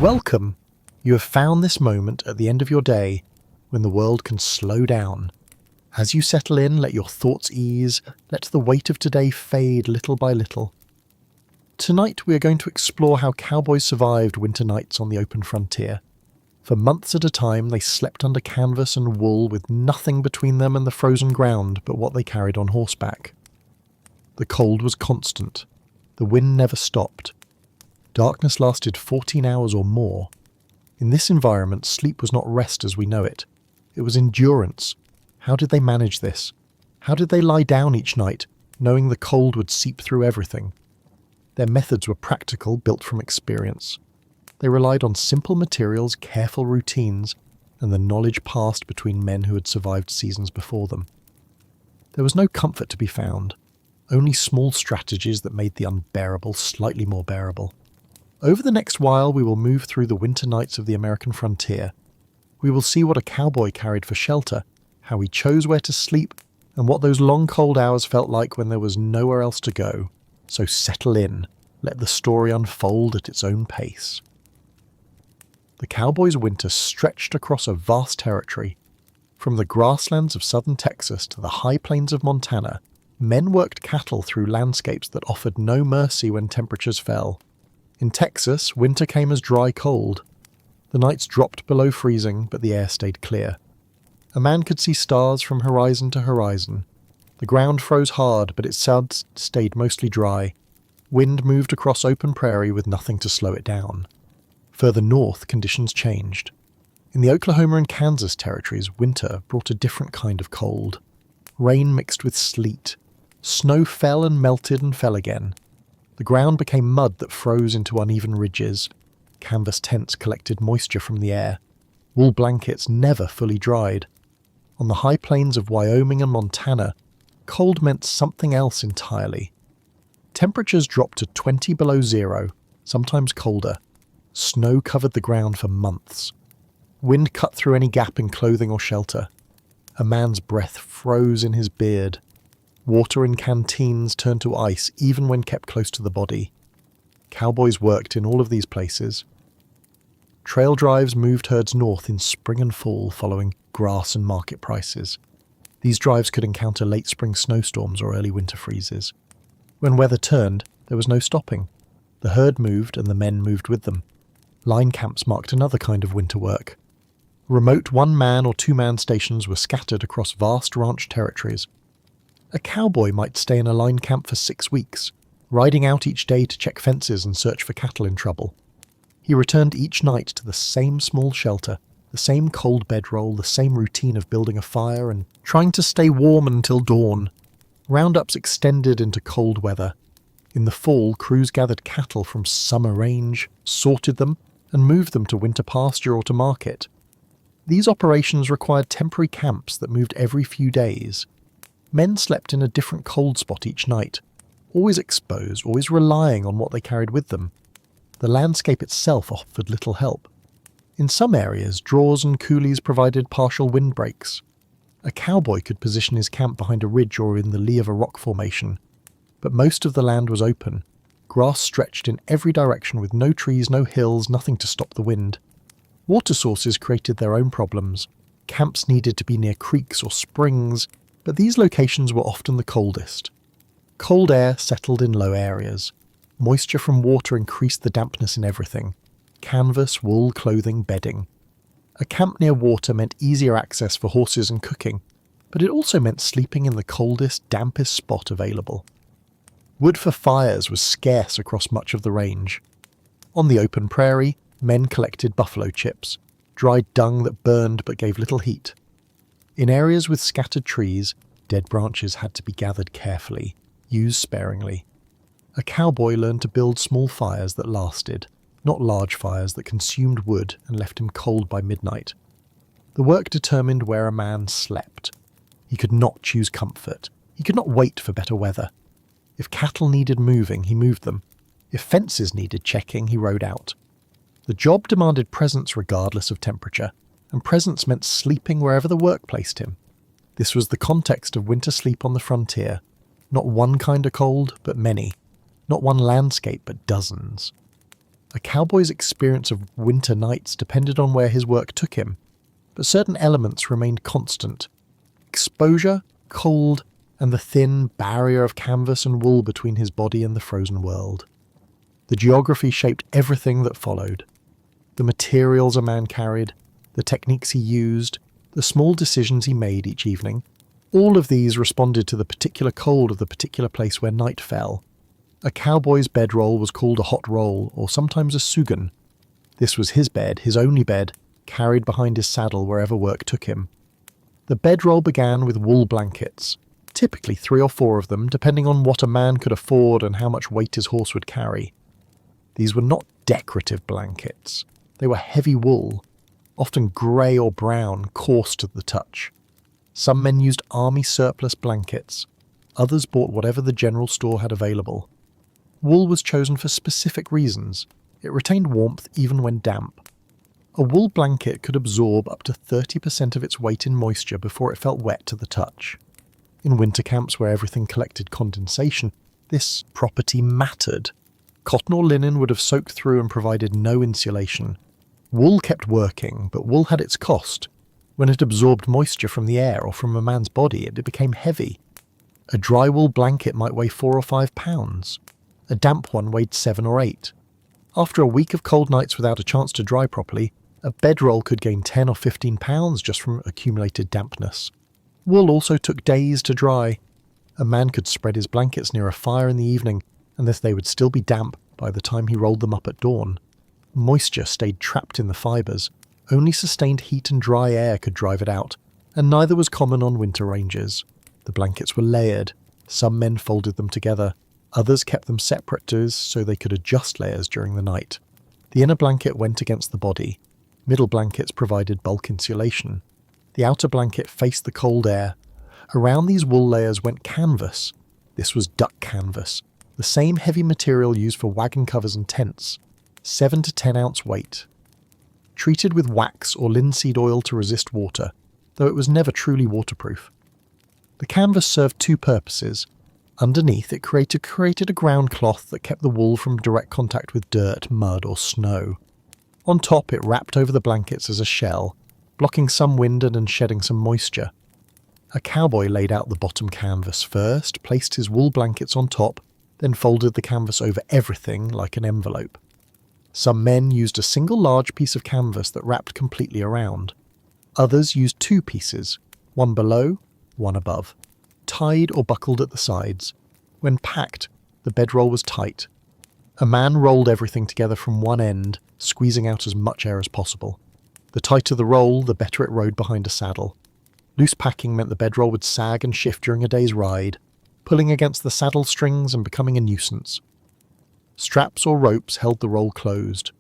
Welcome! You have found this moment at the end of your day when the world can slow down. As you settle in, let your thoughts ease, let the weight of today fade little by little. Tonight we are going to explore how cowboys survived winter nights on the open frontier. For months at a time they slept under canvas and wool with nothing between them and the frozen ground but what they carried on horseback. The cold was constant. The wind never stopped. Darkness lasted 14 hours or more. In this environment, sleep was not rest as we know it. It was endurance. How did they manage this? How did they lie down each night, knowing the cold would seep through everything? Their methods were practical, built from experience. They relied on simple materials, careful routines, and the knowledge passed between men who had survived seasons before them. There was no comfort to be found, only small strategies that made the unbearable slightly more bearable. Over the next while we will move through the winter nights of the American frontier. We will see what a cowboy carried for shelter, how he chose where to sleep, and what those long cold hours felt like when there was nowhere else to go. So settle in, let the story unfold at its own pace. The cowboys' winter stretched across a vast territory. From the grasslands of southern Texas to the high plains of Montana, men worked cattle through landscapes that offered no mercy when temperatures fell. In Texas, winter came as dry cold. The nights dropped below freezing, but the air stayed clear. A man could see stars from horizon to horizon. The ground froze hard, but its suds stayed mostly dry. Wind moved across open prairie with nothing to slow it down. Further north, conditions changed. In the Oklahoma and Kansas territories, winter brought a different kind of cold. Rain mixed with sleet. Snow fell and melted and fell again. The ground became mud that froze into uneven ridges. Canvas tents collected moisture from the air. Wool blankets never fully dried. On the high plains of Wyoming and Montana, cold meant something else entirely. Temperatures dropped to 20 below zero, sometimes colder. Snow covered the ground for months. Wind cut through any gap in clothing or shelter. A man's breath froze in his beard. Water in canteens turned to ice even when kept close to the body. Cowboys worked in all of these places. Trail drives moved herds north in spring and fall following grass and market prices. These drives could encounter late spring snowstorms or early winter freezes. When weather turned, there was no stopping. The herd moved and the men moved with them. Line camps marked another kind of winter work. Remote one-man or two-man stations were scattered across vast ranch territories. A cowboy might stay in a line camp for 6 weeks, riding out each day to check fences and search for cattle in trouble. He returned each night to the same small shelter, the same cold bedroll, the same routine of building a fire and trying to stay warm until dawn. Roundups extended into cold weather. In the fall, crews gathered cattle from summer range, sorted them, and moved them to winter pasture or to market. These operations required temporary camps that moved every few days. Men slept in a different cold spot each night, always exposed, always relying on what they carried with them. The landscape itself offered little help. In some areas, draws and coulees provided partial windbreaks. A cowboy could position his camp behind a ridge or in the lee of a rock formation, but most of the land was open. Grass stretched in every direction with no trees, no hills, nothing to stop the wind. Water sources created their own problems. Camps needed to be near creeks or springs, but these locations were often the coldest. Cold air settled in low areas. Moisture from water increased the dampness in everything. Canvas, wool, clothing, bedding. A camp near water meant easier access for horses and cooking, but it also meant sleeping in the coldest, dampest spot available. Wood for fires was scarce across much of the range. On the open prairie, men collected buffalo chips, dried dung that burned but gave little heat. In areas with scattered trees, dead branches had to be gathered carefully, used sparingly. A cowboy learned to build small fires that lasted, not large fires that consumed wood and left him cold by midnight. The work determined where a man slept. He could not choose comfort. He could not wait for better weather. If cattle needed moving, he moved them. If fences needed checking, he rode out. The job demanded presence regardless of temperature, and presence meant sleeping wherever the work placed him. This was the context of winter sleep on the frontier. Not one kind of cold, but many. Not one landscape, but dozens. A cowboy's experience of winter nights depended on where his work took him, but certain elements remained constant. Exposure, cold, and the thin barrier of canvas and wool between his body and the frozen world. The geography shaped everything that followed. The materials a man carried, the techniques he used, the small decisions he made each evening, all of these responded to the particular cold of the particular place where night fell. A cowboy's bedroll was called a hot roll, or sometimes a sugan. This was his bed, his only bed, carried behind his saddle wherever work took him. The bedroll began with wool blankets, typically 3 or 4 of them, depending on what a man could afford and how much weight his horse would carry. These were not decorative blankets. They were heavy wool, often grey or brown, coarse to the touch. Some men used army surplus blankets. Others bought whatever the general store had available. Wool was chosen for specific reasons. It retained warmth even when damp. A wool blanket could absorb up to 30% of its weight in moisture before it felt wet to the touch. In winter camps where everything collected condensation, this property mattered. Cotton or linen would have soaked through and provided no insulation. Wool kept working, but wool had its cost. When it absorbed moisture from the air or from a man's body, it became heavy. A dry wool blanket might weigh 4 or 5 pounds. A damp one weighed 7 or 8. After a week of cold nights without a chance to dry properly, a bedroll could gain 10 or 15 pounds just from accumulated dampness. Wool also took days to dry. A man could spread his blankets near a fire in the evening, and thus they would still be damp by the time he rolled them up at dawn. Moisture stayed trapped in the fibres. Only sustained heat and dry air could drive it out, and neither was common on winter ranges. The blankets were layered. Some men folded them together. Others kept them separate so they could adjust layers during the night. The inner blanket went against the body. Middle blankets provided bulk insulation. The outer blanket faced the cold air. Around these wool layers went canvas. This was duck canvas, the same heavy material used for wagon covers and tents, 7 to 10 ounce weight. Treated with wax or linseed oil to resist water, though it was never truly waterproof. The canvas served 2 purposes. Underneath, it created a ground cloth that kept the wool from direct contact with dirt, mud, or snow. On top, it wrapped over the blankets as a shell, blocking some wind and shedding some moisture. A cowboy laid out the bottom canvas first, placed his wool blankets on top, then folded the canvas over everything like an envelope. Some men used a single large piece of canvas that wrapped completely around. Others used 2 pieces, one below, one above, tied or buckled at the sides. When packed, the bedroll was tight. A man rolled everything together from one end, squeezing out as much air as possible. The tighter the roll, the better it rode behind a saddle. Loose packing meant the bedroll would sag and shift during a day's ride, pulling against the saddle strings and becoming a nuisance. Straps or ropes held the roll closed.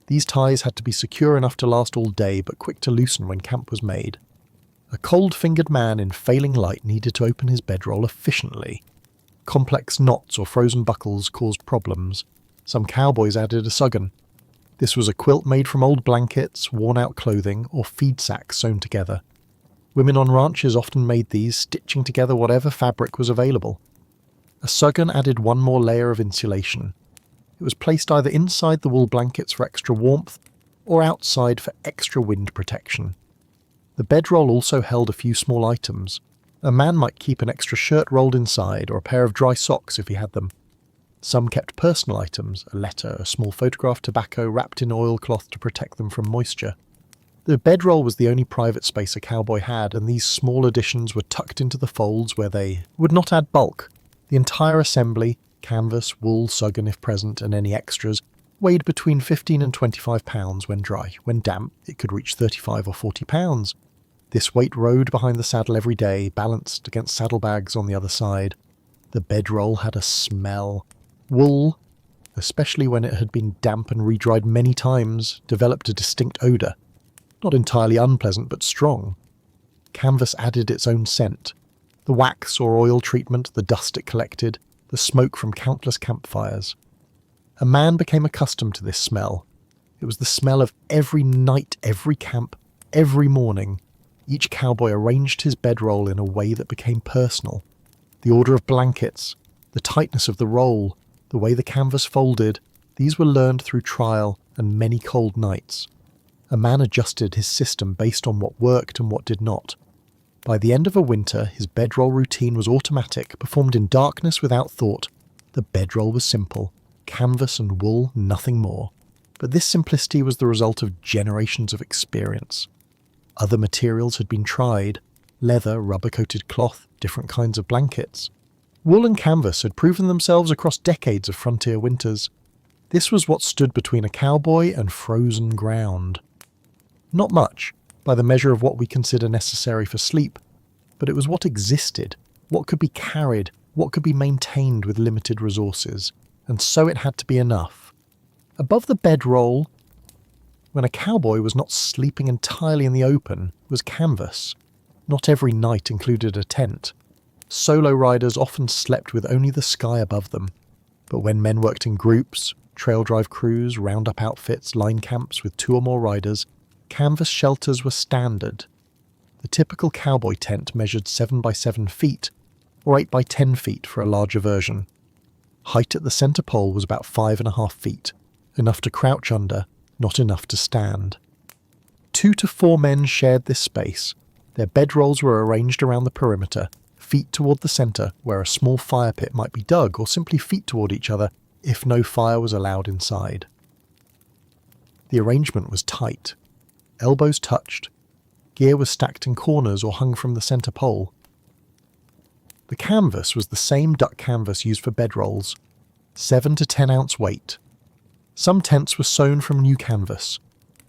These ties had to be secure enough to last all day, but quick to loosen when camp was made. A cold-fingered man in failing light needed to open his bedroll efficiently. Complex knots or frozen buckles caused problems. Some cowboys added a sugan. This was a quilt made from old blankets, worn-out clothing, or feed sacks sewn together. Women on ranches often made these, stitching together whatever fabric was available. A sugan added one more layer of insulation. It was placed either inside the wool blankets for extra warmth, or outside for extra wind protection. The bedroll also held a few small items. A man might keep an extra shirt rolled inside, or a pair of dry socks if he had them. Some kept personal items, a letter, a small photograph, tobacco wrapped in oilcloth to protect them from moisture. The bedroll was the only private space a cowboy had, and these small additions were tucked into the folds where they would not add bulk. The entire assembly, canvas, wool, sugan if present, and any extras, weighed between 15 and 25 pounds when dry. When damp, it could reach 35 or 40 pounds. This weight rode behind the saddle every day, balanced against saddlebags on the other side. The bedroll had a smell. Wool, especially when it had been damp and re-dried many times, developed a distinct odour. Not entirely unpleasant, but strong. Canvas added its own scent. The wax or oil treatment, the dust it collected, the smoke from countless campfires. A man became accustomed to this smell. It was the smell of every night, every camp, every morning. Each cowboy arranged his bedroll in a way that became personal. The order of blankets, the tightness of the roll, the way the canvas folded, These were learned through trial and many cold nights. A man adjusted his system based on what worked and what did not. By the end of a winter, his bedroll routine was automatic, performed in darkness without thought. The bedroll was simple. Canvas and wool, nothing more. But this simplicity was the result of generations of experience. Other materials had been tried: leather, rubber-coated cloth, different kinds of blankets. Wool and canvas had proven themselves across decades of frontier winters. This was what stood between a cowboy and frozen ground. Not much, by the measure of what we consider necessary for sleep, but it was what existed, what could be carried, what could be maintained with limited resources, and so it had to be enough. Above the bedroll, when a cowboy was not sleeping entirely in the open, was canvas. Not every night included a tent. Solo riders often slept with only the sky above them, but when men worked in groups, trail drive crews, roundup outfits, line camps with 2 or more riders, canvas shelters were standard. The typical cowboy tent measured 7 by 7 feet, or 8 by 10 feet for a larger version. Height at the centre pole was about 5.5 feet, enough to crouch under, not enough to stand. 2 to 4 men shared this space. Their bedrolls were arranged around the perimeter, feet toward the centre where a small fire pit might be dug, or simply feet toward each other if no fire was allowed inside. The arrangement was tight. Elbows touched. Gear was stacked in corners or hung from the centre pole. The canvas was the same duck canvas used for bedrolls, 7 to 10 ounce weight. Some tents were sewn from new canvas.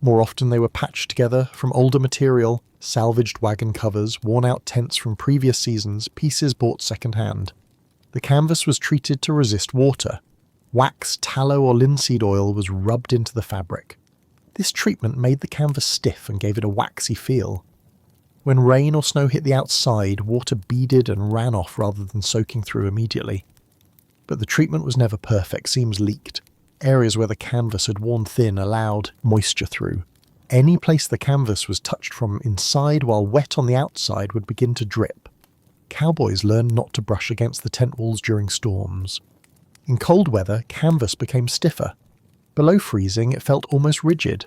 More often they were patched together from older material, salvaged wagon covers, worn-out tents from previous seasons, pieces bought second-hand. The canvas was treated to resist water. Wax, tallow or linseed oil was rubbed into the fabric. This treatment made the canvas stiff and gave it a waxy feel. When rain or snow hit the outside, water beaded and ran off rather than soaking through immediately. But the treatment was never perfect. Seams leaked. Areas where the canvas had worn thin allowed moisture through. Any place the canvas was touched from inside while wet on the outside would begin to drip. Cowboys learned not to brush against the tent walls during storms. In cold weather, canvas became stiffer. Below freezing, it felt almost rigid.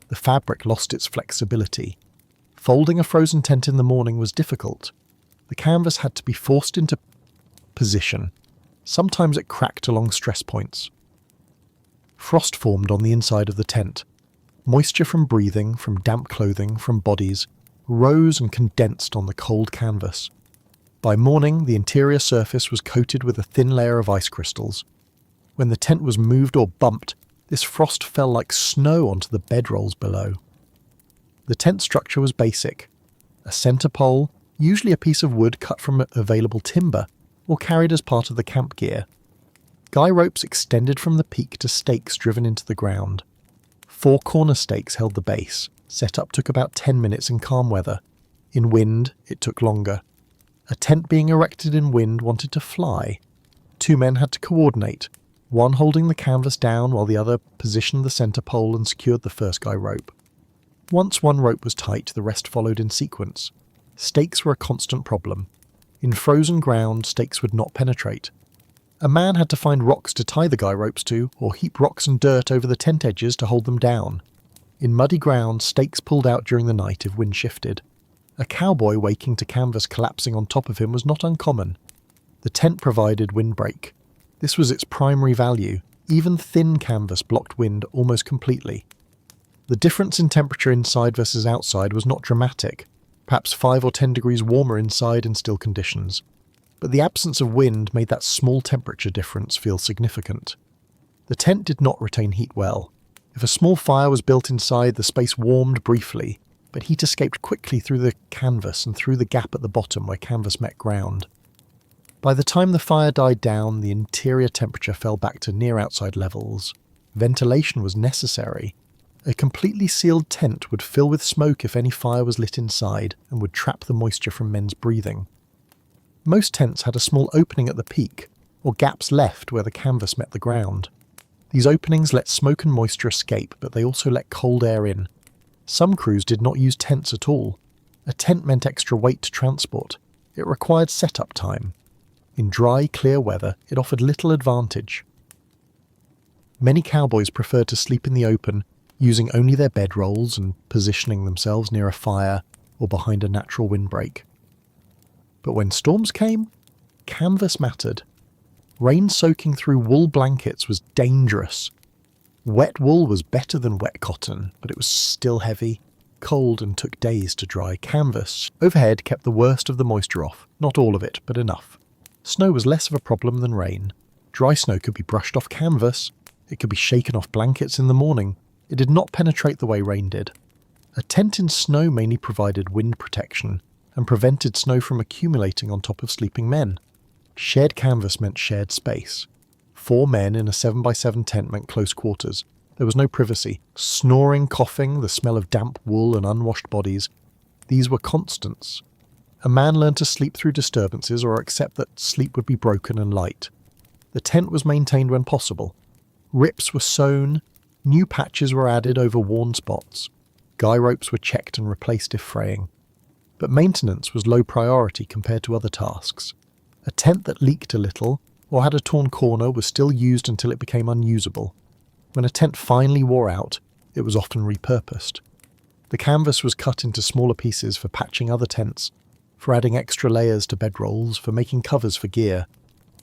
The fabric lost its flexibility. Folding a frozen tent in the morning was difficult. The canvas had to be forced into position. Sometimes it cracked along stress points. Frost formed on the inside of the tent. Moisture from breathing, from damp clothing, from bodies, rose and condensed on the cold canvas. By morning, the interior surface was coated with a thin layer of ice crystals. When the tent was moved or bumped, this frost fell like snow onto the bedrolls below. The tent structure was basic. A centre pole, usually a piece of wood cut from available timber, or carried as part of the camp gear. Guy ropes extended from the peak to stakes driven into the ground. 4 corner stakes held the base. Setup took about 10 minutes in calm weather. In wind, it took longer. A tent being erected in wind wanted to fly. 2 men had to coordinate, one holding the canvas down while the other positioned the centre pole and secured the first guy rope. Once one rope was tight, the rest followed in sequence. Stakes were a constant problem. In frozen ground, stakes would not penetrate. A man had to find rocks to tie the guy ropes to, or heap rocks and dirt over the tent edges to hold them down. In muddy ground, stakes pulled out during the night if wind shifted. A cowboy waking to canvas collapsing on top of him was not uncommon. The tent provided windbreak. This was its primary value. Even thin canvas blocked wind almost completely. The difference in temperature inside versus outside was not dramatic, perhaps 5 or 10 degrees warmer inside in still conditions. But the absence of wind made that small temperature difference feel significant. The tent did not retain heat well. If a small fire was built inside, the space warmed briefly, but heat escaped quickly through the canvas and through the gap at the bottom where canvas met ground. By the time the fire died down, the interior temperature fell back to near outside levels. Ventilation was necessary. A completely sealed tent would fill with smoke if any fire was lit inside and would trap the moisture from men's breathing. Most tents had a small opening at the peak, or gaps left where the canvas met the ground. These openings let smoke and moisture escape, but they also let cold air in. Some crews did not use tents at all. A tent meant extra weight to transport. It required setup time. In dry, clear weather, it offered little advantage. Many cowboys preferred to sleep in the open, using only their bedrolls and positioning themselves near a fire or behind a natural windbreak. But when storms came, canvas mattered. Rain soaking through wool blankets was dangerous. Wet wool was better than wet cotton, but it was still heavy, cold, and took days to dry. Canvas overhead kept the worst of the moisture off, not all of it, but enough. Snow was less of a problem than rain. Dry snow could be brushed off canvas, it could be shaken off blankets in the morning. It did not penetrate the way rain did. A tent in snow mainly provided wind protection and prevented snow from accumulating on top of sleeping men. Shared canvas meant shared space. 4 men in a 7x7 tent meant close quarters. There was no privacy. Snoring, coughing, the smell of damp wool and unwashed bodies, these were constants. A man learned to sleep through disturbances or accept that sleep would be broken and light. The tent was maintained when possible. Rips were sewn, new patches were added over worn spots. Guy ropes were checked and replaced if fraying. But maintenance was low priority compared to other tasks. A tent that leaked a little or had a torn corner was still used until it became unusable. When a tent finally wore out, it was often repurposed. The canvas was cut into smaller pieces for patching other tents, for adding extra layers to bedrolls, for making covers for gear.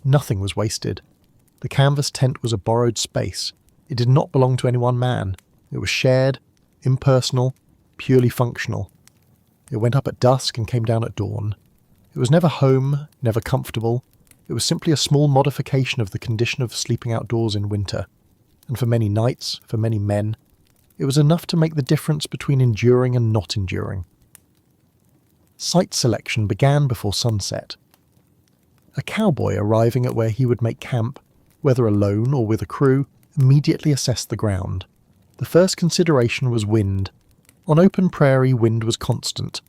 Nothing was wasted. The canvas tent was a borrowed space. It did not belong to any one man. It was shared, impersonal, purely functional. It went up at dusk and came down at dawn. It was never home, never comfortable. It was simply a small modification of the condition of sleeping outdoors in winter. And for many nights, for many men, it was enough to make the difference between enduring and not enduring. Site selection began before sunset. A cowboy arriving at where he would make camp, whether alone or with a crew, immediately assessed the ground. The first consideration was wind. On open prairie, wind was constant.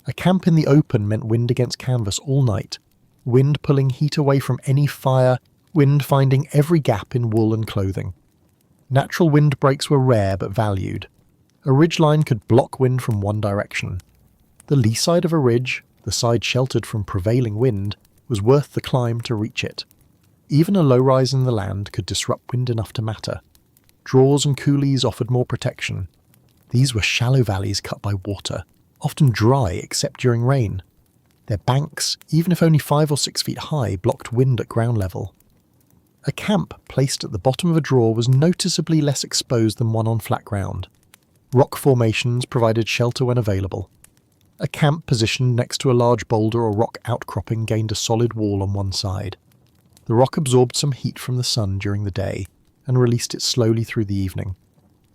A camp in the open meant wind against canvas all night, wind pulling heat away from any fire, wind finding every gap in wool and clothing. Natural wind breaks were rare but valued. A ridgeline could block wind from one direction. The lee side of a ridge, the side sheltered from prevailing wind, was worth the climb to reach it. Even a low rise in the land could disrupt wind enough to matter. Draws and coulees offered more protection. These were shallow valleys cut by water, often dry except during rain. Their banks, even if only 5 or 6 feet high, blocked wind at ground level. A camp placed at the bottom of a draw was noticeably less exposed than one on flat ground. Rock formations provided shelter when available. A camp positioned next to a large boulder or rock outcropping gained a solid wall on one side. The rock absorbed some heat from the sun during the day and released it slowly through the evening,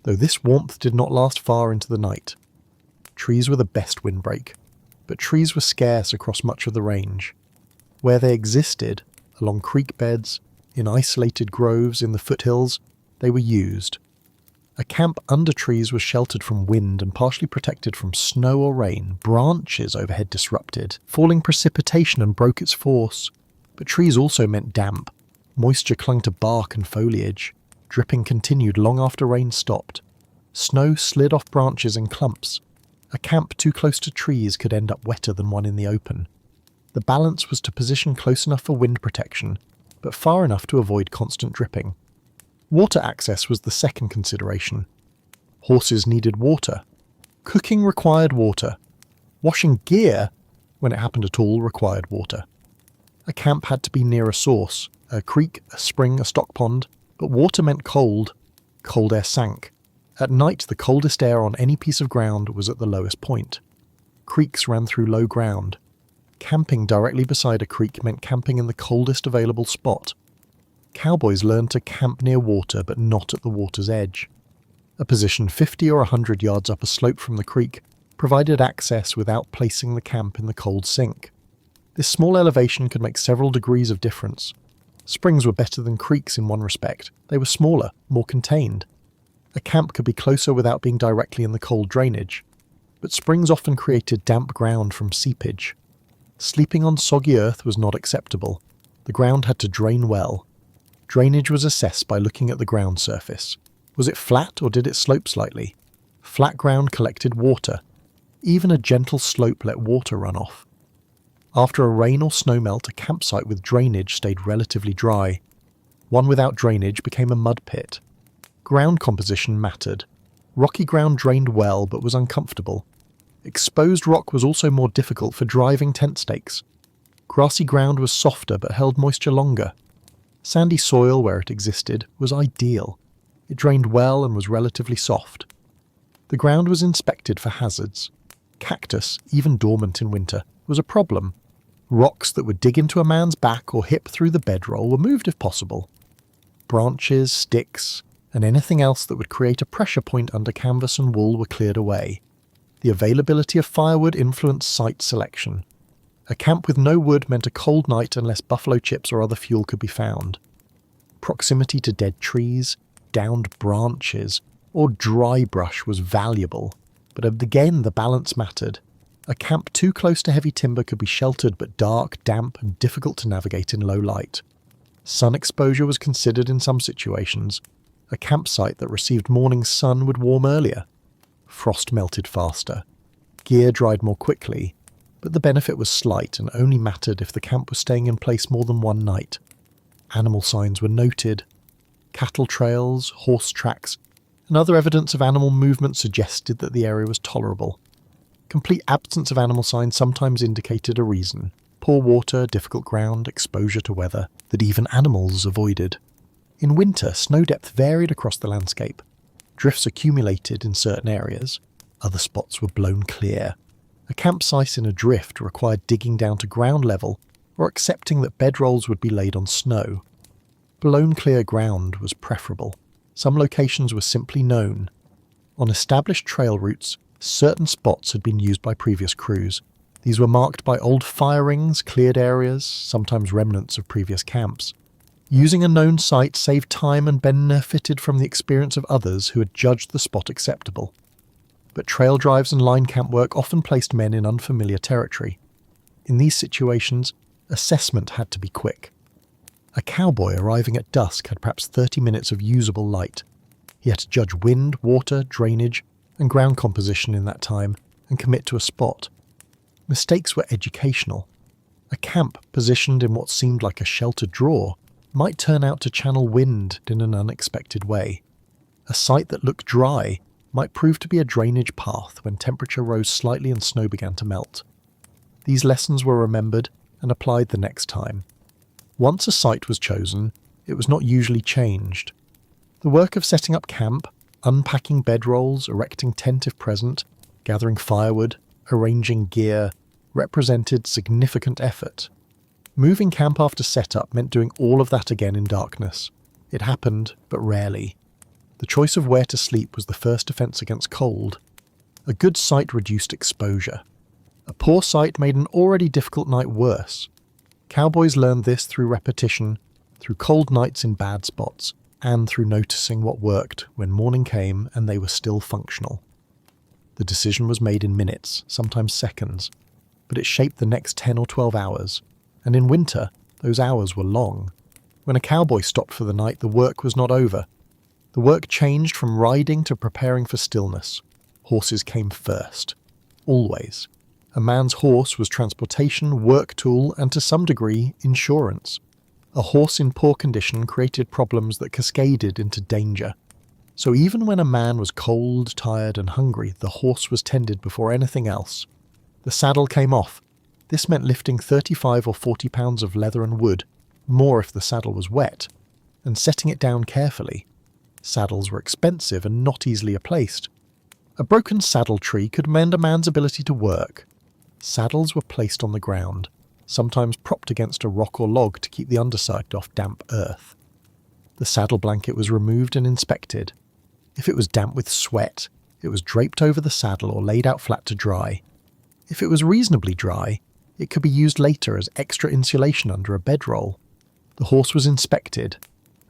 though this warmth did not last far into the night. Trees were the best windbreak, but trees were scarce across much of the range. Where they existed, along creek beds, in isolated groves in the foothills, they were used. A camp under trees was sheltered from wind and partially protected from snow or rain. Branches overhead disrupted. Falling precipitation and broke its force. But trees also meant damp. Moisture clung to bark and foliage. Dripping continued long after rain stopped. Snow slid off branches in clumps. A camp too close to trees could end up wetter than one in the open. The balance was to position close enough for wind protection, but far enough to avoid constant dripping. Water access was the second consideration. Horses needed water. Cooking required water. Washing gear, when it happened at all, required water. A camp had to be near a source, a creek, a spring, a stock pond, but water meant cold. Cold air sank. At night, the coldest air on any piece of ground was at the lowest point. Creeks ran through low ground. Camping directly beside a creek meant camping in the coldest available spot. Cowboys learned to camp near water but not at the water's edge. A position 50 or 100 yards up a slope from the creek provided access without placing the camp in the cold sink. This small elevation could make several degrees of difference. Springs were better than creeks in one respect. They were smaller, more contained. A camp could be closer without being directly in the cold drainage. But springs often created damp ground from seepage. Sleeping on soggy earth was not acceptable. The ground had to drain well. Drainage was assessed by looking at the ground surface. Was it flat or did it slope slightly? Flat ground collected water. Even a gentle slope let water run off. After a rain or snow melt, a campsite with drainage stayed relatively dry. One without drainage became a mud pit. Ground composition mattered. Rocky ground drained well but was uncomfortable. Exposed rock was also more difficult for driving tent stakes. Grassy ground was softer but held moisture longer. Sandy soil, where it existed, was ideal. It drained well and was relatively soft. The ground was inspected for hazards. Cactus, even dormant in winter, was a problem. Rocks that would dig into a man's back or hip through the bedroll were moved if possible. Branches, sticks, and anything else that would create a pressure point under canvas and wool were cleared away. The availability of firewood influenced site selection. A camp with no wood meant a cold night unless buffalo chips or other fuel could be found. Proximity to dead trees, downed branches, or dry brush was valuable, but again the balance mattered. A camp too close to heavy timber could be sheltered but dark, damp, and difficult to navigate in low light. Sun exposure was considered in some situations. A campsite that received morning sun would warm earlier. Frost melted faster. Gear dried more quickly, but the benefit was slight and only mattered if the camp was staying in place more than one night. Animal signs were noted. Cattle trails, horse tracks, and other evidence of animal movement suggested that the area was tolerable. Complete absence of animal signs sometimes indicated a reason: poor water, difficult ground, exposure to weather that even animals avoided. In winter, snow depth varied across the landscape. Drifts accumulated in certain areas. Other spots were blown clear. A campsite in a drift required digging down to ground level or accepting that bedrolls would be laid on snow. Blown clear ground was preferable. Some locations were simply known. On established trail routes, certain spots had been used by previous crews. These were marked by old fire rings, cleared areas, sometimes remnants of previous camps. Using a known site saved time and benefited from the experience of others who had judged the spot acceptable. But trail drives and line camp work often placed men in unfamiliar territory. In these situations, assessment had to be quick. A cowboy arriving at dusk had perhaps 30 minutes of usable light. He had to judge wind, water, drainage, and ground composition in that time and commit to a spot. Mistakes were educational. A camp positioned in what seemed like a sheltered draw might turn out to channel wind in an unexpected way. A site that looked dry might prove to be a drainage path when temperature rose slightly and snow began to melt. These lessons were remembered and applied the next time. Once a site was chosen, it was not usually changed. The work of setting up camp, unpacking bedrolls, erecting tent if present, gathering firewood, arranging gear, represented significant effort. Moving camp after setup meant doing all of that again in darkness. It happened, but rarely. The choice of where to sleep was the first defense against cold. A good site reduced exposure. A poor site made an already difficult night worse. Cowboys learned this through repetition, through cold nights in bad spots, and through noticing what worked when morning came and they were still functional. The decision was made in minutes, sometimes seconds, but it shaped the next 10 or 12 hours, and in winter, those hours were long. When a cowboy stopped for the night, the work was not over. The work changed from riding to preparing for stillness. Horses came first. Always. A man's horse was transportation, work tool, and to some degree, insurance. A horse in poor condition created problems that cascaded into danger. So even when a man was cold, tired, and hungry, the horse was tended before anything else. The saddle came off. This meant lifting 35 or 40 pounds of leather and wood, more if the saddle was wet, and setting it down carefully. Saddles were expensive and not easily replaced. A broken saddle tree could mend a man's ability to work. Saddles were placed on the ground, sometimes propped against a rock or log to keep the underside off damp earth. The saddle blanket was removed and inspected. If it was damp with sweat, it was draped over the saddle or laid out flat to dry. If it was reasonably dry, it could be used later as extra insulation under a bedroll. The horse was inspected.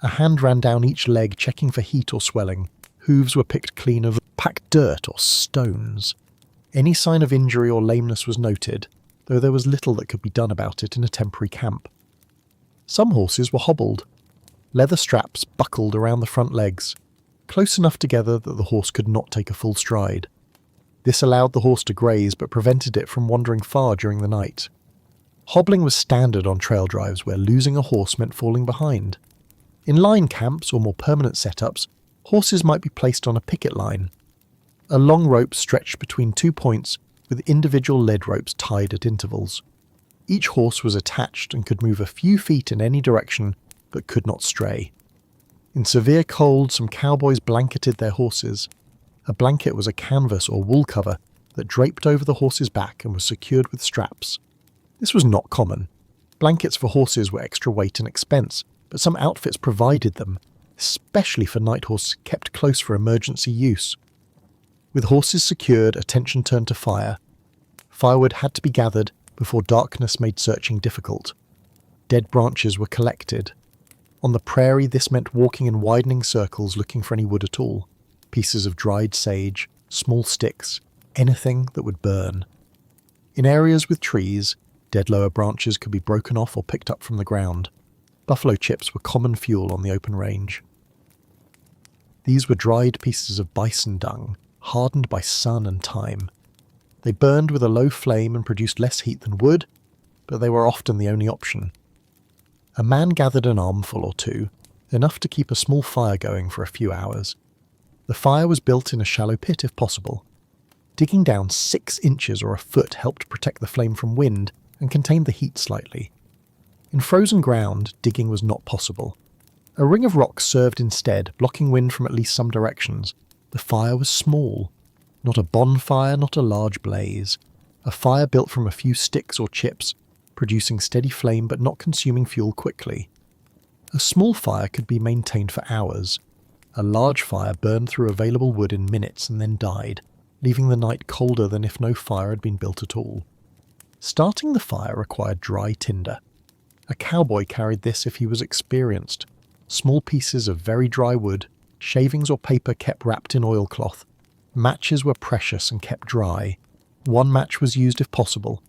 A hand ran down each leg checking for heat or swelling. Hooves were picked clean of packed dirt or stones. Any sign of injury or lameness was noted, though there was little that could be done about it in a temporary camp. Some horses were hobbled. Leather straps buckled around the front legs, close enough together that the horse could not take a full stride. This allowed the horse to graze but prevented it from wandering far during the night. Hobbling was standard on trail drives where losing a horse meant falling behind. In line camps or more permanent setups, Horses might be placed on a picket line, a long rope stretched between 2 points with individual lead ropes tied at intervals. Each horse was attached and could move a few feet in any direction, but could not stray. In severe cold, some cowboys blanketed their horses. A blanket was a canvas or wool cover that draped over the horse's back and was secured with straps. This was not common. Blankets for horses were extra weight and expense, but some outfits provided them, especially for night horses kept close for emergency use. With horses secured, attention turned to fire. Firewood had to be gathered before darkness made searching difficult. Dead branches were collected. On the prairie, this meant walking in widening circles looking for any wood at all. Pieces of dried sage, small sticks, anything that would burn. In areas with trees, dead lower branches could be broken off or picked up from the ground. Buffalo chips were common fuel on the open range. These were dried pieces of bison dung, hardened by sun and time. They burned with a low flame and produced less heat than wood, but they were often the only option. A man gathered an armful or two, enough to keep a small fire going for a few hours. The fire was built in a shallow pit if possible. Digging down 6 inches or a foot helped protect the flame from wind and contained the heat slightly. In frozen ground, digging was not possible. A ring of rocks served instead, blocking wind from at least some directions. The fire was small. Not a bonfire, not a large blaze. A fire built from a few sticks or chips, producing steady flame but not consuming fuel quickly. A small fire could be maintained for hours. A large fire burned through available wood in minutes and then died, leaving the night colder than if no fire had been built at all. Starting the fire required dry tinder. A cowboy carried this if he was experienced. Small pieces of very dry wood, shavings or paper kept wrapped in oilcloth. Matches were precious and kept dry. 1 match was used if possible.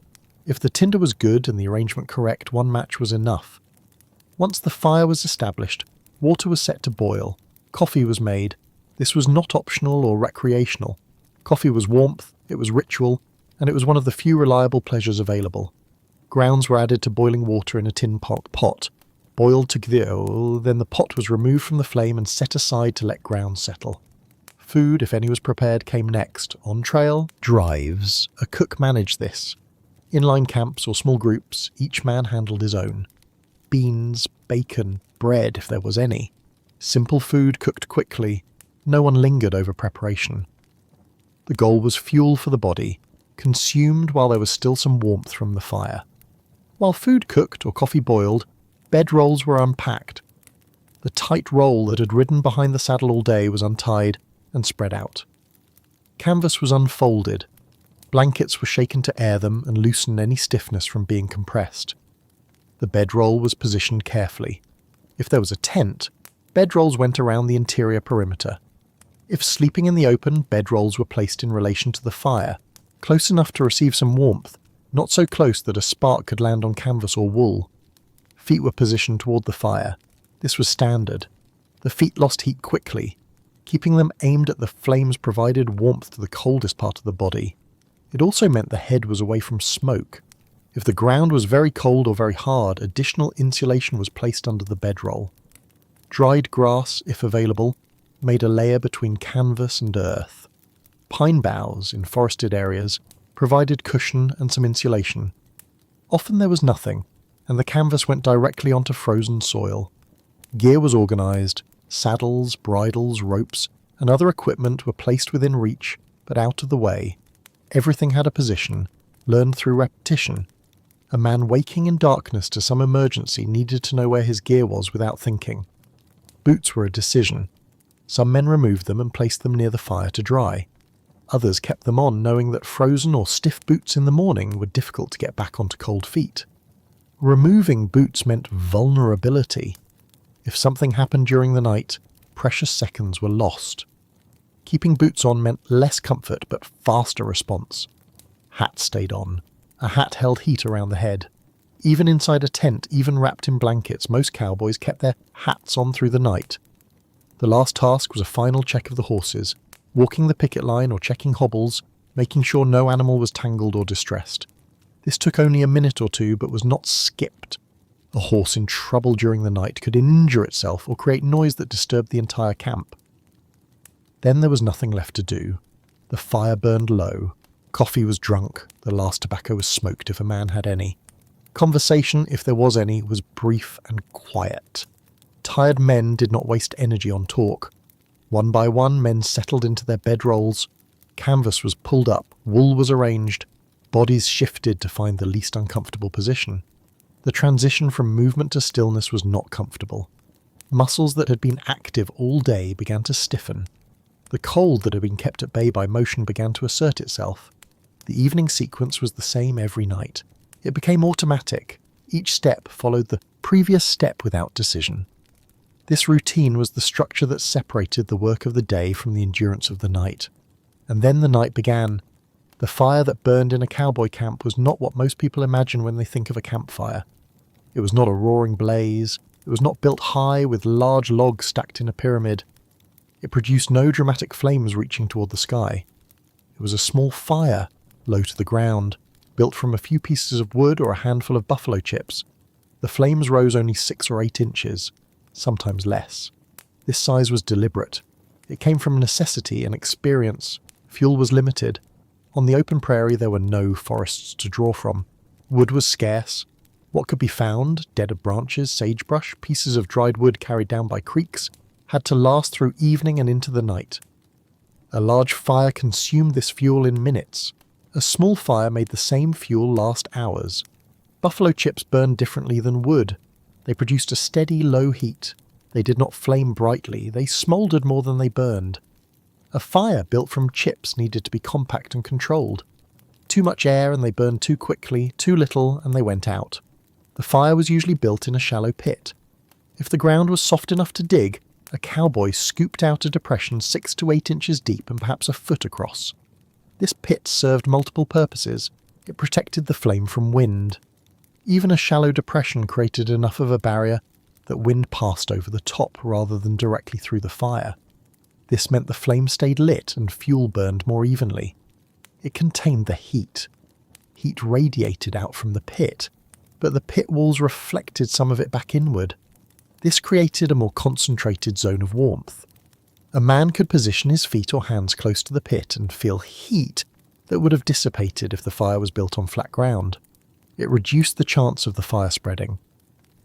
If the tinder was good and the arrangement correct, 1 match was enough. Once the fire was established, water was set to boil. Coffee was made. This was not optional or recreational. Coffee was warmth, it was ritual, and it was one of the few reliable pleasures available. Grounds were added to boiling water in a tin pot. Boiled to gdir, then the pot was removed from the flame and set aside to let grounds settle. Food, if any was prepared, came next. On trail, drives. A cook managed this. Inline camps or small groups, each man handled his own. Beans, bacon, bread, if there was any. Simple food cooked quickly. No one lingered over preparation. The goal was fuel for the body, consumed while there was still some warmth from the fire. While food cooked or coffee boiled, bedrolls were unpacked. The tight roll that had ridden behind the saddle all day was untied and spread out. Canvas was unfolded. Blankets were shaken to air them and loosen any stiffness from being compressed. The bedroll was positioned carefully. If there was a tent, bedrolls went around the interior perimeter. If sleeping in the open, bedrolls were placed in relation to the fire, close enough to receive some warmth, not so close that a spark could land on canvas or wool. Feet were positioned toward the fire. This was standard. The feet lost heat quickly. Keeping them aimed at the flames provided warmth to the coldest part of the body. It also meant the head was away from smoke. If the ground was very cold or very hard, additional insulation was placed under the bedroll. Dried grass, if available, made a layer between canvas and earth. Pine boughs, in forested areas, provided cushion and some insulation. Often there was nothing, and the canvas went directly onto frozen soil. Gear was organised. Saddles, bridles, ropes, and other equipment were placed within reach, but out of the way. Everything had a position, learned through repetition. A man waking in darkness to some emergency needed to know where his gear was without thinking. Boots were a decision. Some men removed them and placed them near the fire to dry. Others kept them on, knowing that frozen or stiff boots in the morning were difficult to get back onto cold feet. Removing boots meant vulnerability. If something happened during the night, precious seconds were lost. Keeping boots on meant less comfort but faster response. Hats stayed on. A hat held heat around the head. Even inside a tent, even wrapped in blankets, most cowboys kept their hats on through the night. The last task was a final check of the horses, walking the picket line or checking hobbles, making sure no animal was tangled or distressed. This took only a minute or two but was not skipped. A horse in trouble during the night could injure itself or create noise that disturbed the entire camp. Then there was nothing left to do. The fire burned low. Coffee was drunk. The last tobacco was smoked if a man had any. Conversation, if there was any, was brief and quiet. Tired men did not waste energy on talk. One by one, men settled into their bedrolls. Canvas was pulled up, wool was arranged, bodies shifted to find the least uncomfortable position. The transition from movement to stillness was not comfortable. Muscles that had been active all day began to stiffen. The cold that had been kept at bay by motion began to assert itself. The evening sequence was the same every night. It became automatic. Each step followed the previous step without decision. This routine was the structure that separated the work of the day from the endurance of the night. And then the night began. The fire that burned in a cowboy camp was not what most people imagine when they think of a campfire. It was not a roaring blaze. It was not built high with large logs stacked in a pyramid. It produced no dramatic flames reaching toward the sky. It was a small fire, low to the ground, built from a few pieces of wood or a handful of buffalo chips. The flames rose only 6 or 8 inches, sometimes less. This size was deliberate. It came from necessity and experience. Fuel was limited. On the open prairie there were no forests to draw from. Wood was scarce. What could be found, dead of branches, sagebrush, pieces of dried wood carried down by creeks, had to last through evening and into the night. A large fire consumed this fuel in minutes. A small fire made the same fuel last hours. Buffalo chips burned differently than wood. They produced a steady, low heat. They did not flame brightly. They smouldered more than they burned. A fire built from chips needed to be compact and controlled. Too much air and they burned too quickly, too little and they went out. The fire was usually built in a shallow pit. If the ground was soft enough to dig, a cowboy scooped out a depression 6 to 8 inches deep and perhaps a foot across. This pit served multiple purposes. It protected the flame from wind. Even a shallow depression created enough of a barrier that wind passed over the top rather than directly through the fire. This meant the flame stayed lit and fuel burned more evenly. It contained the heat. Heat radiated out from the pit, but the pit walls reflected some of it back inward. This created a more concentrated zone of warmth. A man could position his feet or hands close to the pit and feel heat that would have dissipated if the fire was built on flat ground. It reduced the chance of the fire spreading.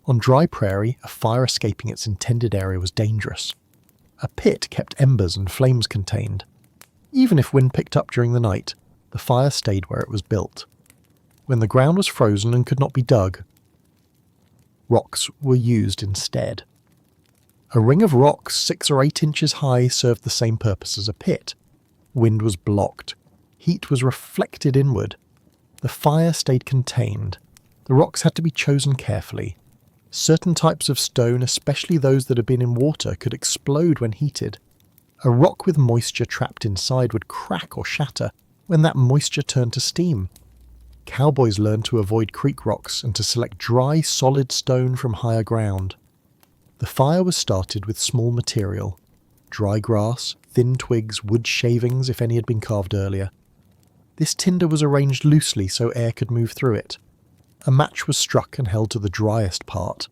On dry prairie, a fire escaping its intended area was dangerous. A pit kept embers and flames contained. Even if wind picked up during the night, the fire stayed where it was built. When the ground was frozen and could not be dug, rocks were used instead. A ring of rocks 6 or 8 inches high served the same purpose as a pit. Wind was blocked. Heat was reflected inward. The fire stayed contained. The rocks had to be chosen carefully. Certain types of stone, especially those that had been in water, could explode when heated. A rock with moisture trapped inside would crack or shatter when that moisture turned to steam. Cowboys learned to avoid creek rocks and to select dry, solid stone from higher ground. The fire was started with small material: dry grass, thin twigs, wood shavings if any had been carved earlier. This tinder was arranged loosely so air could move through it. A match was struck and held to the driest part.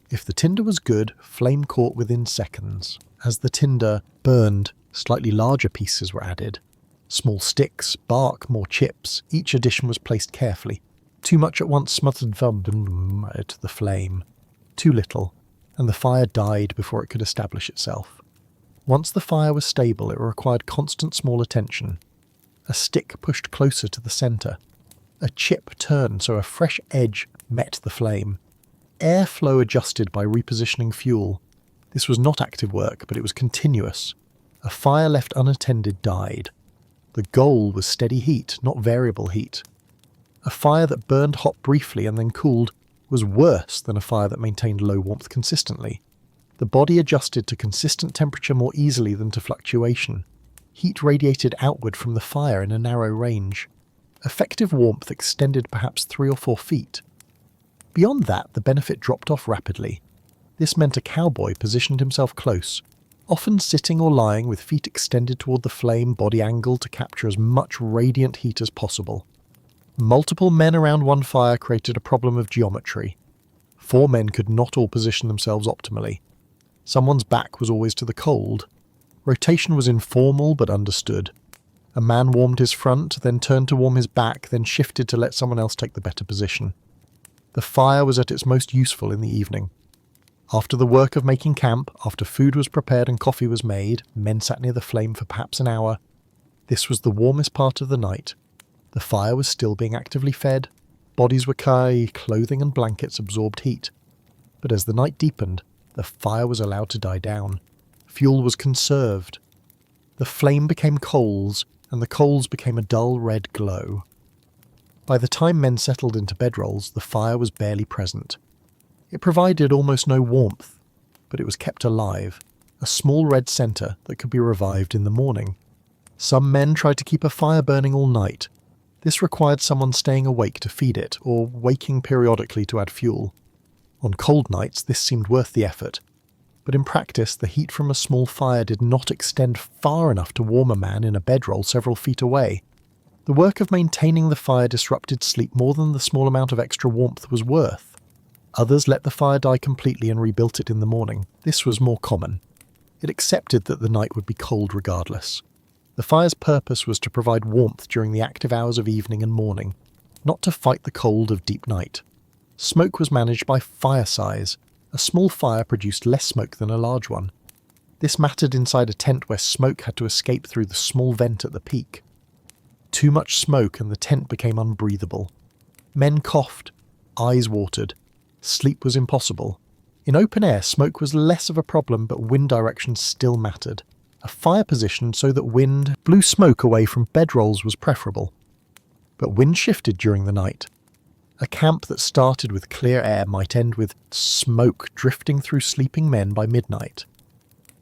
If the tinder was good, flame caught within seconds. As the tinder burned, slightly larger pieces were added. Small sticks, bark, more chips. Each addition was placed carefully. Too much at once smothered the flame. Too little, and the fire died before it could establish itself. Once the fire was stable, it required constant small attention. A stick pushed closer to the centre. A chip turned so a fresh edge met the flame. Airflow adjusted by repositioning fuel. This was not active work, but it was continuous. A fire left unattended died. The goal was steady heat, not variable heat. A fire that burned hot briefly and then cooled was worse than a fire that maintained low warmth consistently. The body adjusted to consistent temperature more easily than to fluctuation. Heat radiated outward from the fire in a narrow range. Effective warmth extended perhaps 3 or 4 feet. Beyond that, the benefit dropped off rapidly. This meant a cowboy positioned himself close, often sitting or lying with feet extended toward the flame, body angled to capture as much radiant heat as possible. Multiple men around one fire created a problem of geometry. 4 men could not all position themselves optimally. Someone's back was always to the cold. Rotation was informal but understood. A man warmed his front, then turned to warm his back, then shifted to let someone else take the better position. The fire was at its most useful in the evening. After the work of making camp, after food was prepared and coffee was made, men sat near the flame for perhaps an hour. This was the warmest part of the night. The fire was still being actively fed. Bodies were clothing and blankets absorbed heat. But as the night deepened, the fire was allowed to die down. Fuel was conserved. The flame became coals, and the coals became a dull red glow. By the time men settled into bedrolls, the fire was barely present. It provided almost no warmth, but it was kept alive, a small red centre that could be revived in the morning. Some men tried to keep a fire burning all night. This required someone staying awake to feed it, or waking periodically to add fuel. On cold nights, this seemed worth the effort. But in practice, the heat from a small fire did not extend far enough to warm a man in a bedroll several feet away. The work of maintaining the fire disrupted sleep more than the small amount of extra warmth was worth. Others let the fire die completely and rebuilt it in the morning. This was more common. It accepted that the night would be cold regardless. The fire's purpose was to provide warmth during the active hours of evening and morning, not to fight the cold of deep night. Smoke was managed by fire size. A small fire produced less smoke than a large one. This mattered inside a tent where smoke had to escape through the small vent at the peak. Too much smoke and the tent became unbreathable. Men coughed, eyes watered. Sleep was impossible. In open air, smoke was less of a problem, but wind direction still mattered. A fire positioned so that wind blew smoke away from bedrolls was preferable. But wind shifted during the night. A camp that started with clear air might end with smoke drifting through sleeping men by midnight.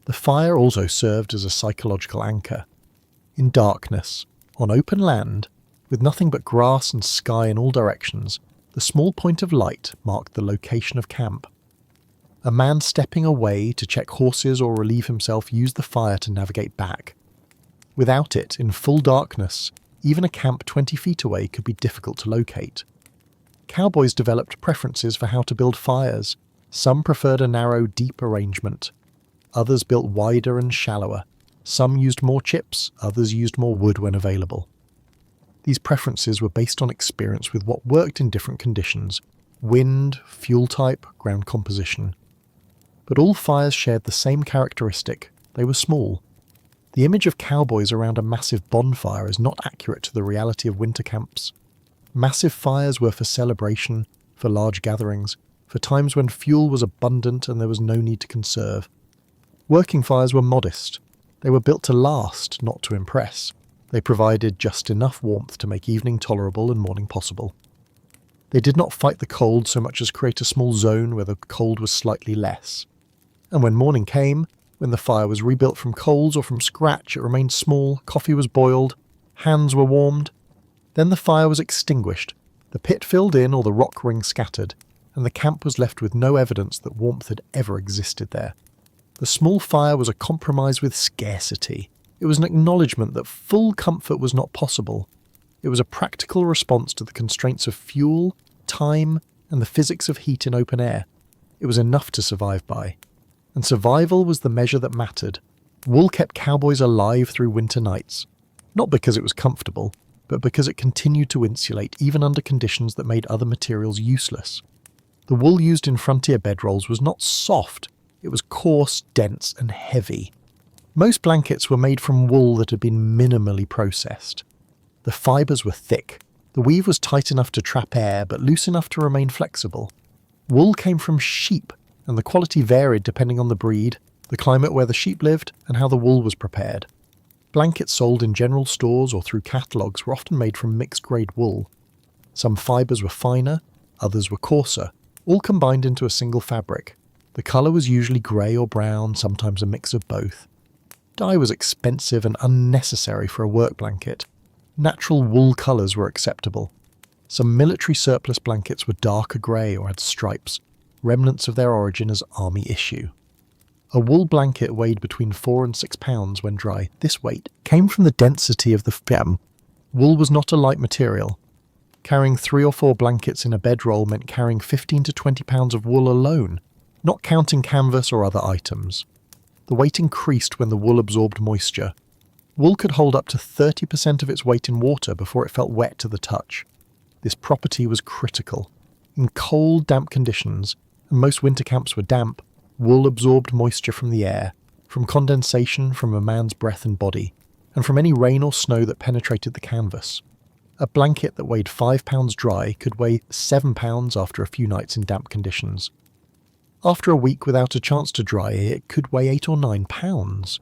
The fire also served as a psychological anchor. In darkness, on open land, with nothing but grass and sky in all directions, the small point of light marked the location of camp. A man stepping away to check horses or relieve himself used the fire to navigate back. Without it, in full darkness, even a camp 20 feet away could be difficult to locate. Cowboys developed preferences for how to build fires. Some preferred a narrow, deep arrangement. Others built wider and shallower. Some used more chips, others used more wood when available. These preferences were based on experience with what worked in different conditions: wind, fuel type, ground composition. But all fires shared the same characteristic: they were small. The image of cowboys around a massive bonfire is not accurate to the reality of winter camps. Massive fires were for celebration, for large gatherings, for times when fuel was abundant and there was no need to conserve. Working fires were modest. They were built to last, not to impress. They provided just enough warmth to make evening tolerable and morning possible. They did not fight the cold so much as create a small zone where the cold was slightly less. And when morning came, when the fire was rebuilt from coals or from scratch, it remained small, coffee was boiled, hands were warmed. Then the fire was extinguished, the pit filled in or the rock ring scattered, and the camp was left with no evidence that warmth had ever existed there. The small fire was a compromise with scarcity. It was an acknowledgement that full comfort was not possible. It was a practical response to the constraints of fuel, time, and the physics of heat in open air. It was enough to survive by. And survival was the measure that mattered. Wool kept cowboys alive through winter nights. Not because it was comfortable, but because it continued to insulate even under conditions that made other materials useless. The wool used in frontier bedrolls was not soft. It was coarse, dense, and heavy. Most blankets were made from wool that had been minimally processed. The fibres were thick. The weave was tight enough to trap air, but loose enough to remain flexible. Wool came from sheep, and the quality varied depending on the breed, the climate where the sheep lived, and how the wool was prepared. Blankets sold in general stores or through catalogues were often made from mixed-grade wool. Some fibres were finer, others were coarser, all combined into a single fabric. The colour was usually grey or brown, sometimes a mix of both. Dye was expensive and unnecessary for a work blanket. Natural wool colours were acceptable. Some military surplus blankets were darker grey or had stripes, remnants of their origin as army issue. A wool blanket weighed between 4 and 6 pounds when dry. This weight came from the density of the fabric. Wool was not a light material. Carrying 3 or 4 blankets in a bedroll meant carrying 15 to 20 pounds of wool alone, not counting canvas or other items. The weight increased when the wool absorbed moisture. Wool could hold up to 30% of its weight in water before it felt wet to the touch. This property was critical. In cold, damp conditions, and most winter camps were damp, wool absorbed moisture from the air, from condensation from a man's breath and body, and from any rain or snow that penetrated the canvas. A blanket that weighed 5 pounds dry could weigh 7 pounds after a few nights in damp conditions. After a week without a chance to dry, it could weigh 8 or 9 pounds.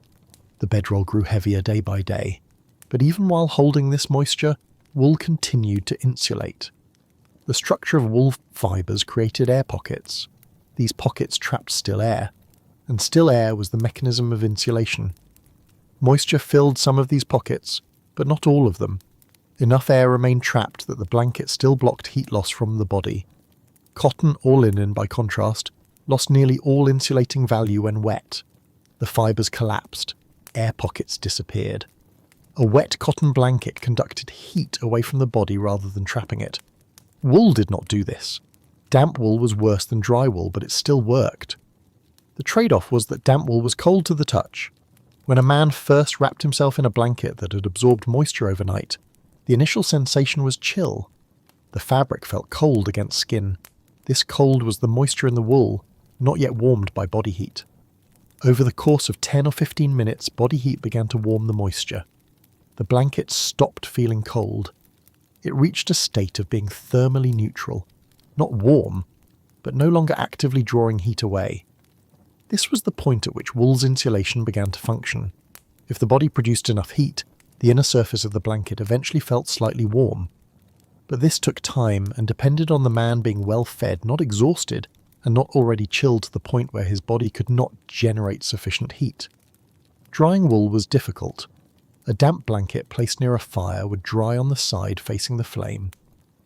The bedroll grew heavier day by day, but even while holding this moisture, wool continued to insulate. The structure of wool fibres created air pockets. These pockets trapped still air, and still air was the mechanism of insulation. Moisture filled some of these pockets, but not all of them. Enough air remained trapped that the blanket still blocked heat loss from the body. Cotton or linen, by contrast, lost nearly all insulating value when wet. The fibres collapsed. Air pockets disappeared. A wet cotton blanket conducted heat away from the body rather than trapping it. Wool did not do this. Damp wool was worse than dry wool, but it still worked. The trade-off was that damp wool was cold to the touch. When a man first wrapped himself in a blanket that had absorbed moisture overnight, the initial sensation was chill. The fabric felt cold against skin. This cold was the moisture in the wool, not yet warmed by body heat. Over the course of 10 or 15 minutes, body heat began to warm the moisture. The blanket stopped feeling cold. It reached a state of being thermally neutral, not warm, but no longer actively drawing heat away. This was the point at which wool's insulation began to function. If the body produced enough heat, the inner surface of the blanket eventually felt slightly warm. But this took time and depended on the man being well fed, not exhausted, and not already chilled to the point where his body could not generate sufficient heat. Drying wool was difficult. A damp blanket placed near a fire would dry on the side facing the flame,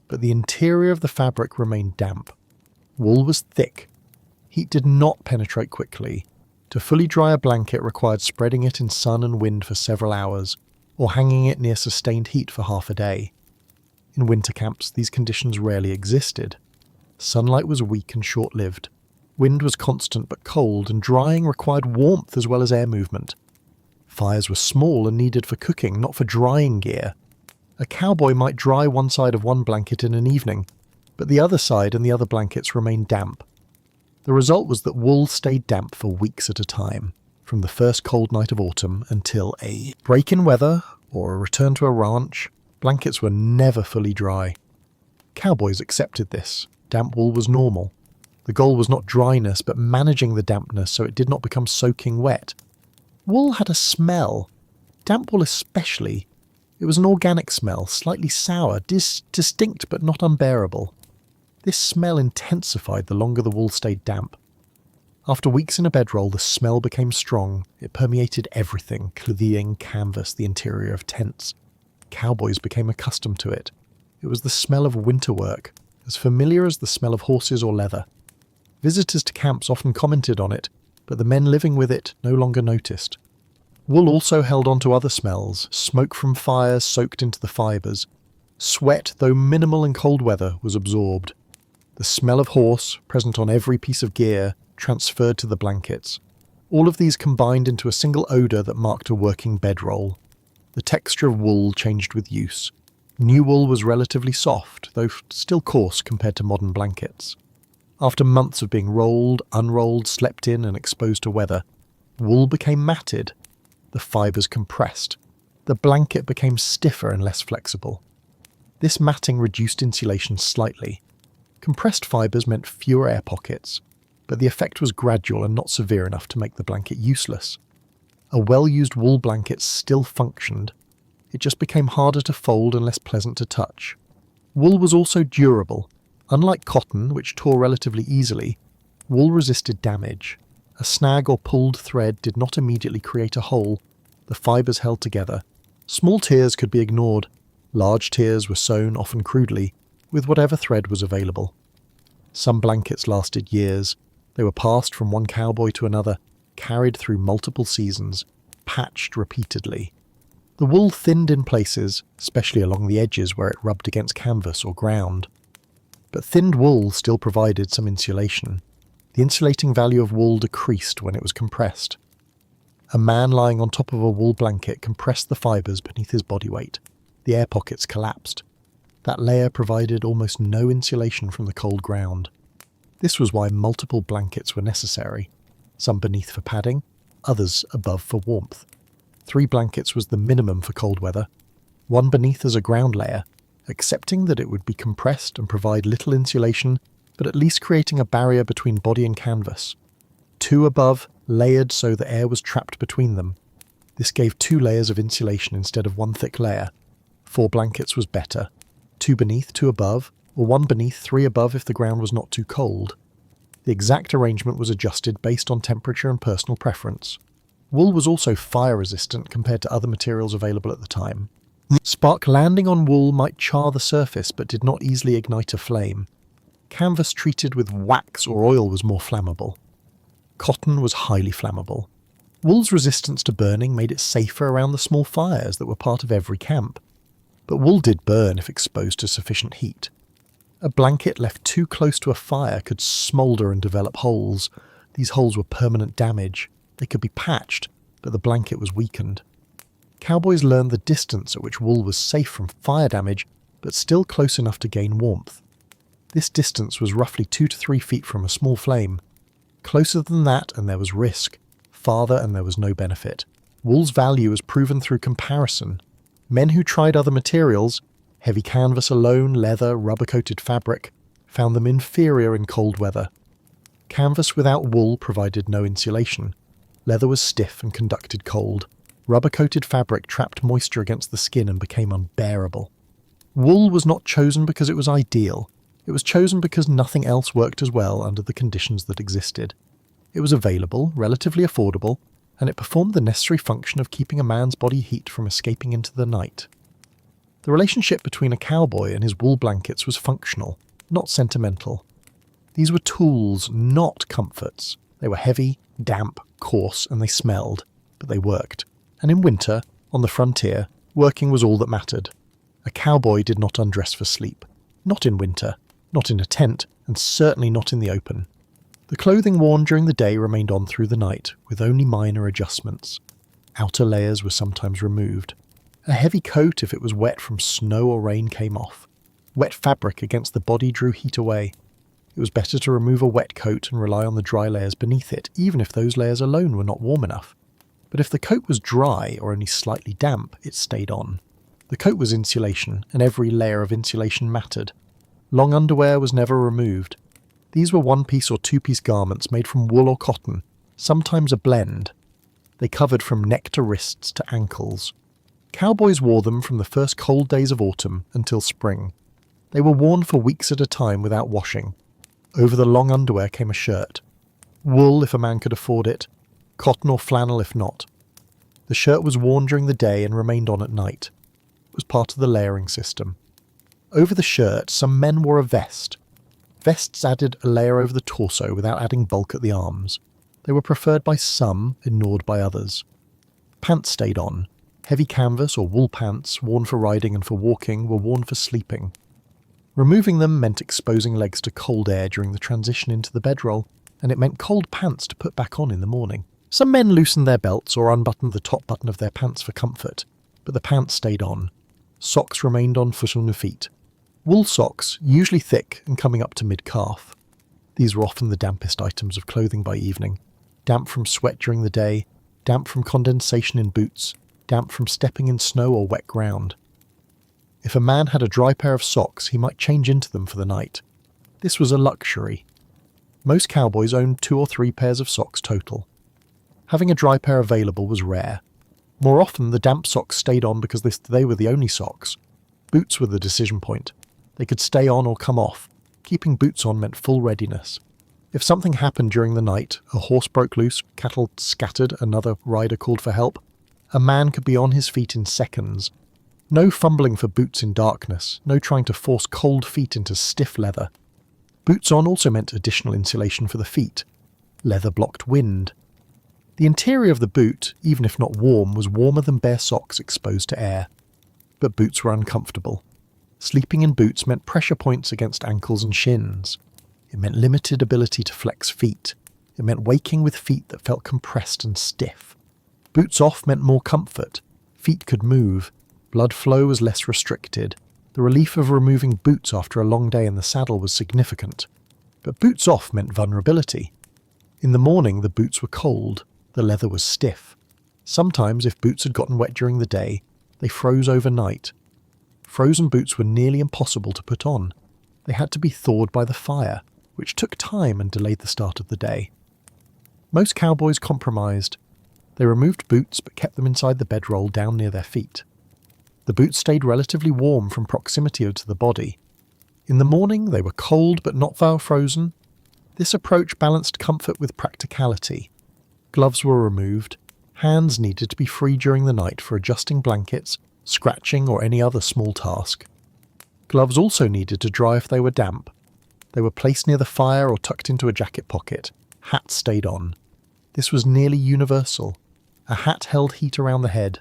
but the interior of the fabric remained damp. Wool was thick. Heat did not penetrate quickly. To fully dry a blanket required spreading it in sun and wind for several hours, or hanging it near sustained heat for half a day. In winter camps, these conditions rarely existed. Sunlight was weak and short-lived. Wind was constant but cold, and drying required warmth as well as air movement. Fires were small and needed for cooking, not for drying gear. A cowboy might dry one side of one blanket in an evening, but the other side and the other blankets remained damp. The result was that wool stayed damp for weeks at a time, from the first cold night of autumn until a break in weather or a return to a ranch. Blankets were never fully dry. Cowboys accepted this. Damp wool was normal. The goal was not dryness, but managing the dampness so it did not become soaking wet. Wool had a smell. Damp wool especially. It was an organic smell, slightly sour, distinct but not unbearable. This smell intensified the longer the wool stayed damp. After weeks in a bedroll, the smell became strong. It permeated everything: clothing, canvas, the interior of tents. Cowboys became accustomed to it. It was the smell of winter work, as familiar as the smell of horses or leather. Visitors to camps often commented on it, but the men living with it no longer noticed. Wool also held on to other smells. Smoke from fires soaked into the fibres. Sweat, though minimal in cold weather, was absorbed. The smell of horse, present on every piece of gear, transferred to the blankets. All of these combined into a single odour that marked a working bedroll. The texture of wool changed with use. New wool was relatively soft, though still coarse compared to modern blankets. After months of being rolled, unrolled, slept in and exposed to weather, wool became matted. The fibres compressed. The blanket became stiffer and less flexible. This matting reduced insulation slightly. Compressed fibres meant fewer air pockets, but the effect was gradual and not severe enough to make the blanket useless. A well-used wool blanket still functioned. It just became harder to fold and less pleasant to touch. Wool was also durable. Unlike cotton, which tore relatively easily, wool resisted damage. A snag or pulled thread did not immediately create a hole. The fibres held together. Small tears could be ignored. Large tears were sewn, often crudely, with whatever thread was available. Some blankets lasted years. They were passed from one cowboy to another, carried through multiple seasons, patched repeatedly. The wool thinned in places, especially along the edges where it rubbed against canvas or ground. But thinned wool still provided some insulation. The insulating value of wool decreased when it was compressed. A man lying on top of a wool blanket compressed the fibres beneath his body weight. The air pockets collapsed. That layer provided almost no insulation from the cold ground. This was why multiple blankets were necessary, some beneath for padding, others above for warmth. 3 blankets was the minimum for cold weather, 1 beneath as a ground layer, accepting that it would be compressed and provide little insulation, but at least creating a barrier between body and canvas. 2 above, layered so the air was trapped between them. This gave 2 layers of insulation instead of 1 thick layer. 4 blankets was better. 2 beneath, 2 above, or 1 beneath, 3 above if the ground was not too cold. The exact arrangement was adjusted based on temperature and personal preference. Wool was also fire-resistant compared to other materials available at the time. Spark landing on wool might char the surface but did not easily ignite a flame. Canvas treated with wax or oil was more flammable. Cotton was highly flammable. Wool's resistance to burning made it safer around the small fires that were part of every camp. But wool did burn if exposed to sufficient heat. A blanket left too close to a fire could smoulder and develop holes. These holes were permanent damage. They could be patched, but the blanket was weakened. Cowboys learned the distance at which wool was safe from fire damage, but still close enough to gain warmth. This distance was roughly 2 to 3 feet from a small flame. Closer than that and there was risk. Farther and there was no benefit. Wool's value was proven through comparison. Men who tried other materials, heavy canvas alone, leather, rubber-coated fabric, found them inferior in cold weather. Canvas without wool provided no insulation. Leather was stiff and conducted cold. Rubber-coated fabric trapped moisture against the skin and became unbearable. Wool was not chosen because it was ideal. It was chosen because nothing else worked as well under the conditions that existed. It was available, relatively affordable, and it performed the necessary function of keeping a man's body heat from escaping into the night. The relationship between a cowboy and his wool blankets was functional, not sentimental. These were tools, not comforts. They were heavy, damp, coarse, and they smelled, but they worked. And in winter, on the frontier, working was all that mattered. A cowboy did not undress for sleep. Not in winter, not in a tent, and certainly not in the open. The clothing worn during the day remained on through the night, with only minor adjustments. Outer layers were sometimes removed. A heavy coat, if it was wet from snow or rain, came off. Wet fabric against the body drew heat away. It was better to remove a wet coat and rely on the dry layers beneath it, even if those layers alone were not warm enough. But if the coat was dry or only slightly damp, it stayed on. The coat was insulation, and every layer of insulation mattered. Long underwear was never removed. These were 1-piece or 2-piece garments made from wool or cotton, sometimes a blend. They covered from neck to wrists to ankles. Cowboys wore them from the first cold days of autumn until spring. They were worn for weeks at a time without washing. Over the long underwear came a shirt. Wool if a man could afford it, cotton or flannel if not. The shirt was worn during the day and remained on at night. It was part of the layering system. Over the shirt, some men wore a vest. Vests added a layer over the torso without adding bulk at the arms. They were preferred by some, ignored by others. Pants stayed on. Heavy canvas or wool pants, worn for riding and for walking, were worn for sleeping. Removing them meant exposing legs to cold air during the transition into the bedroll, and it meant cold pants to put back on in the morning. Some men loosened their belts or unbuttoned the top button of their pants for comfort, but the pants stayed on. Socks remained on foot and feet. Wool socks, usually thick and coming up to mid-calf. These were often the dampest items of clothing by evening. Damp from sweat during the day, damp from condensation in boots, damp from stepping in snow or wet ground. If a man had a dry pair of socks, he might change into them for the night. This was a luxury. Most cowboys owned 2 or 3 pairs of socks total. Having a dry pair available was rare. More often, the damp socks stayed on because they were the only socks. Boots were the decision point. They could stay on or come off. Keeping boots on meant full readiness. If something happened during the night, a horse broke loose, cattle scattered, another rider called for help, a man could be on his feet in seconds. No fumbling for boots in darkness, no trying to force cold feet into stiff leather. Boots on also meant additional insulation for the feet. Leather blocked wind. The interior of the boot, even if not warm, was warmer than bare socks exposed to air. But boots were uncomfortable. Sleeping in boots meant pressure points against ankles and shins. It meant limited ability to flex feet. It meant waking with feet that felt compressed and stiff. Boots off meant more comfort. Feet could move. Blood flow was less restricted. The relief of removing boots after a long day in the saddle was significant. But boots off meant vulnerability. In the morning, the boots were cold. The leather was stiff. Sometimes, if boots had gotten wet during the day, they froze overnight. Frozen boots were nearly impossible to put on. They had to be thawed by the fire, which took time and delayed the start of the day. Most cowboys compromised. They removed boots but kept them inside the bedroll down near their feet. The boots stayed relatively warm from proximity to the body. In the morning, they were cold but not frozen. This approach balanced comfort with practicality. Gloves were removed. Hands needed to be free during the night for adjusting blankets, scratching, or any other small task. Gloves also needed to dry if they were damp. They were placed near the fire or tucked into a jacket pocket. Hats stayed on. This was nearly universal. A hat held heat around the head.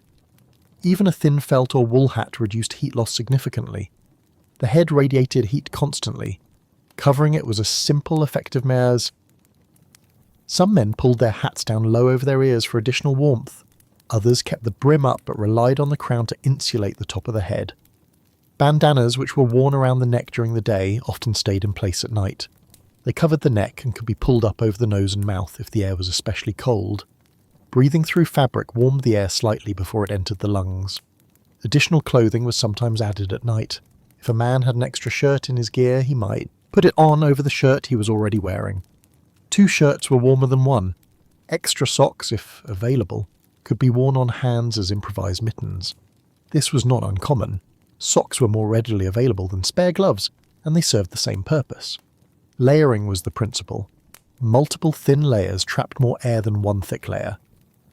Even a thin felt or wool hat reduced heat loss significantly. The head radiated heat constantly. Covering it was a simple, effective measure. Some men pulled their hats down low over their ears for additional warmth. Others kept the brim up but relied on the crown to insulate the top of the head. Bandanas, which were worn around the neck during the day, often stayed in place at night. They covered the neck and could be pulled up over the nose and mouth if the air was especially cold. Breathing through fabric warmed the air slightly before it entered the lungs. Additional clothing was sometimes added at night. If a man had an extra shirt in his gear, he might put it on over the shirt he was already wearing. 2 shirts were warmer than one. Extra socks, if available, could be worn on hands as improvised mittens. This was not uncommon. Socks were more readily available than spare gloves, and they served the same purpose. Layering was the principle. Multiple thin layers trapped more air than one thick layer.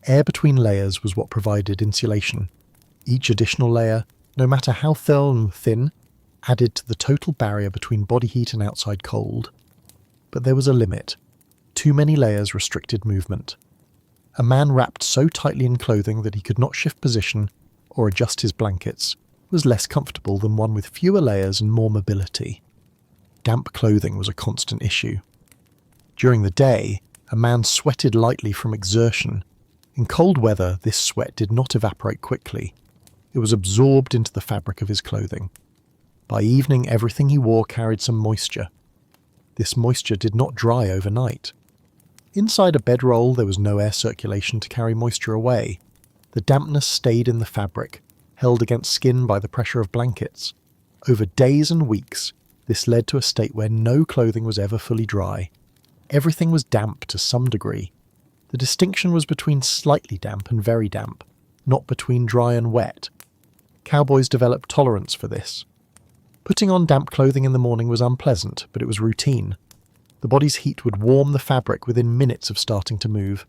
Air between layers was what provided insulation. Each additional layer, no matter how thin, added to the total barrier between body heat and outside cold. But there was a limit. Too many layers restricted movement. A man wrapped so tightly in clothing that he could not shift position or adjust his blankets was less comfortable than one with fewer layers and more mobility. Damp clothing was a constant issue. During the day, a man sweated lightly from exertion. In cold weather, this sweat did not evaporate quickly. It was absorbed into the fabric of his clothing. By evening, everything he wore carried some moisture. This moisture did not dry overnight. Inside a bedroll, there was no air circulation to carry moisture away. The dampness stayed in the fabric, held against skin by the pressure of blankets. Over days and weeks, this led to a state where no clothing was ever fully dry. Everything was damp to some degree. The distinction was between slightly damp and very damp, not between dry and wet. Cowboys developed tolerance for this. Putting on damp clothing in the morning was unpleasant, but it was routine. The body's heat would warm the fabric within minutes of starting to move.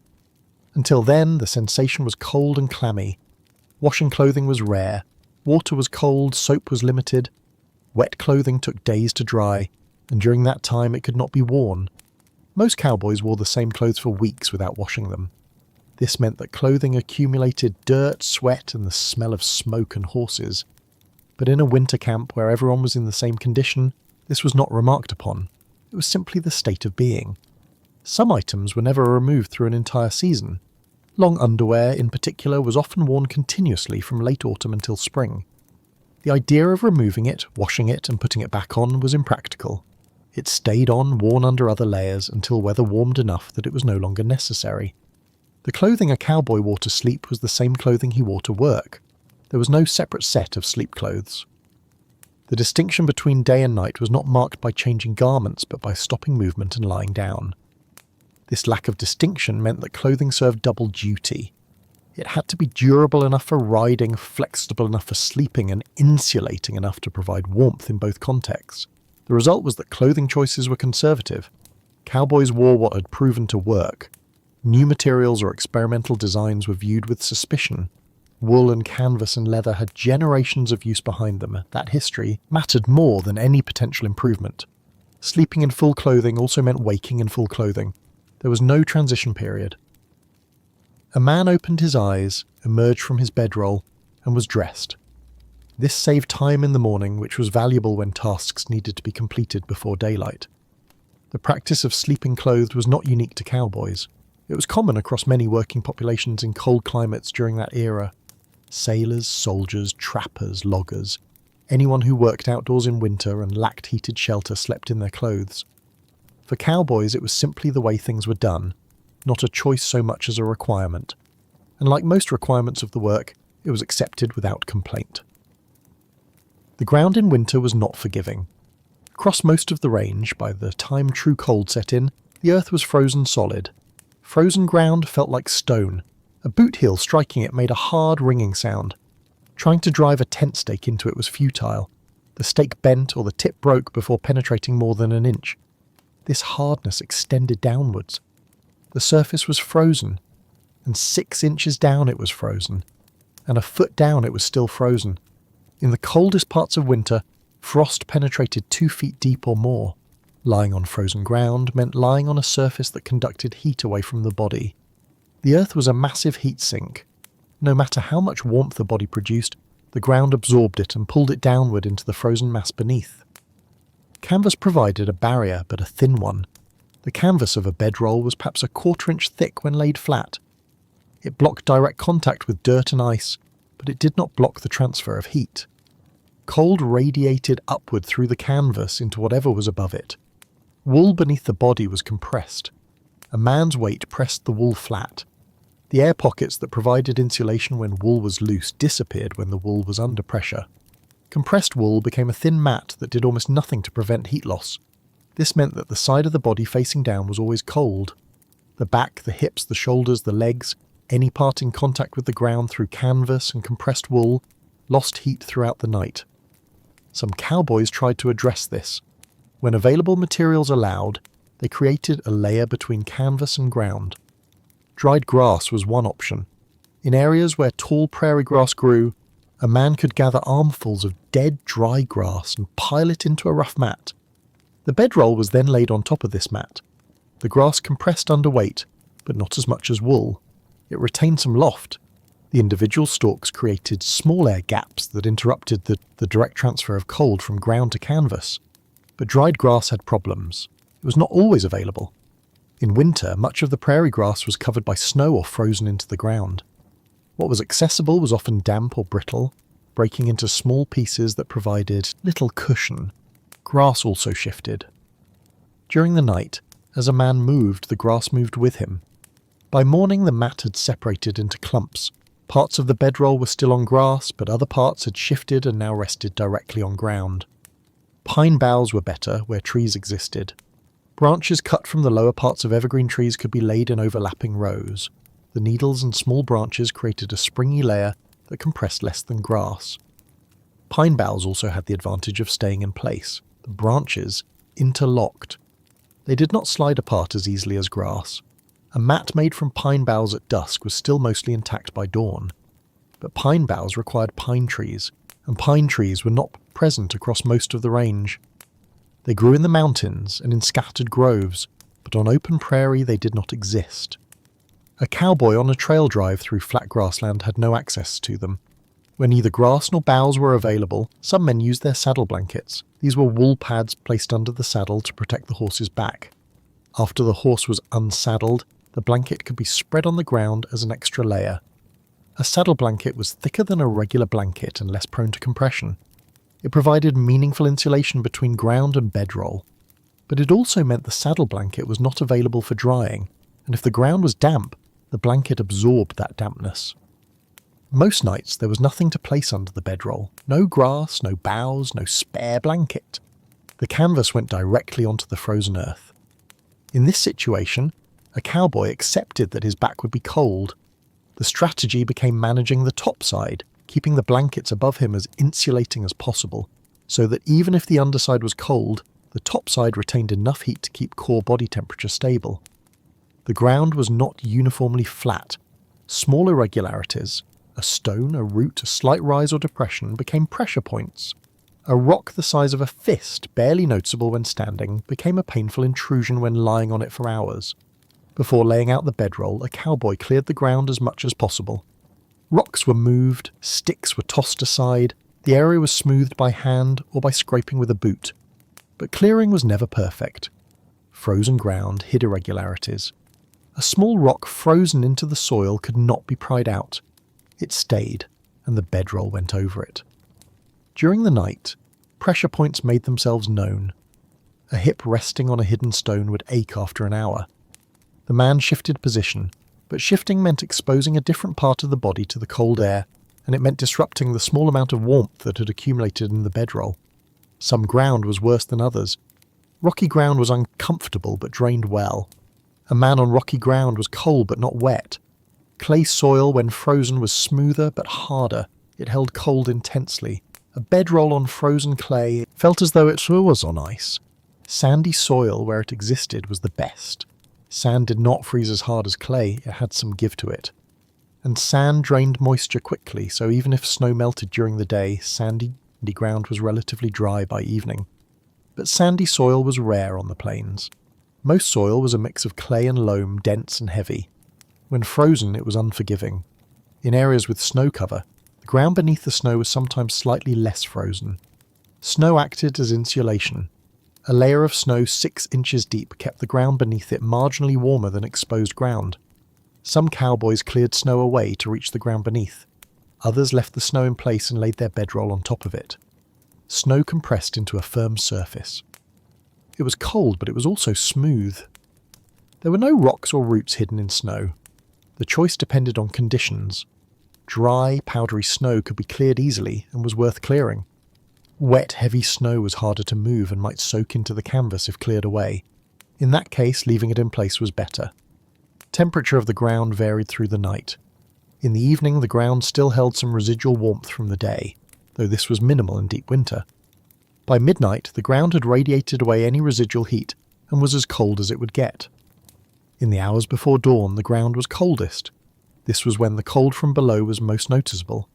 Until then, the sensation was cold and clammy. Washing clothing was rare. Water was cold, soap was limited. Wet clothing took days to dry, and during that time it could not be worn. Most cowboys wore the same clothes for weeks without washing them. This meant that clothing accumulated dirt, sweat, and the smell of smoke and horses. But in a winter camp where everyone was in the same condition, this was not remarked upon. It was simply the state of being. Some items were never removed through an entire season. Long underwear, in particular, was often worn continuously from late autumn until spring. The idea of removing it, washing it, and putting it back on was impractical. It stayed on, worn under other layers, until weather warmed enough that it was no longer necessary. The clothing a cowboy wore to sleep was the same clothing he wore to work. There was no separate set of sleep clothes. The distinction between day and night was not marked by changing garments, but by stopping movement and lying down. This lack of distinction meant that clothing served double duty. It had to be durable enough for riding, flexible enough for sleeping, and insulating enough to provide warmth in both contexts. The result was that clothing choices were conservative. Cowboys wore what had proven to work. New materials or experimental designs were viewed with suspicion. Wool and canvas and leather had generations of use behind them. That history mattered more than any potential improvement. Sleeping in full clothing also meant waking in full clothing. There was no transition period. A man opened his eyes, emerged from his bedroll, and was dressed. This saved time in the morning, which was valuable when tasks needed to be completed before daylight. The practice of sleeping clothed was not unique to cowboys. It was common across many working populations in cold climates during that era. Sailors, soldiers, trappers, loggers. Anyone who worked outdoors in winter and lacked heated shelter slept in their clothes. For cowboys, it was simply the way things were done, not a choice so much as a requirement. And like most requirements of the work, it was accepted without complaint. The ground in winter was not forgiving. Across most of the range, by the time true cold set in, the earth was frozen solid. Frozen ground felt like stone. A boot heel striking it made a hard, ringing sound. Trying to drive a tent stake into it was futile. The stake bent or the tip broke before penetrating more than an inch. This hardness extended downwards. The surface was frozen, and 6 inches down it was frozen, and a foot down it was still frozen. In the coldest parts of winter, frost penetrated 2 feet deep or more. Lying on frozen ground meant lying on a surface that conducted heat away from the body. The earth was a massive heat sink. No matter how much warmth the body produced, the ground absorbed it and pulled it downward into the frozen mass beneath. Canvas provided a barrier, but a thin one. The canvas of a bedroll was perhaps a 1/4 inch thick when laid flat. It blocked direct contact with dirt and ice, but it did not block the transfer of heat. Cold radiated upward through the canvas into whatever was above it. Wool beneath the body was compressed. A man's weight pressed the wool flat. The air pockets that provided insulation when wool was loose disappeared when the wool was under pressure. Compressed wool became a thin mat that did almost nothing to prevent heat loss. This meant that the side of the body facing down was always cold. The back, the hips, the shoulders, the legs, any part in contact with the ground through canvas and compressed wool, lost heat throughout the night. Some cowboys tried to address this. When available materials allowed, they created a layer between canvas and ground. Dried grass was one option. In areas where tall prairie grass grew, a man could gather armfuls of dead, dry grass and pile it into a rough mat. The bedroll was then laid on top of this mat. The grass compressed under weight, but not as much as wool. It retained some loft. The individual stalks created small air gaps that interrupted the direct transfer of cold from ground to canvas. But dried grass had problems. It was not always available. In winter, much of the prairie grass was covered by snow or frozen into the ground. What was accessible was often damp or brittle, breaking into small pieces that provided little cushion. Grass also shifted. During the night, as a man moved, the grass moved with him. By morning, the mat had separated into clumps. Parts of the bedroll were still on grass, but other parts had shifted and now rested directly on ground. Pine boughs were better where trees existed. Branches cut from the lower parts of evergreen trees could be laid in overlapping rows. The needles and small branches created a springy layer that compressed less than grass. Pine boughs also had the advantage of staying in place. The branches interlocked. They did not slide apart as easily as grass. A mat made from pine boughs at dusk was still mostly intact by dawn. But pine boughs required pine trees, and pine trees were not present across most of the range. They grew in the mountains and in scattered groves, but on open prairie they did not exist. A cowboy on a trail drive through flat grassland had no access to them. When neither grass nor boughs were available, some men used their saddle blankets. These were wool pads placed under the saddle to protect the horse's back. After the horse was unsaddled, the blanket could be spread on the ground as an extra layer. A saddle blanket was thicker than a regular blanket and less prone to compression. It provided meaningful insulation between ground and bedroll. But it also meant the saddle blanket was not available for drying, and if the ground was damp, the blanket absorbed that dampness. Most nights there was nothing to place under the bedroll. No grass, no boughs, no spare blanket. The canvas went directly onto the frozen earth. In this situation, a cowboy accepted that his back would be cold. The strategy became managing the top side, keeping the blankets above him as insulating as possible, so that even if the underside was cold, the top side retained enough heat to keep core body temperature stable. The ground was not uniformly flat. Small irregularities, a stone, a root, a slight rise or depression, became pressure points. A rock the size of a fist, barely noticeable when standing, became a painful intrusion when lying on it for hours. Before laying out the bedroll, a cowboy cleared the ground as much as possible. Rocks were moved, sticks were tossed aside, the area was smoothed by hand or by scraping with a boot. But clearing was never perfect. Frozen ground hid irregularities. A A small rock frozen into the soil could not be pried out. It stayed, and the bedroll went over it. During the night, pressure points made themselves known. A hip resting on a hidden stone would ache after an hour. The man shifted position, but shifting meant exposing a different part of the body to the cold air, and it meant disrupting the small amount of warmth that had accumulated in the bedroll. Some ground was worse than others. Rocky ground was uncomfortable but drained well. A man on rocky ground was cold but not wet. Clay soil, when frozen, was smoother but harder. It held cold intensely. A bedroll on frozen clay felt as though it was on ice. Sandy soil, where it existed, was the best. Sand did not freeze as hard as clay, it had some give to it. And sand drained moisture quickly, so even if snow melted during the day, sandy ground was relatively dry by evening. But sandy soil was rare on the plains. Most soil was a mix of clay and loam, dense and heavy. When frozen, it was unforgiving. In areas with snow cover, the ground beneath the snow was sometimes slightly less frozen. Snow acted as insulation. A layer of snow 6 inches deep kept the ground beneath it marginally warmer than exposed ground. Some cowboys cleared snow away to reach the ground beneath. Others left the snow in place and laid their bedroll on top of it. Snow compressed into a firm surface. It was cold, but it was also smooth. There were no rocks or roots hidden in snow. The choice depended on conditions. Dry, powdery snow could be cleared easily and was worth clearing. Wet, heavy snow was harder to move and might soak into the canvas if cleared away. In that case, leaving it in place was better. Temperature of the ground varied through the night. In the evening, the ground still held some residual warmth from the day, though this was minimal in deep winter. By midnight, the ground had radiated away any residual heat and was as cold as it would get. In the hours before dawn, the ground was coldest. This was when the cold from below was most noticeable.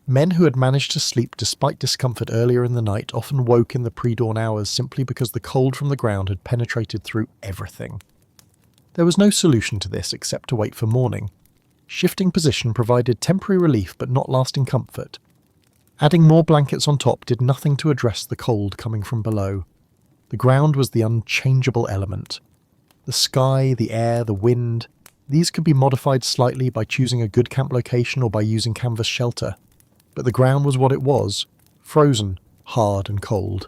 Men who had managed to sleep despite discomfort earlier in the night often woke in the pre-dawn hours simply because the cold from the ground had penetrated through everything. There was no solution to this except to wait for morning. Shifting position provided temporary relief but not lasting comfort. Adding more blankets on top did nothing to address the cold coming from below. The ground was the unchangeable element. The sky, the air, the wind, these could be modified slightly by choosing a good camp location or by using canvas shelter. But the ground was what it was, frozen, hard and cold.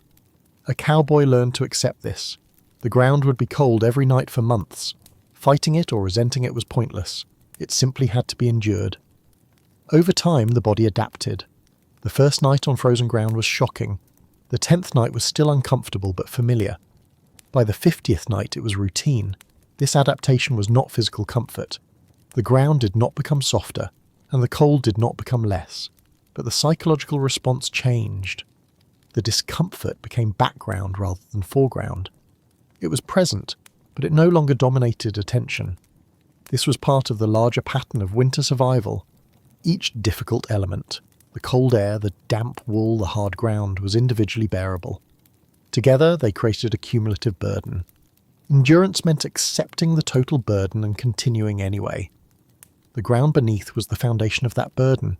A cowboy learned to accept this. The ground would be cold every night for months. Fighting it or resenting it was pointless. It simply had to be endured. Over time, the body adapted. The first night on frozen ground was shocking. The 10th night was still uncomfortable but familiar. By the 50th night, it was routine. This adaptation was not physical comfort. The ground did not become softer, and the cold did not become less. But the psychological response changed. The discomfort became background rather than foreground. It was present, but it no longer dominated attention. This was part of the larger pattern of winter survival. Each difficult element, the cold air, the damp wool, the hard ground, was individually bearable. Together, they created a cumulative burden. Endurance meant accepting the total burden and continuing anyway. The ground beneath was the foundation of that burden.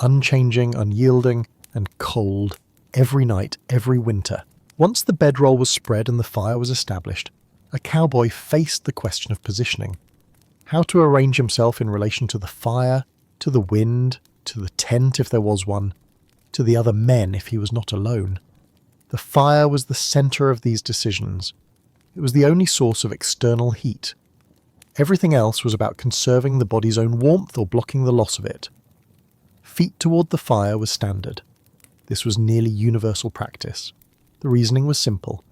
Unchanging, unyielding, and cold, every night, every winter. Once the bedroll was spread and the fire was established, a cowboy faced the question of positioning. How to arrange himself in relation to the fire, to the wind, to the tent if there was one, to the other men if he was not alone. The fire was the centre of these decisions. It was the only source of external heat. Everything else was about conserving the body's own warmth or blocking the loss of it. Feet toward the fire was standard. This was nearly universal practice. The reasoning was simple.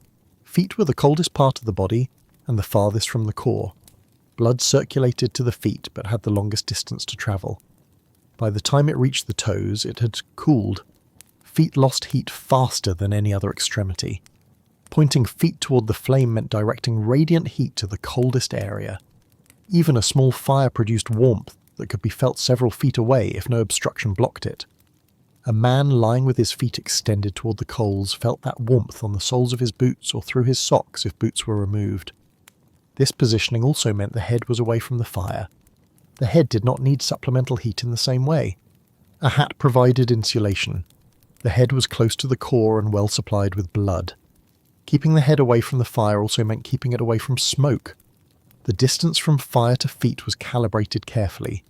Feet were the coldest part of the body and the farthest from the core. Blood circulated to the feet but had the longest distance to travel. By the time it reached the toes, it had cooled. Feet lost heat faster than any other extremity. Pointing feet toward the flame meant directing radiant heat to the coldest area. Even a small fire produced warmth that could be felt several feet away if no obstruction blocked it. A man lying with his feet extended toward the coals felt that warmth on the soles of his boots or through his socks if boots were removed. This positioning also meant the head was away from the fire. The head did not need supplemental heat in the same way. A hat provided insulation. The head was close to the core and well supplied with blood. Keeping the head away from the fire also meant keeping it away from smoke. The distance from fire to feet was calibrated carefully.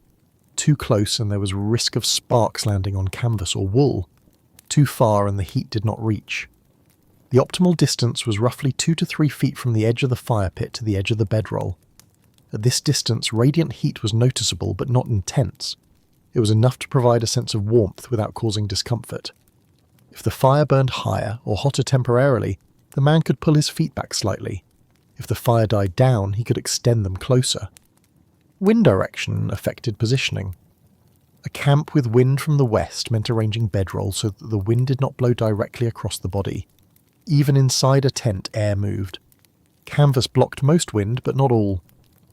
Too close and there was risk of sparks landing on canvas or wool. Too far and the heat did not reach. The optimal distance was roughly 2 to 3 feet from the edge of the fire pit to the edge of the bedroll. At this distance, radiant heat was noticeable but not intense. It was enough to provide a sense of warmth without causing discomfort. If the fire burned higher or hotter temporarily, the man could pull his feet back slightly. If the fire died down, he could extend them closer. Wind direction affected positioning. A camp with wind from the west meant arranging bedrolls so that the wind did not blow directly across the body. Even inside a tent, air moved. Canvas blocked most wind, but not all.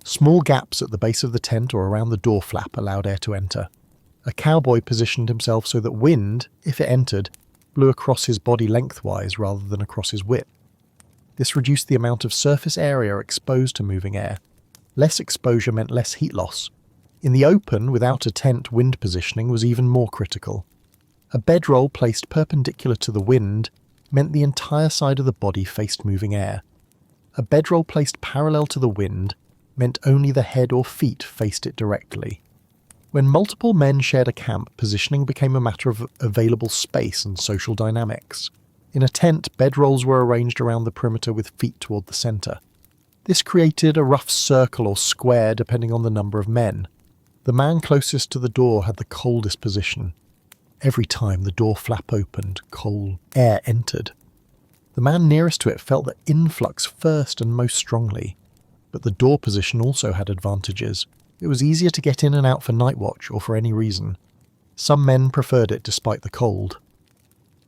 Small gaps at the base of the tent or around the door flap allowed air to enter. A cowboy positioned himself so that wind, if it entered, blew across his body lengthwise rather than across his width. This reduced the amount of surface area exposed to moving air. Less exposure meant less heat loss. In the open, without a tent, wind positioning was even more critical. A bedroll placed perpendicular to the wind meant the entire side of the body faced moving air. A bedroll placed parallel to the wind meant only the head or feet faced it directly. When multiple men shared a camp, positioning became a matter of available space and social dynamics. In a tent, bedrolls were arranged around the perimeter with feet toward the centre. This created a rough circle or square depending on the number of men. The man closest to the door had the coldest position. Every time the door flap opened, cold air entered. The man nearest to it felt the influx first and most strongly. But the door position also had advantages. It was easier to get in and out for night watch or for any reason. Some men preferred it despite the cold.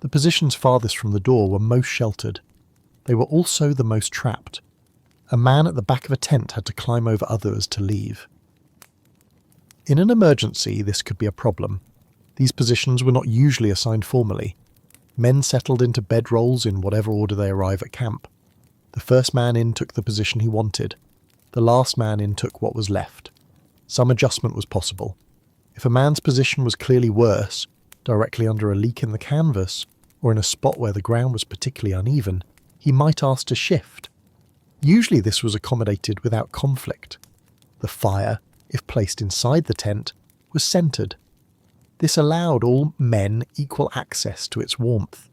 The positions farthest from the door were most sheltered. They were also the most trapped. A man at the back of a tent had to climb over others to leave. In an emergency, this could be a problem. These positions were not usually assigned formally. Men settled into bedrolls in whatever order they arrive at camp. The first man in took the position he wanted. The last man in took what was left. Some adjustment was possible. If a man's position was clearly worse, directly under a leak in the canvas, or in a spot where the ground was particularly uneven, he might ask to shift. Usually this was accommodated without conflict. The fire, if placed inside the tent, was centred. This allowed all men equal access to its warmth.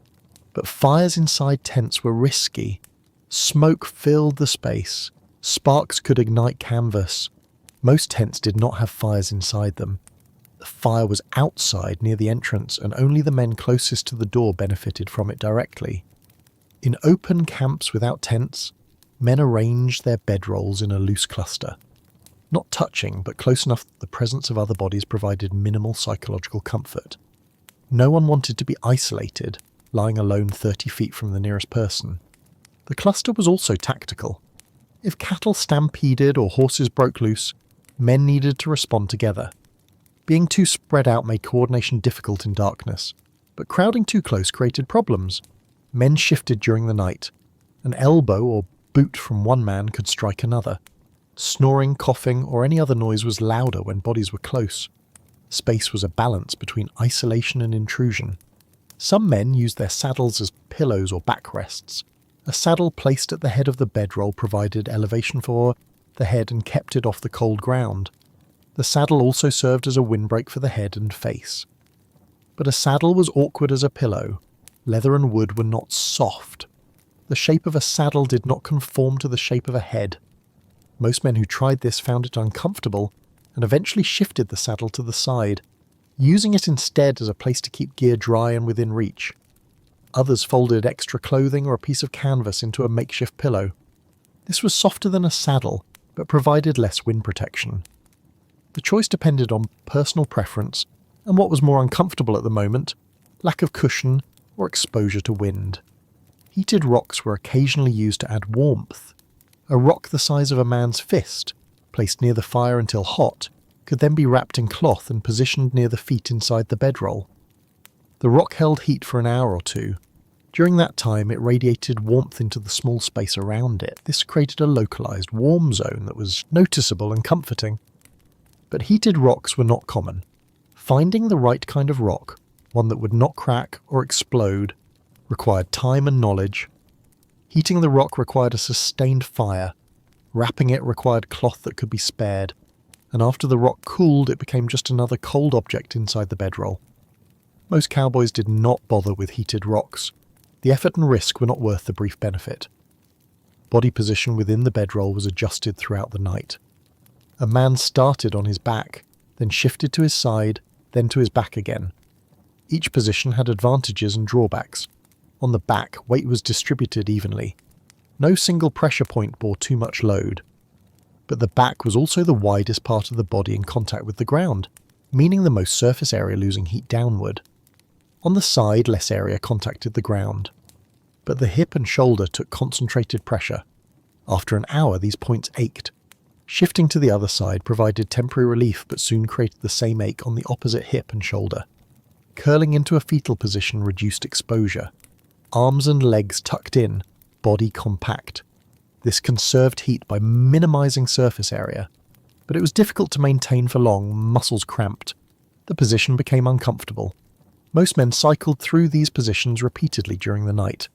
But fires inside tents were risky. Smoke filled the space. Sparks could ignite canvas. Most tents did not have fires inside them. The fire was outside near the entrance and only the men closest to the door benefited from it directly. In open camps without tents, men arranged their bedrolls in a loose cluster. Not touching, but close enough that the presence of other bodies provided minimal psychological comfort. No one wanted to be isolated, lying alone 30 feet from the nearest person. The cluster was also tactical. If cattle stampeded or horses broke loose, men needed to respond together. Being too spread out made coordination difficult in darkness, but crowding too close created problems. Men shifted during the night. An elbow or boot from one man could strike another. Snoring, coughing, or any other noise was louder when bodies were close. Space was a balance between isolation and intrusion. Some men used their saddles as pillows or backrests. A saddle placed at the head of the bedroll provided elevation for the head and kept it off the cold ground. The saddle also served as a windbreak for the head and face. But a saddle was awkward as a pillow. Leather and wood were not soft. The shape of a saddle did not conform to the shape of a head. Most men who tried this found it uncomfortable and eventually shifted the saddle to the side, using it instead as a place to keep gear dry and within reach. Others folded extra clothing or a piece of canvas into a makeshift pillow. This was softer than a saddle, but provided less wind protection. The choice depended on personal preference and what was more uncomfortable at the moment, lack of cushion or exposure to wind. Heated rocks were occasionally used to add warmth. A rock the size of a man's fist, placed near the fire until hot, could then be wrapped in cloth and positioned near the feet inside the bedroll. The rock held heat for an hour or two. During that time, it radiated warmth into the small space around it. This created a localized warm zone that was noticeable and comforting. But heated rocks were not common. Finding the right kind of rock, one that would not crack or explode, required time and knowledge. Heating the rock required a sustained fire. Wrapping it required cloth that could be spared, and after the rock cooled it became just another cold object inside the bedroll. Most cowboys did not bother with heated rocks. The effort and risk were not worth the brief benefit. Body position within the bedroll was adjusted throughout the night. A man started on his back, then shifted to his side, then to his back again. Each position had advantages and drawbacks. On the back, weight was distributed evenly. No single pressure point bore too much load. But the back was also the widest part of the body in contact with the ground, meaning the most surface area losing heat downward. On the side, less area contacted the ground. But the hip and shoulder took concentrated pressure. After an hour, these points ached. Shifting to the other side provided temporary relief but soon created the same ache on the opposite hip and shoulder. Curling into a fetal position reduced exposure. Arms and legs tucked in, body compact. This conserved heat by minimizing surface area. But it was difficult to maintain for long, muscles cramped. The position became uncomfortable. Most men cycled through these positions repeatedly during the night.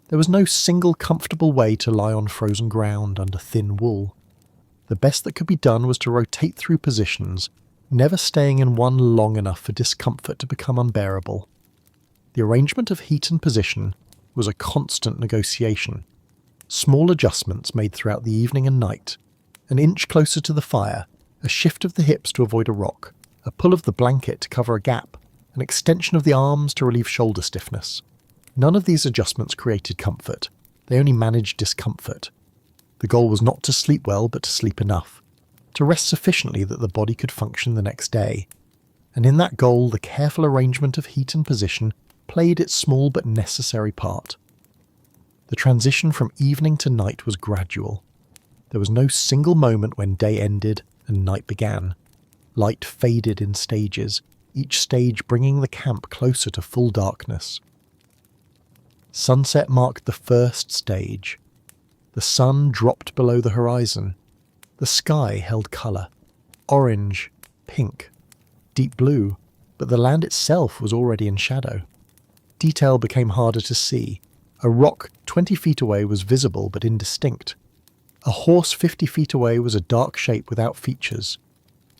There was no single comfortable way to lie on frozen ground under thin wool. The best that could be done was to rotate through positions, never staying in one long enough for discomfort to become unbearable. The arrangement of heat and position was a constant negotiation. Small adjustments made throughout the evening and night. An inch closer to the fire, a shift of the hips to avoid a rock, a pull of the blanket to cover a gap, an extension of the arms to relieve shoulder stiffness. None of these adjustments created comfort. They only managed discomfort. The goal was not to sleep well, but to sleep enough. To rest sufficiently that the body could function the next day. And in that goal, the careful arrangement of heat and position played its small but necessary part. The transition from evening to night was gradual. There was no single moment when day ended and night began. Light faded in stages, each stage bringing the camp closer to full darkness. Sunset marked the first stage. The sun dropped below the horizon. The sky held colour. Orange, pink, deep blue, but the land itself was already in shadow. Detail became harder to see. A rock 20 feet away was visible but indistinct. A horse 50 feet away was a dark shape without features.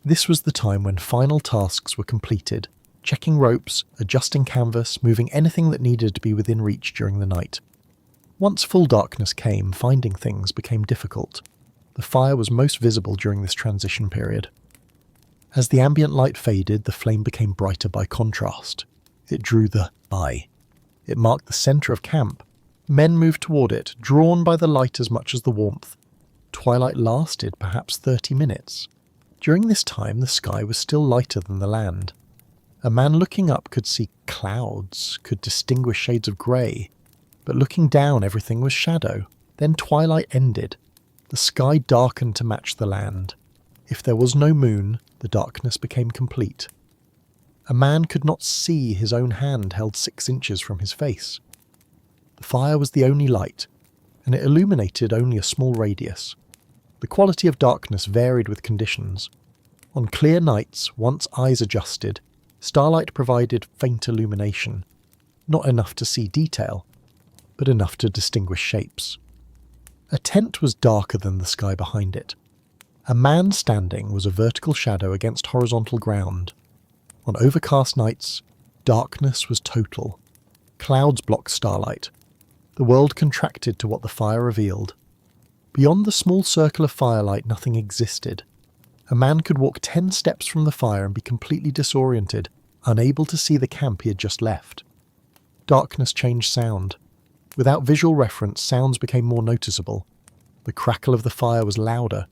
This was the time when final tasks were completed, checking ropes, adjusting canvas, moving anything that needed to be within reach during the night. Once full darkness came, finding things became difficult. The fire was most visible during this transition period. As the ambient light faded, the flame became brighter by contrast. It drew the eye. It marked the centre of camp. Men moved toward it, drawn by the light as much as the warmth. Twilight lasted perhaps 30 minutes. During this time, the sky was still lighter than the land. A man looking up could see clouds, could distinguish shades of grey. But looking down, everything was shadow. Then twilight ended. The sky darkened to match the land. If there was no moon, the darkness became complete. A man could not see his own hand held 6 inches from his face. The fire was the only light, and it illuminated only a small radius. The quality of darkness varied with conditions. On clear nights, once eyes adjusted, starlight provided faint illumination, not enough to see detail, but enough to distinguish shapes. A tent was darker than the sky behind it. A man standing was a vertical shadow against horizontal ground. On overcast nights, darkness was total. Clouds blocked starlight. The world contracted to what the fire revealed. Beyond the small circle of firelight, nothing existed. A man could walk 10 steps from the fire and be completely disoriented, unable to see the camp he had just left. Darkness changed sound. Without visual reference, sounds became more noticeable. The crackle of the fire was louder.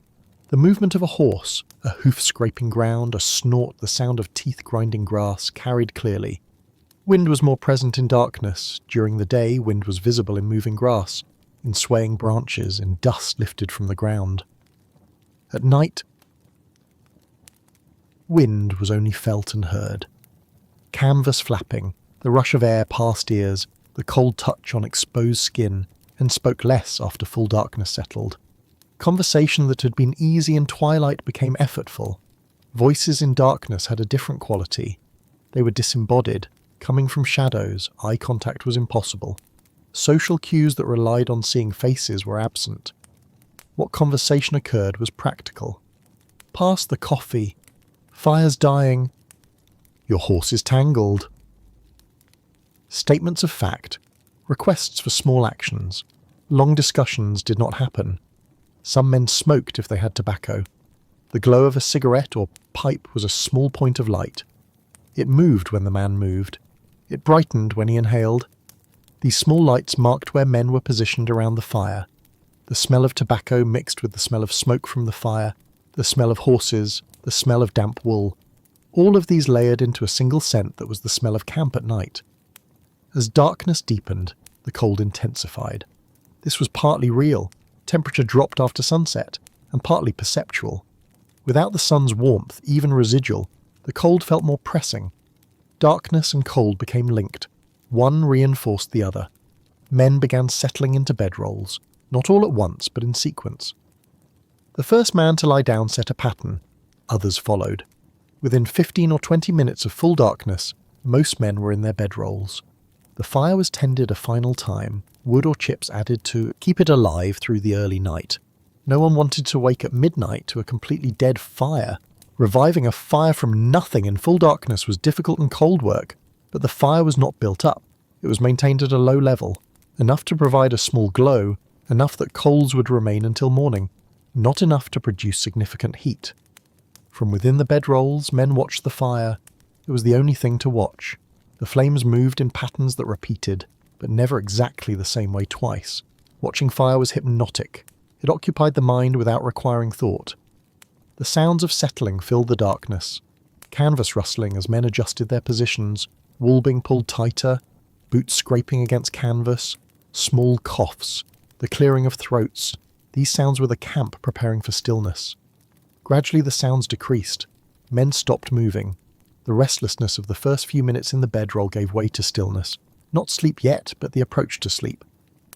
The movement of a horse, a hoof scraping ground, a snort, the sound of teeth grinding grass, carried clearly. Wind was more present in darkness. During the day, wind was visible in moving grass, in swaying branches, in dust lifted from the ground. At night, wind was only felt and heard. Canvas flapping, the rush of air past ears, the cold touch on exposed skin, and spoke less after full darkness settled. Conversation that had been easy in twilight became effortful. Voices in darkness had a different quality. They were disembodied, coming from shadows. Eye contact was impossible. Social cues that relied on seeing faces were absent. What conversation occurred was practical. Pass the coffee. Fire's dying. Your horse is tangled. Statements of fact, requests for small actions. Long discussions did not happen. Some men smoked if they had tobacco. The glow of a cigarette or pipe was a small point of light. It moved when the man moved. It brightened when he inhaled. These small lights marked where men were positioned around the fire. The smell of tobacco mixed with the smell of smoke from the fire, the smell of horses, the smell of damp wool. All of these layered into a single scent that was the smell of camp at night. As darkness deepened, the cold intensified. This was partly real, temperature dropped after sunset, and partly perceptual. Without the sun's warmth, even residual, the cold felt more pressing. Darkness and cold became linked. One reinforced the other. Men began settling into bedrolls, not all at once, but in sequence. The first man to lie down set a pattern. Others followed. Within 15 or 20 minutes of full darkness, most men were in their bedrolls. The fire was tended a final time, wood or chips added to keep it alive through the early night. No one wanted to wake at midnight to a completely dead fire. Reviving a fire from nothing in full darkness was difficult and cold work, but the fire was not built up. It was maintained at a low level, enough to provide a small glow, enough that coals would remain until morning, not enough to produce significant heat. From within the bedrolls, men watched the fire. It was the only thing to watch. The flames moved in patterns that repeated, but never exactly the same way twice. Watching fire was hypnotic. It occupied the mind without requiring thought. The sounds of settling filled the darkness. Canvas rustling as men adjusted their positions, wool being pulled tighter, boots scraping against canvas, small coughs, the clearing of throats. These sounds were the camp preparing for stillness. Gradually the sounds decreased. Men stopped moving. The restlessness of the first few minutes in the bedroll gave way to stillness. Not sleep yet, but the approach to sleep.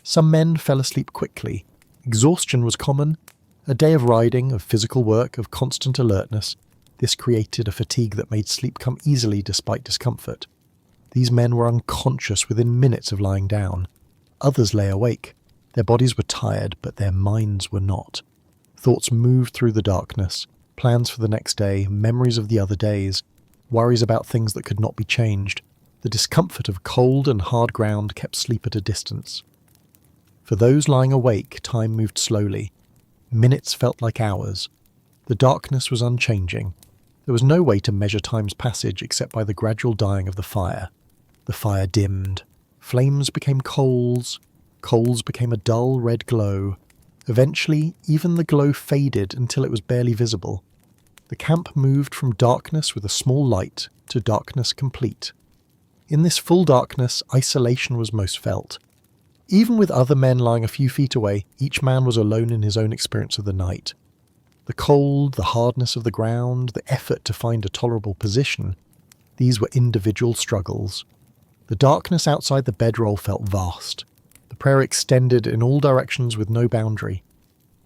Some men fell asleep quickly. Exhaustion was common. A day of riding, of physical work, of constant alertness. This created a fatigue that made sleep come easily despite discomfort. These men were unconscious within minutes of lying down. Others lay awake. Their bodies were tired, but their minds were not. Thoughts moved through the darkness. Plans for the next day, memories of the other days, worries about things that could not be changed. The discomfort of cold and hard ground kept sleep at a distance. For those lying awake, time moved slowly. Minutes felt like hours. The darkness was unchanging. There was no way to measure time's passage except by the gradual dying of the fire. The fire dimmed. Flames became coals. Coals became a dull red glow. Eventually, even the glow faded until it was barely visible. The camp moved from darkness with a small light to darkness complete. In this full darkness, isolation was most felt. Even with other men lying a few feet away, each man was alone in his own experience of the night. The cold, the hardness of the ground, the effort to find a tolerable position, these were individual struggles. The darkness outside the bedroll felt vast. The prairie extended in all directions with no boundary.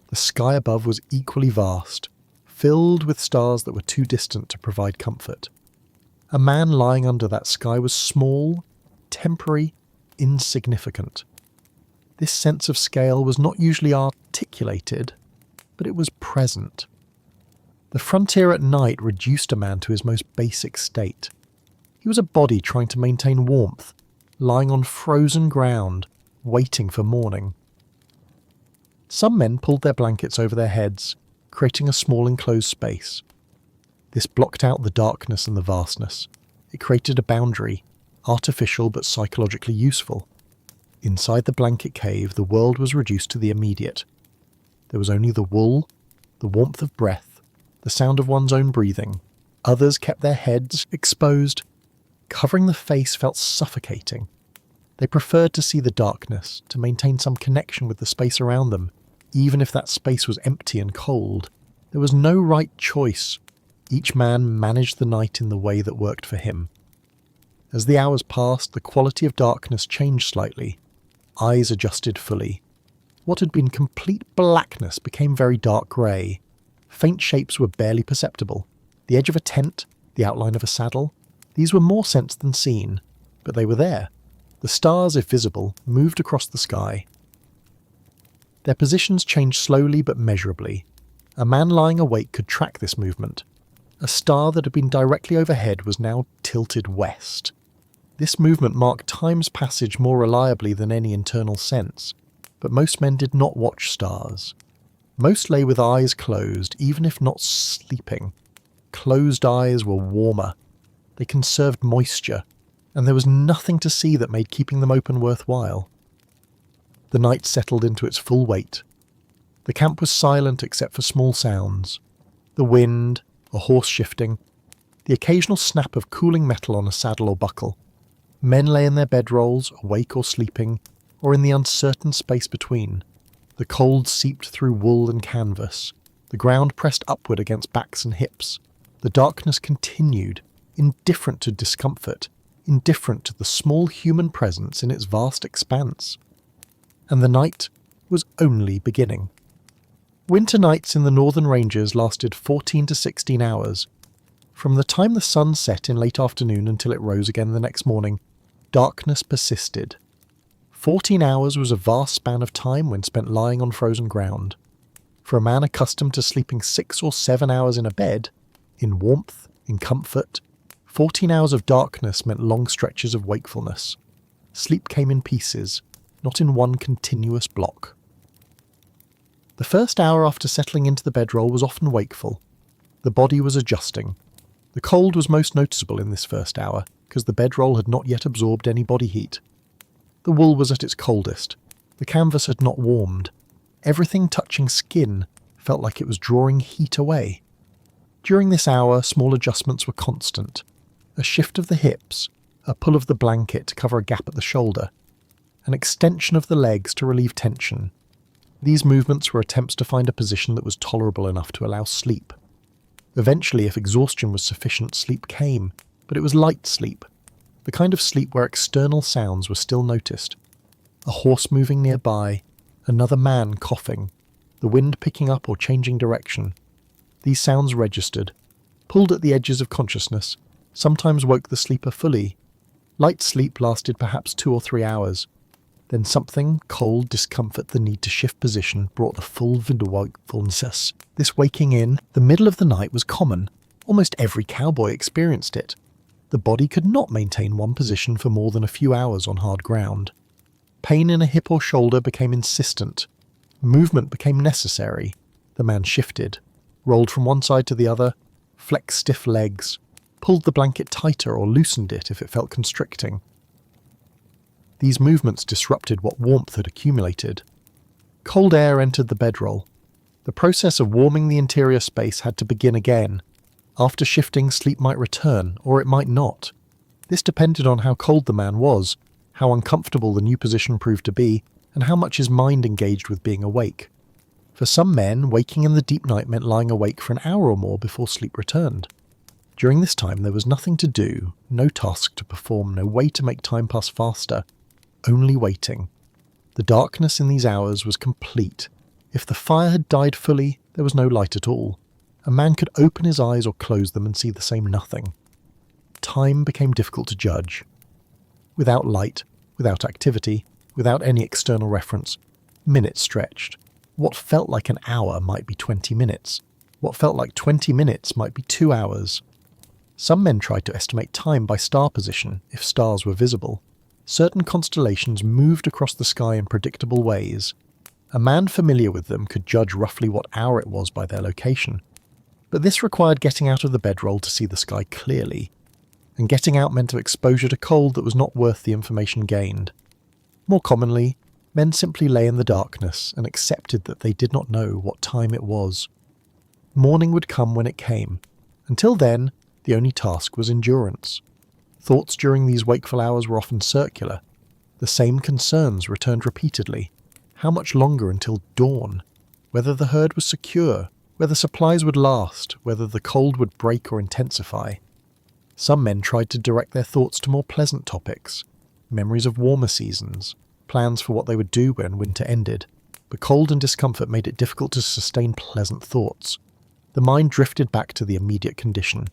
The sky above was equally vast, filled with stars that were too distant to provide comfort. A man lying under that sky was small, temporary, insignificant. This sense of scale was not usually articulated, but it was present. The frontier at night reduced a man to his most basic state. He was a body trying to maintain warmth, lying on frozen ground, waiting for morning. Some men pulled their blankets over their heads, creating a small enclosed space. This blocked out the darkness and the vastness. It created a boundary, artificial but psychologically useful. Inside the blanket cave, the world was reduced to the immediate. There was only the wool, the warmth of breath, the sound of one's own breathing. Others kept their heads exposed. Covering the face felt suffocating. They preferred to see the darkness, to maintain some connection with the space around them, even if that space was empty and cold. There was no right choice. Each man managed the night in the way that worked for him. As the hours passed, the quality of darkness changed slightly. Eyes adjusted fully. What had been complete blackness became very dark grey. Faint shapes were barely perceptible. The edge of a tent, the outline of a saddle. These were more sensed than seen, but they were there. The stars, if visible, moved across the sky. Their positions changed slowly but measurably. A man lying awake could track this movement. A star that had been directly overhead was now tilted west. This movement marked time's passage more reliably than any internal sense, but most men did not watch stars. Most lay with eyes closed, even if not sleeping. Closed eyes were warmer. They conserved moisture, and there was nothing to see that made keeping them open worthwhile. The night settled into its full weight. The camp was silent except for small sounds. The wind, a horse shifting, the occasional snap of cooling metal on a saddle or buckle. Men lay in their bedrolls, awake or sleeping, or in the uncertain space between. The cold seeped through wool and canvas. The ground pressed upward against backs and hips. The darkness continued, indifferent to discomfort, indifferent to the small human presence in its vast expanse. And the night was only beginning. Winter nights in the northern ranges lasted 14 to 16 hours. From the time the sun set in late afternoon until it rose again the next morning, darkness persisted. 14 hours was a vast span of time when spent lying on frozen ground. For a man accustomed to sleeping 6 or 7 hours in a bed, in warmth, in comfort, 14 hours of darkness meant long stretches of wakefulness. Sleep came in pieces, not in one continuous block. The first hour after settling into the bedroll was often wakeful. The body was adjusting. The cold was most noticeable in this first hour, because the bedroll had not yet absorbed any body heat. The wool was at its coldest. The canvas had not warmed. Everything touching skin felt like it was drawing heat away. During this hour, small adjustments were constant. A shift of the hips, a pull of the blanket to cover a gap at the shoulder, an extension of the legs to relieve tension. These movements were attempts to find a position that was tolerable enough to allow sleep. Eventually, if exhaustion was sufficient, sleep came, but it was light sleep, the kind of sleep where external sounds were still noticed. A horse moving nearby, another man coughing, the wind picking up or changing direction. These sounds registered, pulled at the edges of consciousness, sometimes woke the sleeper fully. Light sleep lasted perhaps 2 or 3 hours. Then something, cold, discomfort, the need to shift position, brought the full wakefulness. This waking in the middle of the night was common. Almost every cowboy experienced it. The body could not maintain one position for more than a few hours on hard ground. Pain in a hip or shoulder became insistent. Movement became necessary. The man shifted, rolled from one side to the other, flexed stiff legs, pulled the blanket tighter or loosened it if it felt constricting. These movements disrupted what warmth had accumulated. Cold air entered the bedroll. The process of warming the interior space had to begin again. After shifting, sleep might return, or it might not. This depended on how cold the man was, how uncomfortable the new position proved to be, and how much his mind engaged with being awake. For some men, waking in the deep night meant lying awake for an hour or more before sleep returned. During this time there was nothing to do, no task to perform, no way to make time pass faster. Only waiting. The darkness in these hours was complete. If the fire had died fully, there was no light at all. A man could open his eyes or close them and see the same nothing. Time became difficult to judge. Without light, without activity, without any external reference, minutes stretched. What felt like an hour might be 20 minutes. What felt like 20 minutes might be 2 hours. Some men tried to estimate time by star position, if stars were visible. Certain constellations moved across the sky in predictable ways. A man familiar with them could judge roughly what hour it was by their location. But this required getting out of the bedroll to see the sky clearly. And getting out meant exposure to cold that was not worth the information gained. More commonly, men simply lay in the darkness and accepted that they did not know what time it was. Morning would come when it came. Until then, the only task was endurance. Thoughts during these wakeful hours were often circular. The same concerns returned repeatedly. How much longer until dawn? Whether the herd was secure, whether supplies would last, whether the cold would break or intensify. Some men tried to direct their thoughts to more pleasant topics, memories of warmer seasons, plans for what they would do when winter ended. But cold and discomfort made it difficult to sustain pleasant thoughts. The mind drifted back to the immediate condition.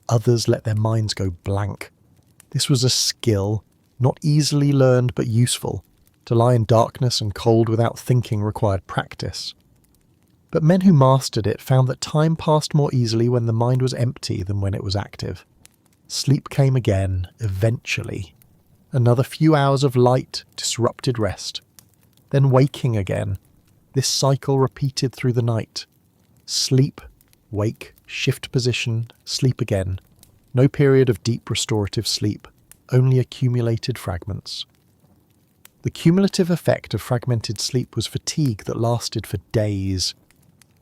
Others let their minds go blank. This was a skill, not easily learned but useful. To lie in darkness and cold without thinking required practice. But men who mastered it found that time passed more easily when the mind was empty than when it was active. Sleep came again, eventually. Another few hours of light, disrupted rest. Then waking again. This cycle repeated through the night. Sleep, wake, shift position, sleep again. No period of deep restorative sleep, only accumulated fragments. The cumulative effect of fragmented sleep was fatigue that lasted for days.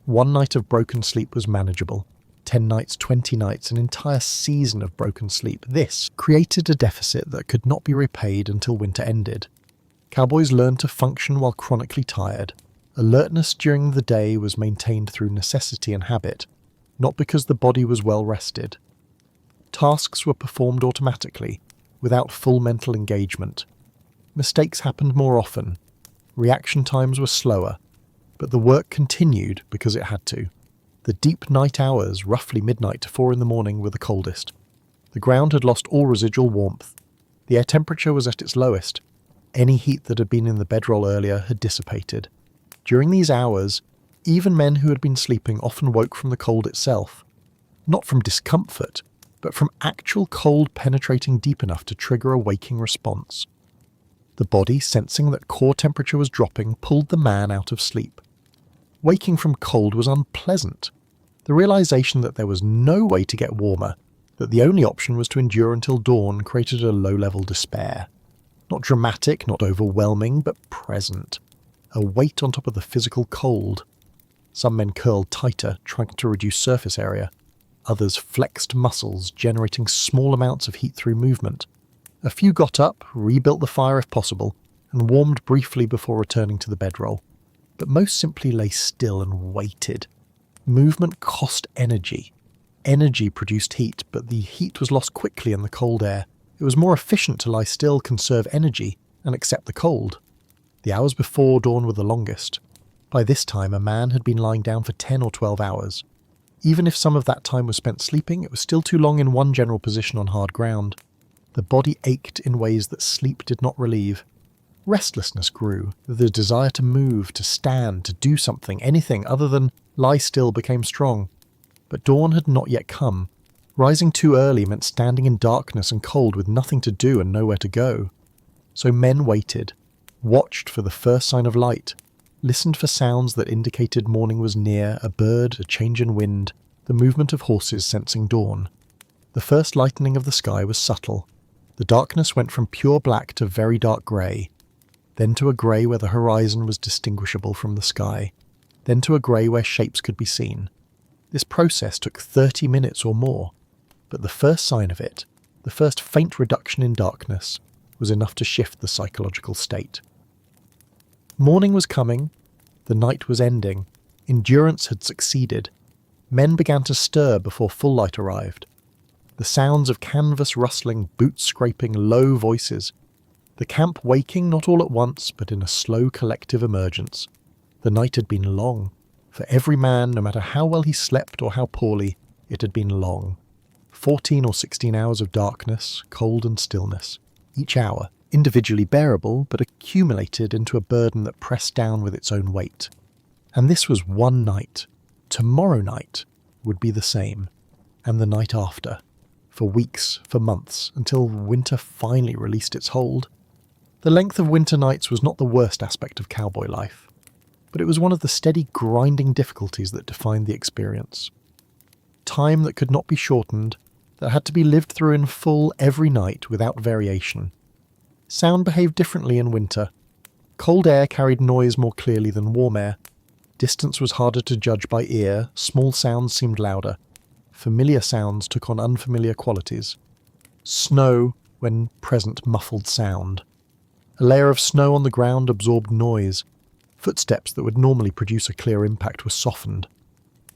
One night of broken sleep was manageable. 10 nights, 20 nights, an entire season of broken sleep. This created a deficit that could not be repaid until winter ended. Cowboys learned to function while chronically tired. Alertness during the day was maintained through necessity and habit, not because the body was well rested. Tasks were performed automatically, without full mental engagement. Mistakes happened more often. Reaction times were slower, but the work continued because it had to. The deep night hours, roughly midnight to 4 in the morning, were the coldest. The ground had lost all residual warmth. The air temperature was at its lowest. Any heat that had been in the bedroll earlier had dissipated. During these hours, even men who had been sleeping often woke from the cold itself. Not from discomfort, but from actual cold penetrating deep enough to trigger a waking response. The body, sensing that core temperature was dropping, pulled the man out of sleep. Waking from cold was unpleasant. The realization that there was no way to get warmer, that the only option was to endure until dawn, created a low-level despair. Not dramatic, not overwhelming, but present. A weight on top of the physical cold. Some men curled tighter, trying to reduce surface area. Others flexed muscles, generating small amounts of heat through movement. A few got up, rebuilt the fire if possible, and warmed briefly before returning to the bedroll. But most simply lay still and waited. Movement cost energy. Energy produced heat, but the heat was lost quickly in the cold air. It was more efficient to lie still, conserve energy, and accept the cold. The hours before dawn were the longest. By this time, a man had been lying down for 10 or 12 hours. Even if some of that time was spent sleeping, it was still too long in one general position on hard ground. The body ached in ways that sleep did not relieve. Restlessness grew. The desire to move, to stand, to do something, anything other than lie still became strong. But dawn had not yet come. Rising too early meant standing in darkness and cold with nothing to do and nowhere to go. So men waited, watched for the first sign of light, listened for sounds that indicated morning was near, a bird, a change in wind, the movement of horses sensing dawn. The first lightening of the sky was subtle. The darkness went from pure black to very dark grey, then to a grey where the horizon was distinguishable from the sky, then to a grey where shapes could be seen. This process took 30 minutes or more, but the first sign of it, the first faint reduction in darkness, was enough to shift the psychological state. Morning was coming, the night was ending, endurance had succeeded. Men began to stir before full light arrived. The sounds of canvas rustling, boots scraping, low voices. The camp waking not all at once, but in a slow collective emergence. The night had been long. For every man, no matter how well he slept or how poorly, it had been long. 14 or 16 hours of darkness, cold and stillness. Each hour, individually bearable, but accumulated into a burden that pressed down with its own weight. And this was one night. Tomorrow night would be the same. And the night after. For weeks, for months, until winter finally released its hold. The length of winter nights was not the worst aspect of cowboy life, but it was one of the steady grinding difficulties that defined the experience. Time that could not be shortened, that had to be lived through in full every night without variation. Sound behaved differently in winter. Cold air carried noise more clearly than warm air. Distance was harder to judge by ear, small sounds seemed louder. Familiar sounds took on unfamiliar qualities. Snow, when present, muffled sound. A layer of snow on the ground absorbed noise. Footsteps that would normally produce a clear impact were softened.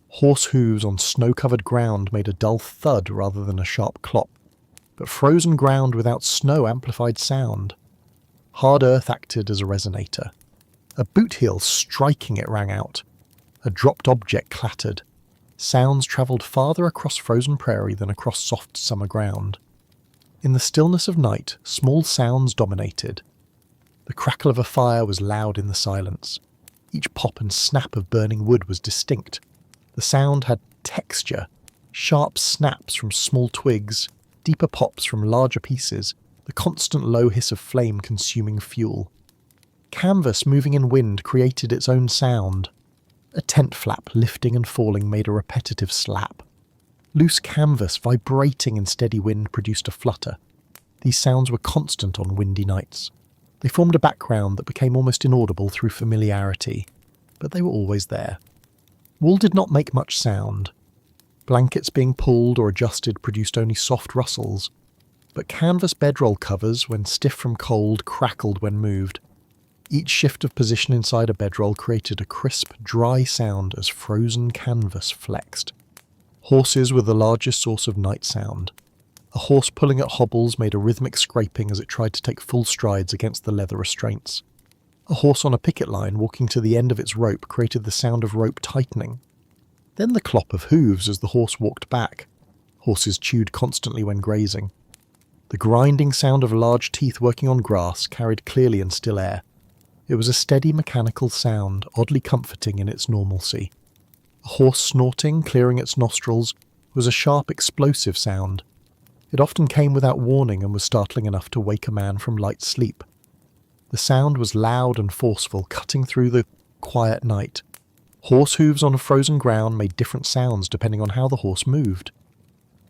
Horse hooves on snow-covered ground made a dull thud rather than a sharp clop. But frozen ground without snow amplified sound. Hard earth acted as a resonator. A boot heel striking it rang out. A dropped object clattered. Sounds travelled farther across frozen prairie than across soft summer ground. In the stillness of night, small sounds dominated. The crackle of a fire was loud in the silence. Each pop and snap of burning wood was distinct. The sound had texture, sharp snaps from small twigs, deeper pops from larger pieces, the constant low hiss of flame consuming fuel. Canvas moving in wind created its own sound. A tent flap lifting and falling made a repetitive slap. Loose canvas vibrating in steady wind produced a flutter. These sounds were constant on windy nights. They formed a background that became almost inaudible through familiarity, but they were always there. Wool did not make much sound. Blankets being pulled or adjusted produced only soft rustles, but canvas bedroll covers, when stiff from cold, crackled when moved. Each shift of position inside a bedroll created a crisp, dry sound as frozen canvas flexed. Horses were the largest source of night sound. A horse pulling at hobbles made a rhythmic scraping as it tried to take full strides against the leather restraints. A horse on a picket line walking to the end of its rope created the sound of rope tightening. Then the clop of hooves as the horse walked back. Horses chewed constantly when grazing. The grinding sound of large teeth working on grass carried clearly in still air. It was a steady mechanical sound, oddly comforting in its normalcy. A horse snorting, clearing its nostrils, was a sharp, explosive sound. It often came without warning and was startling enough to wake a man from light sleep. The sound was loud and forceful, cutting through the quiet night. Horse hooves on frozen ground made different sounds depending on how the horse moved.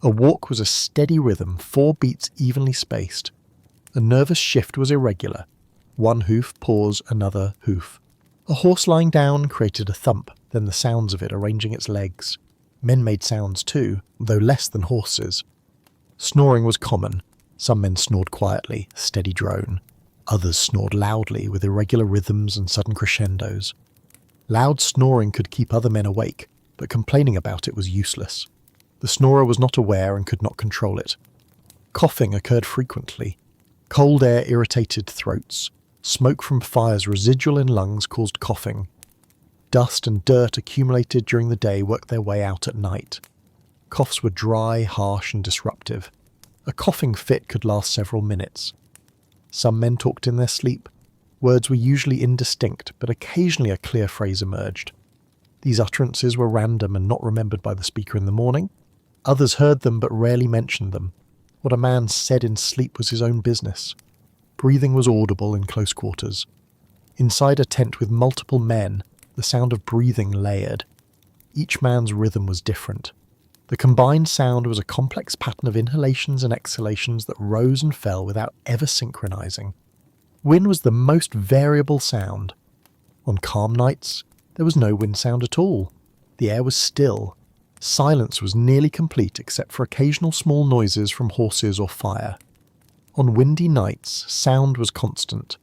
A walk was a steady rhythm, 4 beats evenly spaced. A nervous shift was irregular. One hoof, pause, another hoof. A horse lying down created a thump, then the sounds of it arranging its legs. Men made sounds too, though less than horses. Snoring was common. Some men snored quietly, a steady drone. Others snored loudly, with irregular rhythms and sudden crescendos. Loud snoring could keep other men awake, but complaining about it was useless. The snorer was not aware and could not control it. Coughing occurred frequently. Cold air irritated throats. Smoke from fires residual in lungs caused coughing. Dust and dirt accumulated during the day worked their way out at night. Coughs were dry, harsh, and disruptive. A coughing fit could last several minutes. Some men talked in their sleep. Words were usually indistinct, but occasionally a clear phrase emerged. These utterances were random and not remembered by the speaker in the morning. Others heard them but rarely mentioned them. What a man said in sleep was his own business. Breathing was audible in close quarters. Inside a tent with multiple men, the sound of breathing layered. Each man's rhythm was different. The combined sound was a complex pattern of inhalations and exhalations that rose and fell without ever synchronizing. Wind was the most variable sound. On calm nights, there was no wind sound at all. The air was still. Silence was nearly complete except for occasional small noises from horses or fire. On windy nights, sound was constant.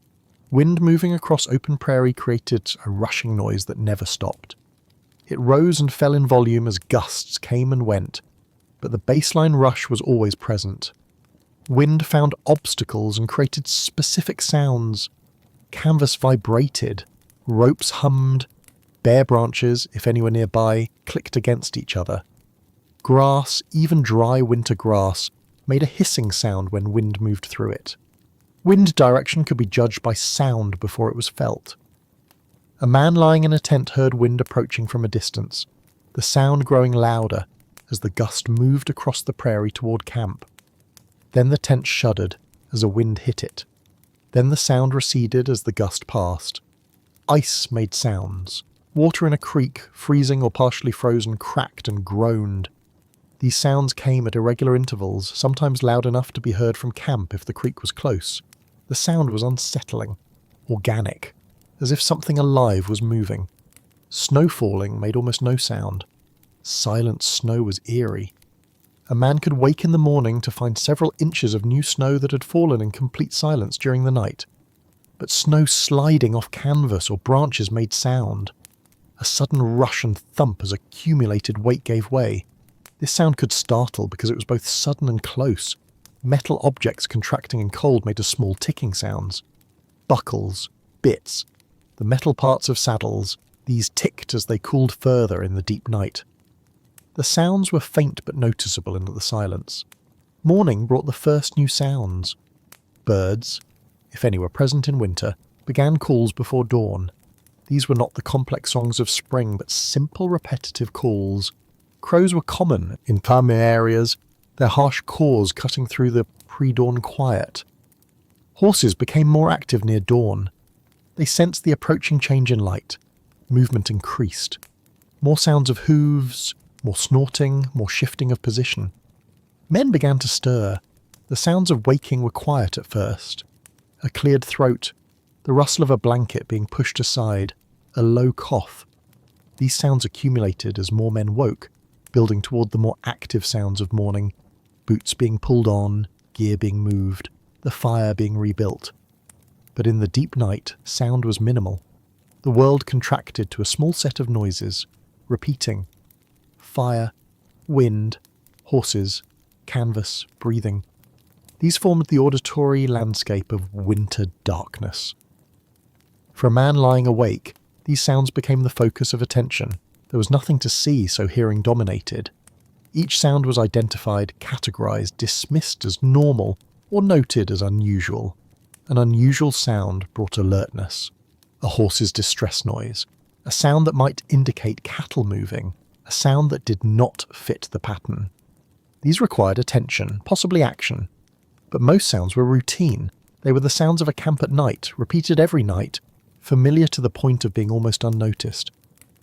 Wind moving across open prairie created a rushing noise that never stopped. It rose and fell in volume as gusts came and went, but the baseline rush was always present. Wind found obstacles and created specific sounds. Canvas vibrated, ropes hummed, bare branches, if any were nearby, clicked against each other. Grass, even dry winter grass, made a hissing sound when wind moved through it. Wind direction could be judged by sound before it was felt. A man lying in a tent heard wind approaching from a distance, the sound growing louder as the gust moved across the prairie toward camp. Then the tent shuddered as a wind hit it. Then the sound receded as the gust passed. Ice made sounds. Water in a creek, freezing or partially frozen, cracked and groaned. These sounds came at irregular intervals, sometimes loud enough to be heard from camp if the creek was close. The sound was unsettling, organic, as if something alive was moving. Snow falling made almost no sound. Silent snow was eerie. A man could wake in the morning to find several inches of new snow that had fallen in complete silence during the night. But snow sliding off canvas or branches made sound. A sudden rush and thump as accumulated weight gave way. This sound could startle because it was both sudden and close. Metal objects contracting in cold made a small ticking sounds. Buckles, bits, the metal parts of saddles, these ticked as they cooled further in the deep night. The sounds were faint but noticeable in the silence. Morning brought the first new sounds. Birds, if any were present in winter, began calls before dawn. These were not the complex songs of spring, but simple repetitive calls. Crows were common in calm areas, their harsh caws cutting through the pre-dawn quiet. Horses became more active near dawn. They sensed the approaching change in light. Movement increased. More sounds of hooves, more snorting, more shifting of position. Men began to stir. The sounds of waking were quiet at first. A cleared throat, the rustle of a blanket being pushed aside, a low cough. These sounds accumulated as more men woke, building toward the more active sounds of morning, boots being pulled on, gear being moved, the fire being rebuilt. But in the deep night, sound was minimal. The world contracted to a small set of noises, repeating. Fire, wind, horses, canvas, breathing. These formed the auditory landscape of winter darkness. For a man lying awake, these sounds became the focus of attention. There was nothing to see, so hearing dominated. Each sound was identified, categorized, dismissed as normal, or noted as unusual. An unusual sound brought alertness. A horse's distress noise. A sound that might indicate cattle moving. A sound that did not fit the pattern. These required attention, possibly action. But most sounds were routine. They were the sounds of a camp at night, repeated every night, familiar to the point of being almost unnoticed.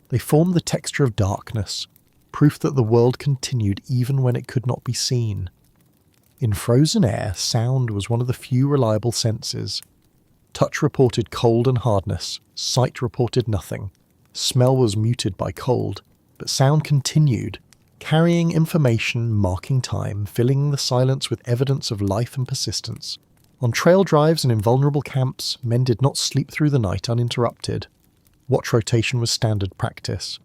They formed the texture of darkness, proof that the world continued even when it could not be seen. In frozen air, sound was one of the few reliable senses. Touch reported cold and hardness, sight reported nothing. Smell was muted by cold, but sound continued, carrying information, marking time, filling the silence with evidence of life and persistence. On trail drives and in vulnerable camps, men did not sleep through the night uninterrupted. Watch rotation was standard practice.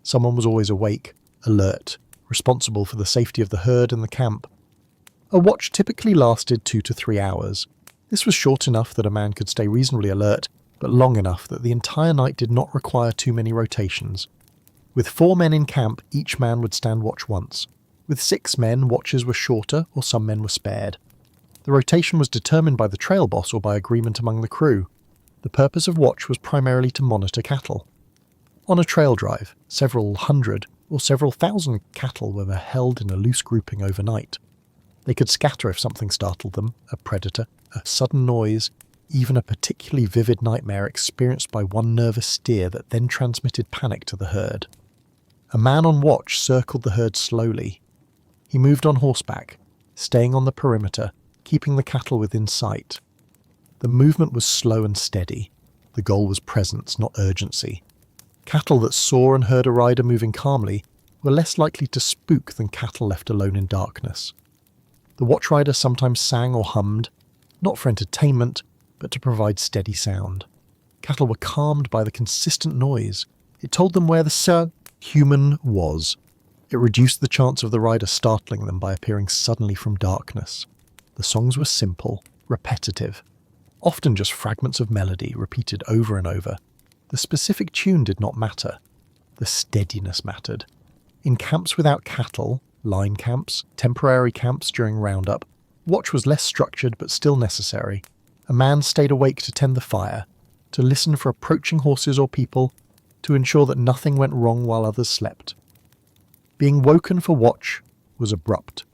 Someone was always awake, alert, responsible for the safety of the herd and the camp. A watch typically lasted 2 to 3 hours. This was short enough that a man could stay reasonably alert, but long enough that the entire night did not require too many rotations. With 4 men in camp, each man would stand watch once. With 6 men, watches were shorter or some men were spared. The rotation was determined by the trail boss or by agreement among the crew. The purpose of watch was primarily to monitor cattle. On a trail drive, several hundred or several thousand cattle were held in a loose grouping overnight. They could scatter if something startled them, a predator, a sudden noise, even a particularly vivid nightmare experienced by one nervous steer that then transmitted panic to the herd. A man on watch circled the herd slowly. He moved on horseback, staying on the perimeter, keeping the cattle within sight. The movement was slow and steady. The goal was presence, not urgency. Cattle that saw and heard a rider moving calmly were less likely to spook than cattle left alone in darkness. The watch rider sometimes sang or hummed, not for entertainment, but to provide steady sound. Cattle were calmed by the consistent noise. It told them where the human was. It reduced the chance of the rider startling them by appearing suddenly from darkness. The songs were simple, repetitive, often just fragments of melody repeated over and over. The specific tune did not matter. The steadiness mattered. In camps without cattle, line camps, temporary camps during roundup, watch was less structured but still necessary. A man stayed awake to tend the fire, to listen for approaching horses or people, to ensure that nothing went wrong while others slept. Being woken for watch was abrupt.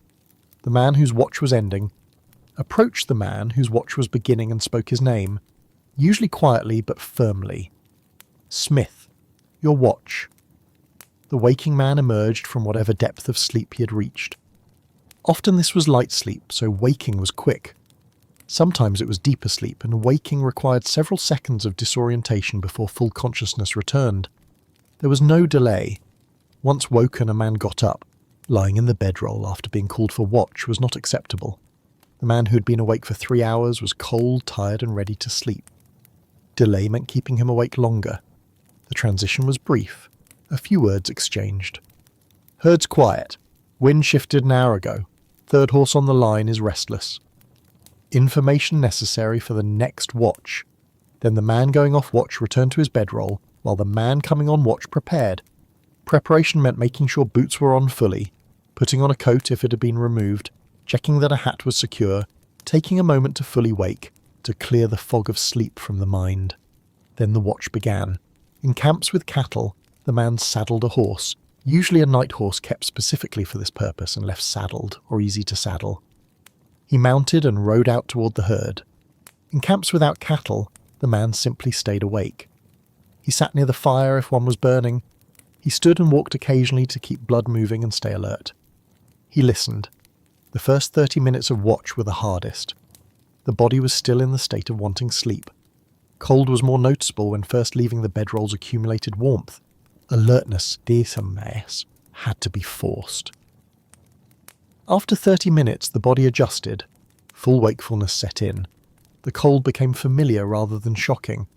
The man whose watch was ending approached the man whose watch was beginning and spoke his name, usually quietly but firmly. "Smith, your watch." The waking man emerged from whatever depth of sleep he had reached. Often this was light sleep, so waking was quick. Sometimes it was deeper sleep, and waking required several seconds of disorientation before full consciousness returned. There was no delay. Once woken, a man got up. Lying in the bedroll after being called for watch was not acceptable. The man who had been awake for 3 hours was cold, tired, and ready to sleep. Delay meant keeping him awake longer. The transition was brief. A few words exchanged. "Herd's quiet. Wind shifted an hour ago. Third horse on the line is restless." Information necessary for the next watch. Then the man going off watch returned to his bedroll, while the man coming on watch prepared. Preparation meant making sure boots were on fully, putting on a coat if it had been removed, checking that a hat was secure, taking a moment to fully wake, to clear the fog of sleep from the mind. Then the watch began. In camps with cattle, the man saddled a horse, usually a night horse kept specifically for this purpose and left saddled or easy to saddle. He mounted and rode out toward the herd. In camps without cattle, the man simply stayed awake. He sat near the fire if one was burning. He stood and walked occasionally to keep blood moving and stay alert. He listened. The first 30 minutes of watch were the hardest. The body was still in the state of wanting sleep. Cold was more noticeable when first leaving the bedroll's accumulated warmth. Alertness, Dampness, had to be forced. After 30 minutes, the body adjusted. Full wakefulness set in. The cold became familiar rather than shocking.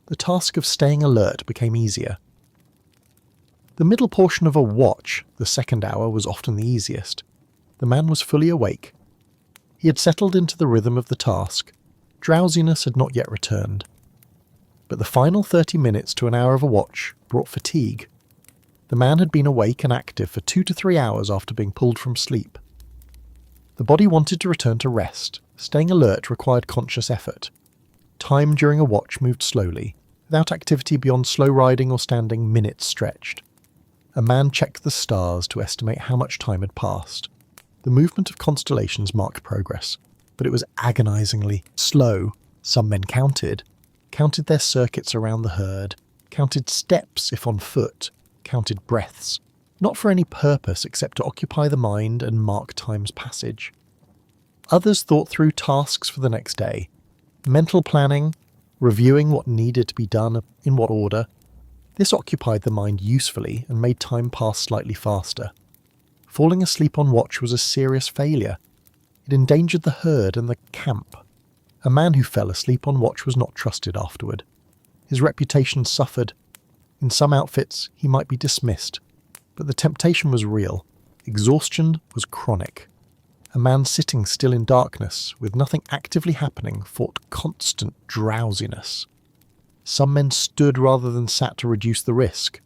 The task of staying alert became easier. The middle portion of a watch, the second hour, was often the easiest. The man was fully awake. He had settled into the rhythm of the task. Drowsiness had not yet returned. But the final 30 minutes to an hour of a watch brought fatigue. The man had been awake and active for 2 to 3 hours after being pulled from sleep. The body wanted to return to rest. Staying alert required conscious effort. Time during a watch moved slowly. Without activity beyond slow riding or standing, minutes stretched. A man checked the stars to estimate how much time had passed. The movement of constellations marked progress, but it was agonizingly slow. Some men counted their circuits around the herd, counted steps if on foot, counted breaths, not for any purpose except to occupy the mind and mark time's passage. Others thought through tasks for the next day, mental planning, reviewing what needed to be done in what order. This occupied the mind usefully and made time pass slightly faster. Falling asleep on watch was a serious failure. It endangered the herd and the camp. A man who fell asleep on watch was not trusted afterward. His reputation suffered. In some outfits, he might be dismissed. But the temptation was real. Exhaustion was chronic. A man sitting still in darkness, with nothing actively happening, fought constant drowsiness. Some men stood rather than sat to reduce the risk.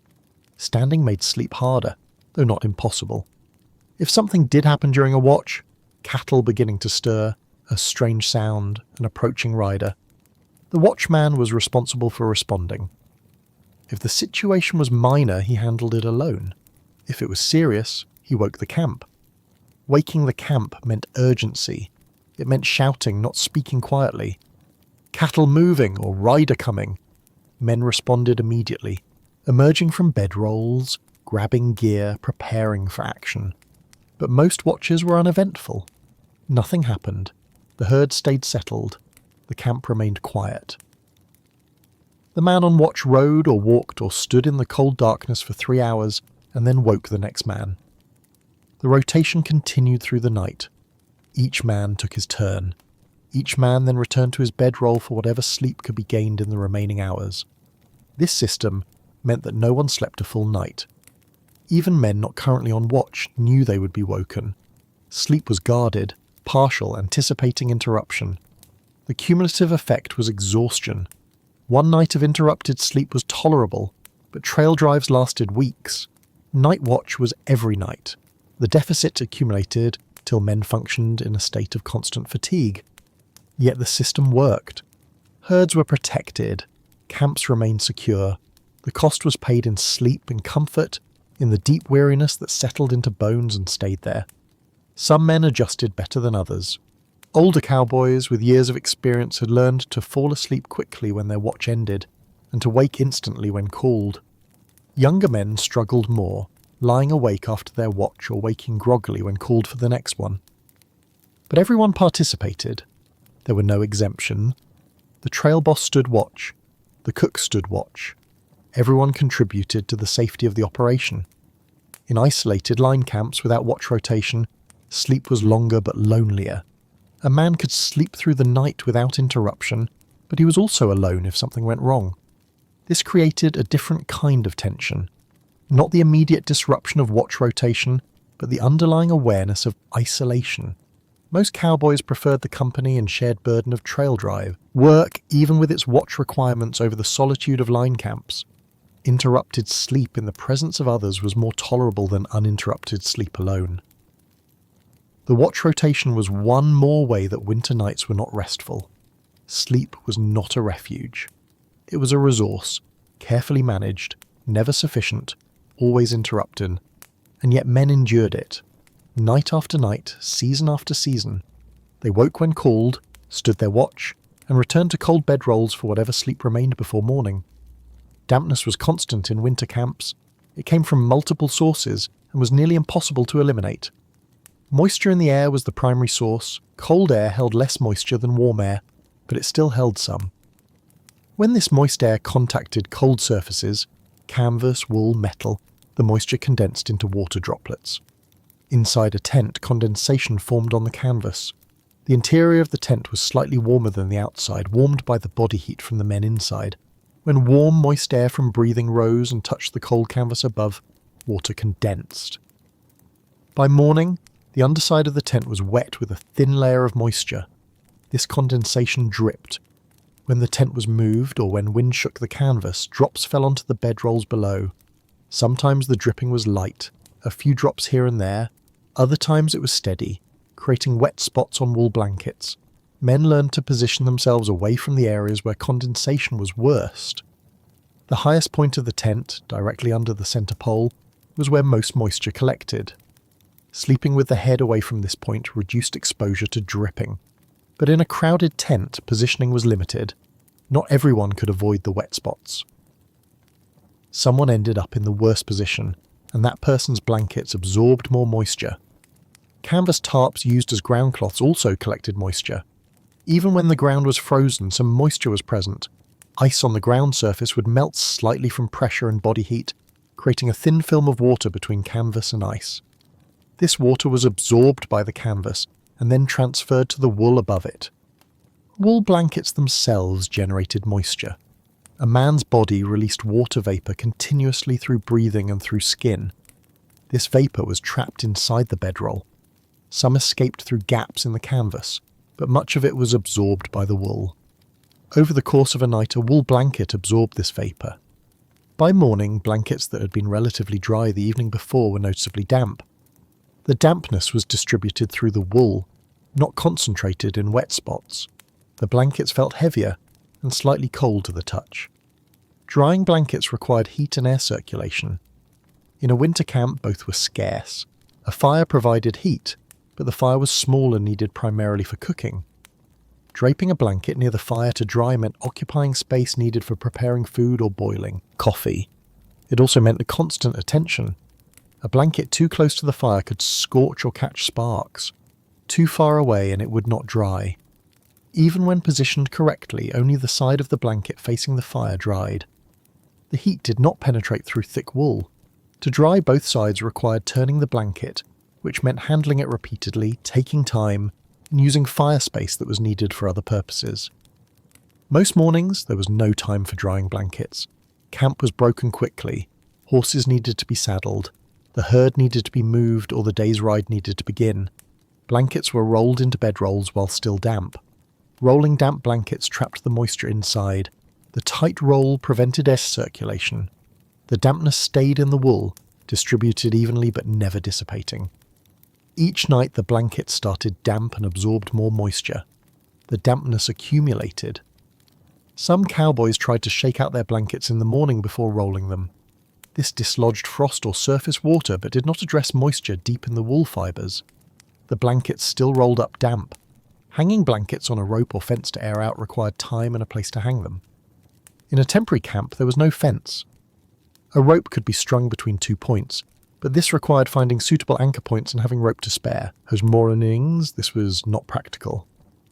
Standing made sleep harder, though not impossible. If something did happen during a watch, cattle beginning to stir, a strange sound, an approaching rider, the watchman was responsible for responding. If the situation was minor, he handled it alone. If it was serious, he woke the camp. Waking the camp meant urgency. It meant shouting, not speaking quietly. Cattle moving or rider coming. Men responded immediately, emerging from bedrolls, grabbing gear, preparing for action. But most watches were uneventful. Nothing happened. The herd stayed settled. The camp remained quiet. The man on watch rode or walked or stood in the cold darkness for 3 hours and then woke the next man. The rotation continued through the night. Each man took his turn. Each man then returned to his bedroll for whatever sleep could be gained in the remaining hours. This system meant that no one slept a full night. Even men not currently on watch knew they would be woken. Sleep was guarded, partial, anticipating interruption. The cumulative effect was exhaustion. One night of interrupted sleep was tolerable, but trail drives lasted weeks. Night watch was every night. The deficit accumulated till men functioned in a state of constant fatigue. Yet the system worked. Herds were protected. Camps remained secure. The cost was paid in sleep and comfort, in the deep weariness that settled into bones and stayed there. Some men adjusted better than others. Older cowboys with years of experience had learned to fall asleep quickly when their watch ended, and to wake instantly when called. Younger men struggled more, lying awake after their watch or waking groggily when called for the next one. But everyone participated. There were no exemptions. The trail boss stood watch. The cook stood watch. Everyone contributed to the safety of the operation. In isolated line camps without watch rotation, sleep was longer but lonelier. A man could sleep through the night without interruption, but he was also alone if something went wrong. This created a different kind of tension. Not the immediate disruption of watch rotation, but the underlying awareness of isolation. Most cowboys preferred the company and shared burden of trail drive, work even with its watch requirements over the solitude of line camps. Interrupted sleep in the presence of others was more tolerable than uninterrupted sleep alone. The watch rotation was one more way that winter nights were not restful. Sleep was not a refuge. It was a resource, carefully managed, never sufficient, always interrupted, and yet men endured it. Night after night, season after season. They woke when called, stood their watch, and returned to cold bedrolls for whatever sleep remained before morning. Dampness was constant in winter camps. It came from multiple sources and was nearly impossible to eliminate. Moisture in the air was the primary source. Cold air held less moisture than warm air, but it still held some. When this moist air contacted cold surfaces, canvas, wool, metal, the moisture condensed into water droplets. Inside a tent, condensation formed on the canvas. The interior of the tent was slightly warmer than the outside, warmed by the body heat from the men inside. When warm, moist air from breathing rose and touched the cold canvas above, water condensed. By morning, the underside of the tent was wet with a thin layer of moisture. This condensation dripped. When the tent was moved or when wind shook the canvas, drops fell onto the bedrolls below. Sometimes the dripping was light, a few drops here and there. Other times it was steady, creating wet spots on wool blankets. Men learned to position themselves away from the areas where condensation was worst. The highest point of the tent, directly under the centre pole, was where most moisture collected. Sleeping with the head away from this point reduced exposure to dripping. But in a crowded tent, positioning was limited. Not everyone could avoid the wet spots. Someone ended up in the worst position, and that person's blankets absorbed more moisture. Canvas tarps used as ground cloths also collected moisture. Even when the ground was frozen, some moisture was present. Ice on the ground surface would melt slightly from pressure and body heat, creating a thin film of water between canvas and ice. This water was absorbed by the canvas and then transferred to the wool above it. Wool blankets themselves generated moisture. A man's body released water vapour continuously through breathing and through skin. This vapour was trapped inside the bedroll. Some escaped through gaps in the canvas, but much of it was absorbed by the wool. Over the course of a night, a wool blanket absorbed this vapour. By morning, blankets that had been relatively dry the evening before were noticeably damp. The dampness was distributed through the wool, not concentrated in wet spots. The blankets felt heavier and slightly cold to the touch. Drying blankets required heat and air circulation. In a winter camp, both were scarce. A fire provided heat, but the fire was small and needed primarily for cooking. Draping a blanket near the fire to dry meant occupying space needed for preparing food or boiling coffee. It also meant a constant attention. A blanket too close to the fire could scorch or catch sparks. Too far away and it would not dry. Even when positioned correctly, only the side of the blanket facing the fire dried. The heat did not penetrate through thick wool. To dry both sides required turning the blanket, which meant handling it repeatedly, taking time, and using fire space that was needed for other purposes. Most mornings, there was no time for drying blankets. Camp was broken quickly. Horses needed to be saddled. The herd needed to be moved or the day's ride needed to begin. Blankets were rolled into bedrolls while still damp. Rolling damp blankets trapped the moisture inside. The tight roll prevented air circulation. The dampness stayed in the wool, distributed evenly but never dissipating. Each night the blankets started damp and absorbed more moisture. The dampness accumulated. Some cowboys tried to shake out their blankets in the morning before rolling them. This dislodged frost or surface water but did not address moisture deep in the wool fibres. The blankets still rolled up damp. Hanging blankets on a rope or fence to air out required time and a place to hang them. In a temporary camp there was no fence. A rope could be strung between 2 points, but this required finding suitable anchor points and having rope to spare. As mornings, this was not practical.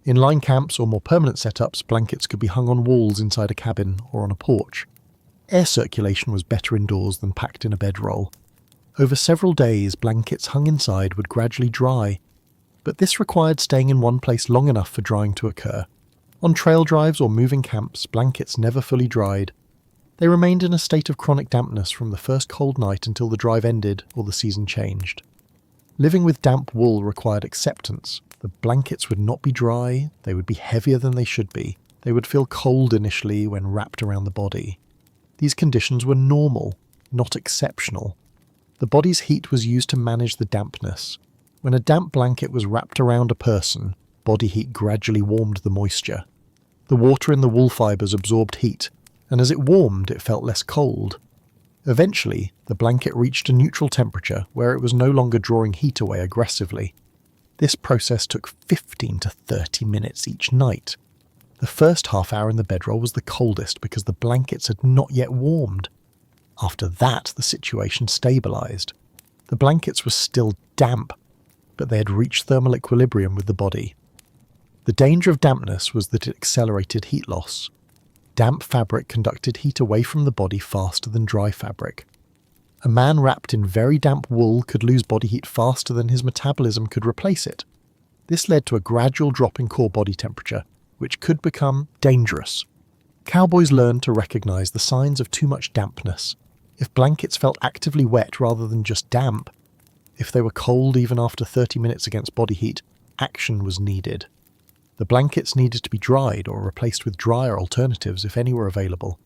In line camps or more permanent setups, blankets could be hung on walls inside a cabin or on a porch. Air circulation was better indoors than packed in a bedroll. Over several days, blankets hung inside would gradually dry, but this required staying in one place long enough for drying to occur. On trail drives or moving camps, blankets never fully dried. They remained in a state of chronic dampness from the first cold night until the drive ended or the season changed. Living with damp wool required acceptance. The blankets would not be dry, they would be heavier than they should be. They would feel cold initially when wrapped around the body. These conditions were normal, not exceptional. The body's heat was used to manage the dampness. When a damp blanket was wrapped around a person, body heat gradually warmed the moisture. The water in the wool fibres absorbed heat, and as it warmed it felt less cold. Eventually, the blanket reached a neutral temperature where it was no longer drawing heat away aggressively. This process took 15 to 30 minutes each night. The first half hour in the bedroll was the coldest because the blankets had not yet warmed. After that, the situation stabilised. The blankets were still damp, but they had reached thermal equilibrium with the body. The danger of dampness was that it accelerated heat loss. Damp fabric conducted heat away from the body faster than dry fabric. A man wrapped in very damp wool could lose body heat faster than his metabolism could replace it. This led to a gradual drop in core body temperature, which could become dangerous. Cowboys learned to recognise the signs of too much dampness. If blankets felt actively wet rather than just damp, if they were cold even after 30 minutes against body heat, action was needed. The blankets needed to be dried or replaced with drier alternatives if any were available.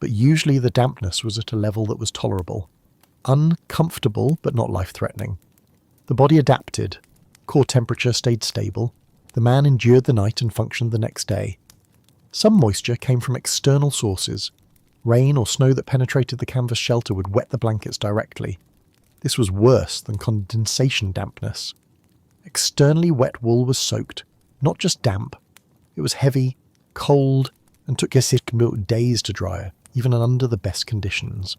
But usually the dampness was at a level that was tolerable. Uncomfortable, but not life-threatening. The body adapted. Core temperature stayed stable. The man endured the night and functioned the next day. Some moisture came from external sources. Rain or snow that penetrated the canvas shelter would wet the blankets directly. This was worse than condensation dampness. Externally wet wool was soaked, not just damp. It was heavy, cold, and took days to dry, even under the best conditions.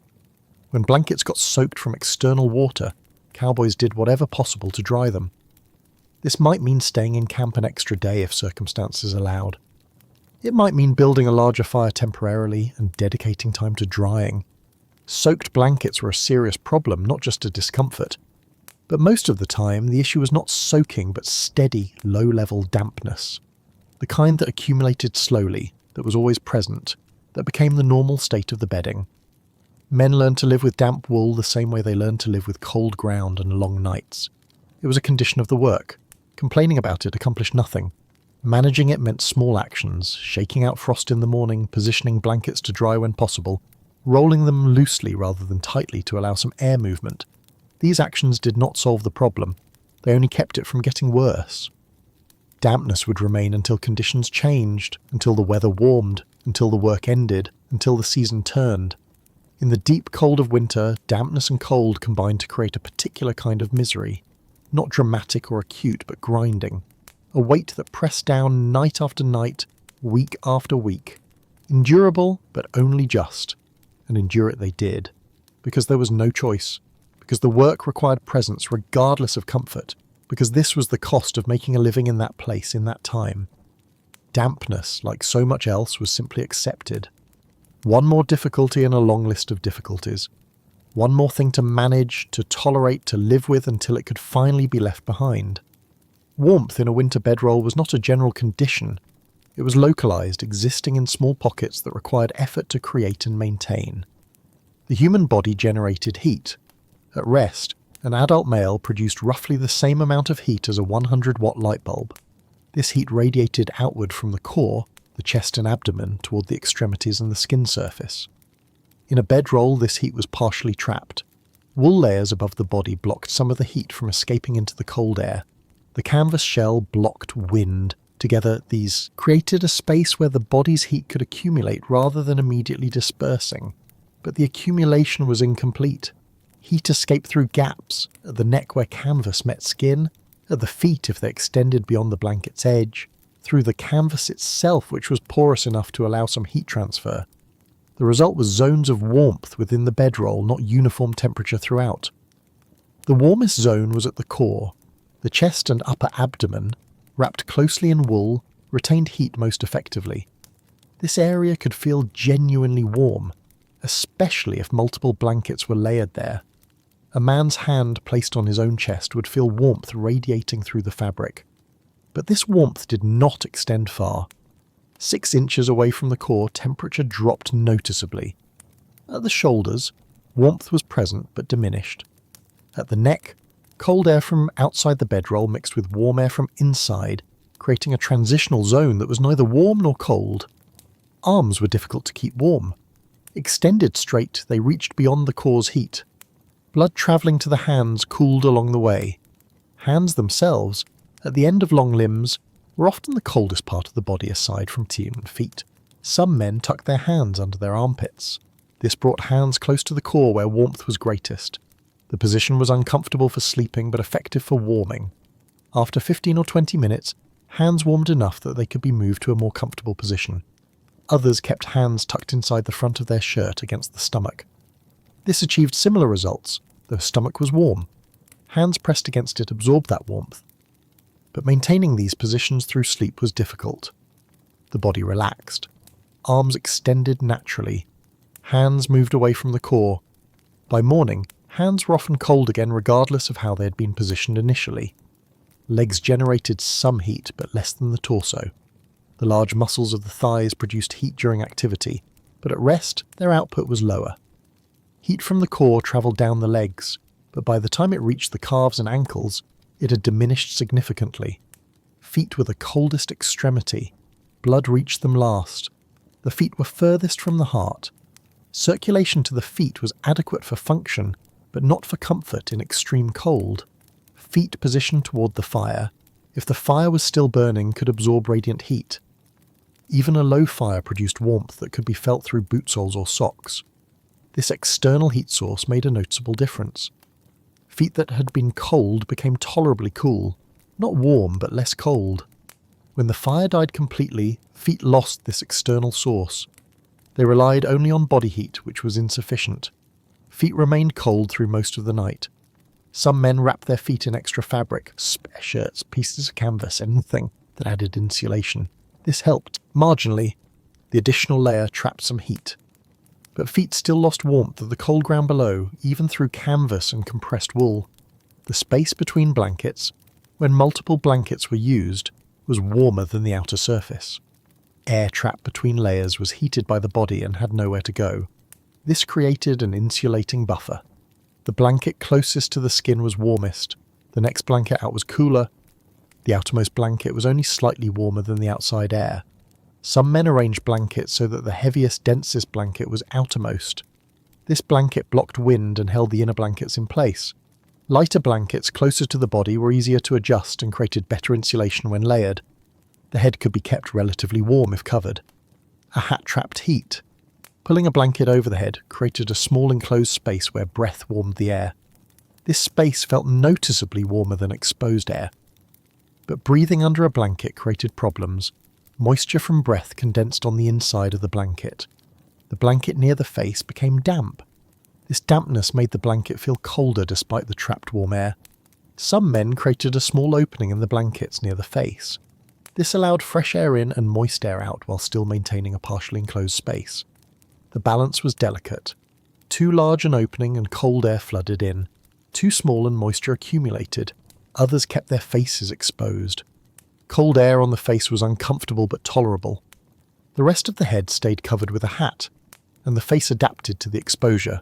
When blankets got soaked from external water, cowboys did whatever possible to dry them. This might mean staying in camp an extra day if circumstances allowed. It might mean building a larger fire temporarily and dedicating time to drying. Soaked blankets were a serious problem, not just a discomfort. But most of the time, the issue was not soaking but steady, low-level dampness. The kind that accumulated slowly, that was always present, that became the normal state of the bedding. Men learned to live with damp wool the same way they learned to live with cold ground and long nights. It was a condition of the work. Complaining about it accomplished nothing. Managing it meant small actions, shaking out frost in the morning, positioning blankets to dry when possible, rolling them loosely rather than tightly to allow some air movement. These actions did not solve the problem. They only kept it from getting worse. Dampness would remain until conditions changed, until the weather warmed, until the work ended, until the season turned. In the deep cold of winter, dampness and cold combined to create a particular kind of misery. Not dramatic or acute, but grinding. A weight that pressed down night after night, week after week. Endurable, but only just. And endure it they did. Because there was no choice. Because the work required presence regardless of comfort. Because this was the cost of making a living in that place in that time. Dampness, like so much else, was simply accepted. One more difficulty in a long list of difficulties. One more thing to manage, to tolerate, to live with until it could finally be left behind. Warmth in a winter bedroll was not a general condition. It was localized, existing in small pockets that required effort to create and maintain. The human body generated heat. At rest, an adult male produced roughly the same amount of heat as a 100-watt light bulb. This heat radiated outward from the core, the chest and abdomen, toward the extremities and the skin surface. In a bedroll, this heat was partially trapped. Wool layers above the body blocked some of the heat from escaping into the cold air. The canvas shell blocked wind. Together, these created a space where the body's heat could accumulate rather than immediately dispersing. But the accumulation was incomplete. Heat escaped through gaps, at the neck where canvas met skin, at the feet if they extended beyond the blanket's edge, through the canvas itself which was porous enough to allow some heat transfer. The result was zones of warmth within the bedroll, not uniform temperature throughout. The warmest zone was at the core. The chest and upper abdomen, wrapped closely in wool, retained heat most effectively. This area could feel genuinely warm, especially if multiple blankets were layered there. A man's hand placed on his own chest would feel warmth radiating through the fabric. But this warmth did not extend far. 6 inches away from the core, temperature dropped noticeably. At the shoulders, warmth was present but diminished. At the neck, cold air from outside the bedroll mixed with warm air from inside, creating a transitional zone that was neither warm nor cold. Arms were difficult to keep warm. Extended straight, they reached beyond the core's heat. Blood travelling to the hands cooled along the way. Hands themselves, at the end of long limbs, were often the coldest part of the body aside from and feet. Some men tucked their hands under their armpits. This brought hands close to the core where warmth was greatest. The position was uncomfortable for sleeping but effective for warming. After 15 or 20 minutes, hands warmed enough that they could be moved to a more comfortable position. Others kept hands tucked inside the front of their shirt against the stomach. This achieved similar results, though the stomach was warm. Hands pressed against it absorbed that warmth. But maintaining these positions through sleep was difficult. The body relaxed. Arms extended naturally. Hands moved away from the core. By morning, hands were often cold again regardless of how they had been positioned initially. Legs generated some heat, but less than the torso. The large muscles of the thighs produced heat during activity, but at rest, their output was lower. Heat from the core travelled down the legs, but by the time it reached the calves and ankles, it had diminished significantly. Feet were the coldest extremity. Blood reached them last. The feet were furthest from the heart. Circulation to the feet was adequate for function, but not for comfort in extreme cold. Feet positioned toward the fire, if the fire was still burning, could absorb radiant heat. Even a low fire produced warmth that could be felt through boot soles or socks. This external heat source made a noticeable difference. Feet that had been cold became tolerably cool, not warm but less cold. When the fire died completely, feet lost this external source. They relied only on body heat, which was insufficient. Feet remained cold through most of the night. Some men wrapped their feet in extra fabric, spare shirts, pieces of canvas, anything that added insulation. This helped. Marginally, the additional layer trapped some heat. But feet still lost warmth of the cold ground below, even through canvas and compressed wool. The space between blankets, when multiple blankets were used, was warmer than the outer surface. Air trapped between layers was heated by the body and had nowhere to go. This created an insulating buffer. The blanket closest to the skin was warmest. The next blanket out was cooler. The outermost blanket was only slightly warmer than the outside air. Some men arranged blankets so that the heaviest, densest blanket was outermost. This blanket blocked wind and held the inner blankets in place. Lighter blankets closer to the body were easier to adjust and created better insulation when layered. The head could be kept relatively warm if covered. A hat trapped heat. Pulling a blanket over the head created a small enclosed space where breath warmed the air. This space felt noticeably warmer than exposed air. But breathing under a blanket created problems. Moisture from breath condensed on the inside of the blanket. The blanket near the face became damp. This dampness made the blanket feel colder despite the trapped warm air. Some men created a small opening in the blankets near the face. This allowed fresh air in and moist air out while still maintaining a partially enclosed space. The balance was delicate. Too large an opening and cold air flooded in. Too small and moisture accumulated. Others kept their faces exposed. Cold air on the face was uncomfortable but tolerable. The rest of the head stayed covered with a hat, and the face adapted to the exposure.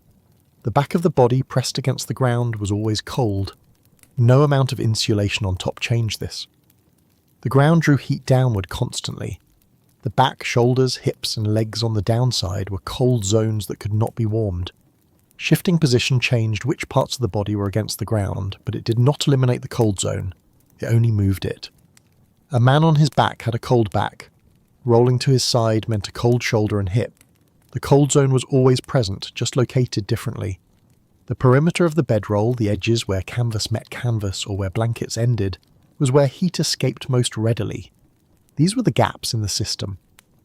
The back of the body pressed against the ground was always cold. No amount of insulation on top changed this. The ground drew heat downward constantly. The back, shoulders, hips and legs on the downside were cold zones that could not be warmed. Shifting position changed which parts of the body were against the ground, but it did not eliminate the cold zone. It only moved it. A man on his back had a cold back. Rolling to his side meant a cold shoulder and hip. The cold zone was always present, just located differently. The perimeter of the bedroll, the edges where canvas met canvas or where blankets ended, was where heat escaped most readily. These were the gaps in the system.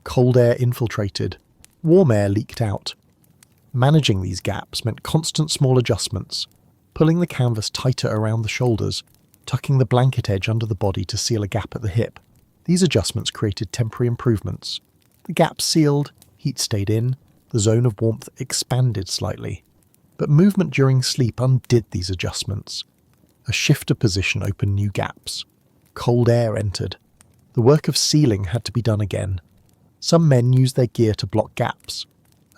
Cold air infiltrated. Warm air leaked out. Managing these gaps meant constant small adjustments, pulling the canvas tighter around the shoulders, tucking the blanket edge under the body to seal a gap at the hip. These adjustments created temporary improvements. The gaps sealed, heat stayed in, the zone of warmth expanded slightly. But movement during sleep undid these adjustments. A shift of position opened new gaps. Cold air entered. The work of sealing had to be done again. Some men used their gear to block gaps.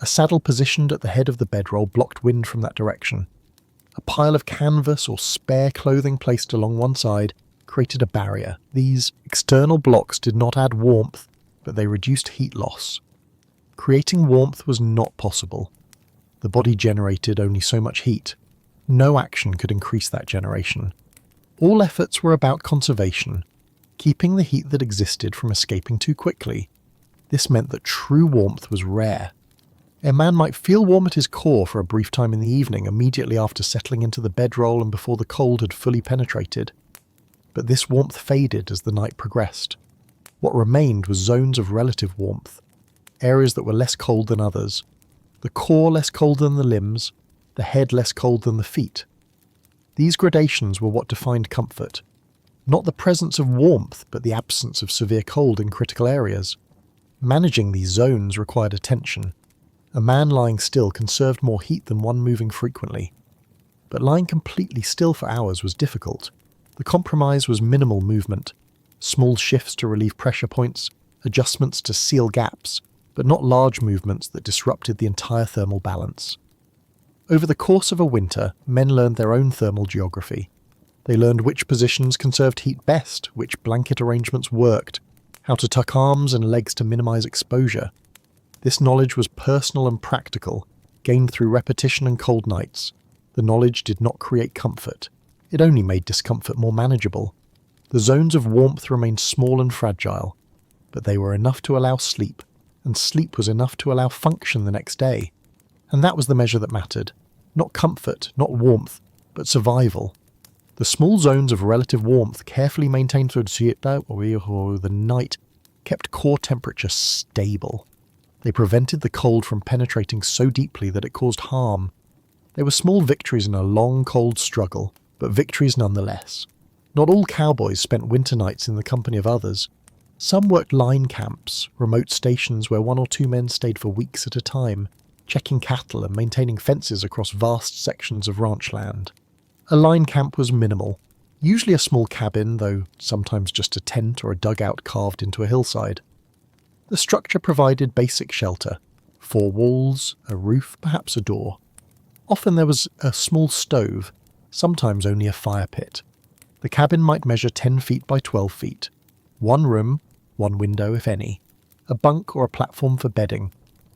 A saddle positioned at the head of the bedroll blocked wind from that direction. A pile of canvas or spare clothing placed along one side created a barrier. These external blocks did not add warmth, but they reduced heat loss. Creating warmth was not possible. The body generated only so much heat. No action could increase that generation. All efforts were about conservation, keeping the heat that existed from escaping too quickly. This meant that true warmth was rare. A man might feel warm at his core for a brief time in the evening, immediately after settling into the bedroll and before the cold had fully penetrated. But this warmth faded as the night progressed. What remained was zones of relative warmth, areas that were less cold than others, the core less cold than the limbs, the head less cold than the feet. These gradations were what defined comfort. Not the presence of warmth, but the absence of severe cold in critical areas. Managing these zones required attention. A man lying still conserved more heat than one moving frequently. But lying completely still for hours was difficult. The compromise was minimal movement, small shifts to relieve pressure points, adjustments to seal gaps, but not large movements that disrupted the entire thermal balance. Over the course of a winter, men learned their own thermal geography. They learned which positions conserved heat best, which blanket arrangements worked, how to tuck arms and legs to minimize exposure. This knowledge was personal and practical, gained through repetition and cold nights. The knowledge did not create comfort. It only made discomfort more manageable. The zones of warmth remained small and fragile, but they were enough to allow sleep, and sleep was enough to allow function the next day. And that was the measure that mattered. Not comfort, not warmth, but survival. The small zones of relative warmth carefully maintained through the night kept core temperature stable. They prevented the cold from penetrating so deeply that it caused harm. They were small victories in a long, cold struggle, but victories nonetheless. Not all cowboys spent winter nights in the company of others. Some worked line camps, remote stations where one or two men stayed for weeks at a time, checking cattle and maintaining fences across vast sections of ranch land. A line camp was minimal, usually a small cabin, though sometimes just a tent or a dugout carved into a hillside. The structure provided basic shelter, 4 walls, a roof, perhaps a door. Often there was a small stove, sometimes only a fire pit. The cabin might measure 10 feet by 12 feet. 1 room, 1 window if any. A bunk or a platform for bedding.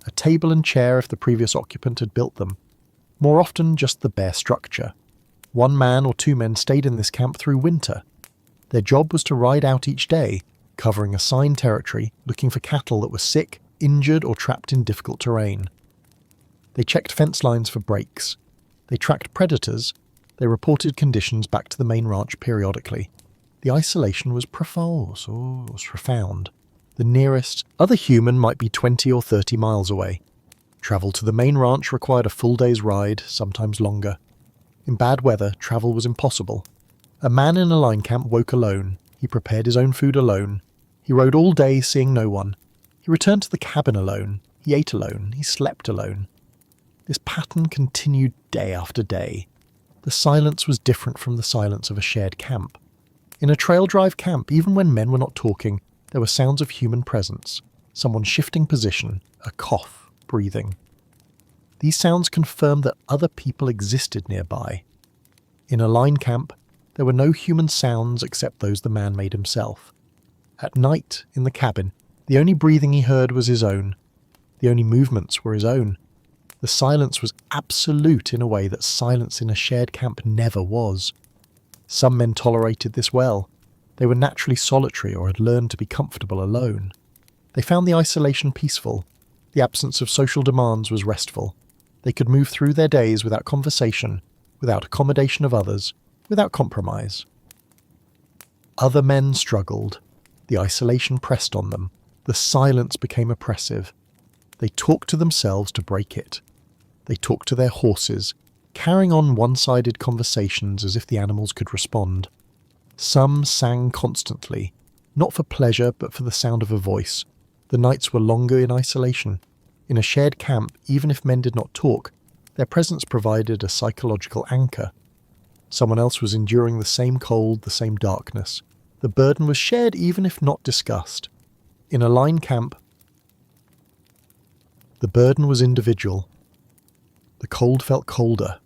A table and chair if the previous occupant had built them. More often just the bare structure. 1 man or 2 men stayed in this camp through winter. Their job was to ride out each day, covering assigned territory, looking for cattle that were sick, injured, or trapped in difficult terrain. They checked fence lines for breaks. They tracked predators. They reported conditions back to the main ranch periodically. The isolation was profound. The nearest other human might be 20 or 30 miles away. Travel to the main ranch required a full day's ride, sometimes longer. In bad weather, travel was impossible. A man in a line camp woke alone. He prepared his own food alone. He rode all day, seeing no one. He returned to the cabin alone. He ate alone. He slept alone. This pattern continued day after day. The silence was different from the silence of a shared camp. In a trail drive camp, even when men were not talking, there were sounds of human presence. Someone shifting position, a cough, breathing. These sounds confirmed that other people existed nearby. In a line camp, there were no human sounds except those the man made himself. At night, in the cabin, the only breathing he heard was his own. The only movements were his own. The silence was absolute in a way that silence in a shared camp never was. Some men tolerated this well. They were naturally solitary or had learned to be comfortable alone. They found the isolation peaceful. The absence of social demands was restful. They could move through their days without conversation, without accommodation of others, without compromise. Other men struggled. The isolation pressed on them. The silence became oppressive. They talked to themselves to break it. They talked to their horses, carrying on one-sided conversations as if the animals could respond. Some sang constantly, not for pleasure but for the sound of a voice. The nights were longer in isolation. In a shared camp, even if men did not talk, their presence provided a psychological anchor. Someone else was enduring the same cold, the same darkness. The burden was shared even if not discussed. In a line camp, the burden was individual. The cold felt colder.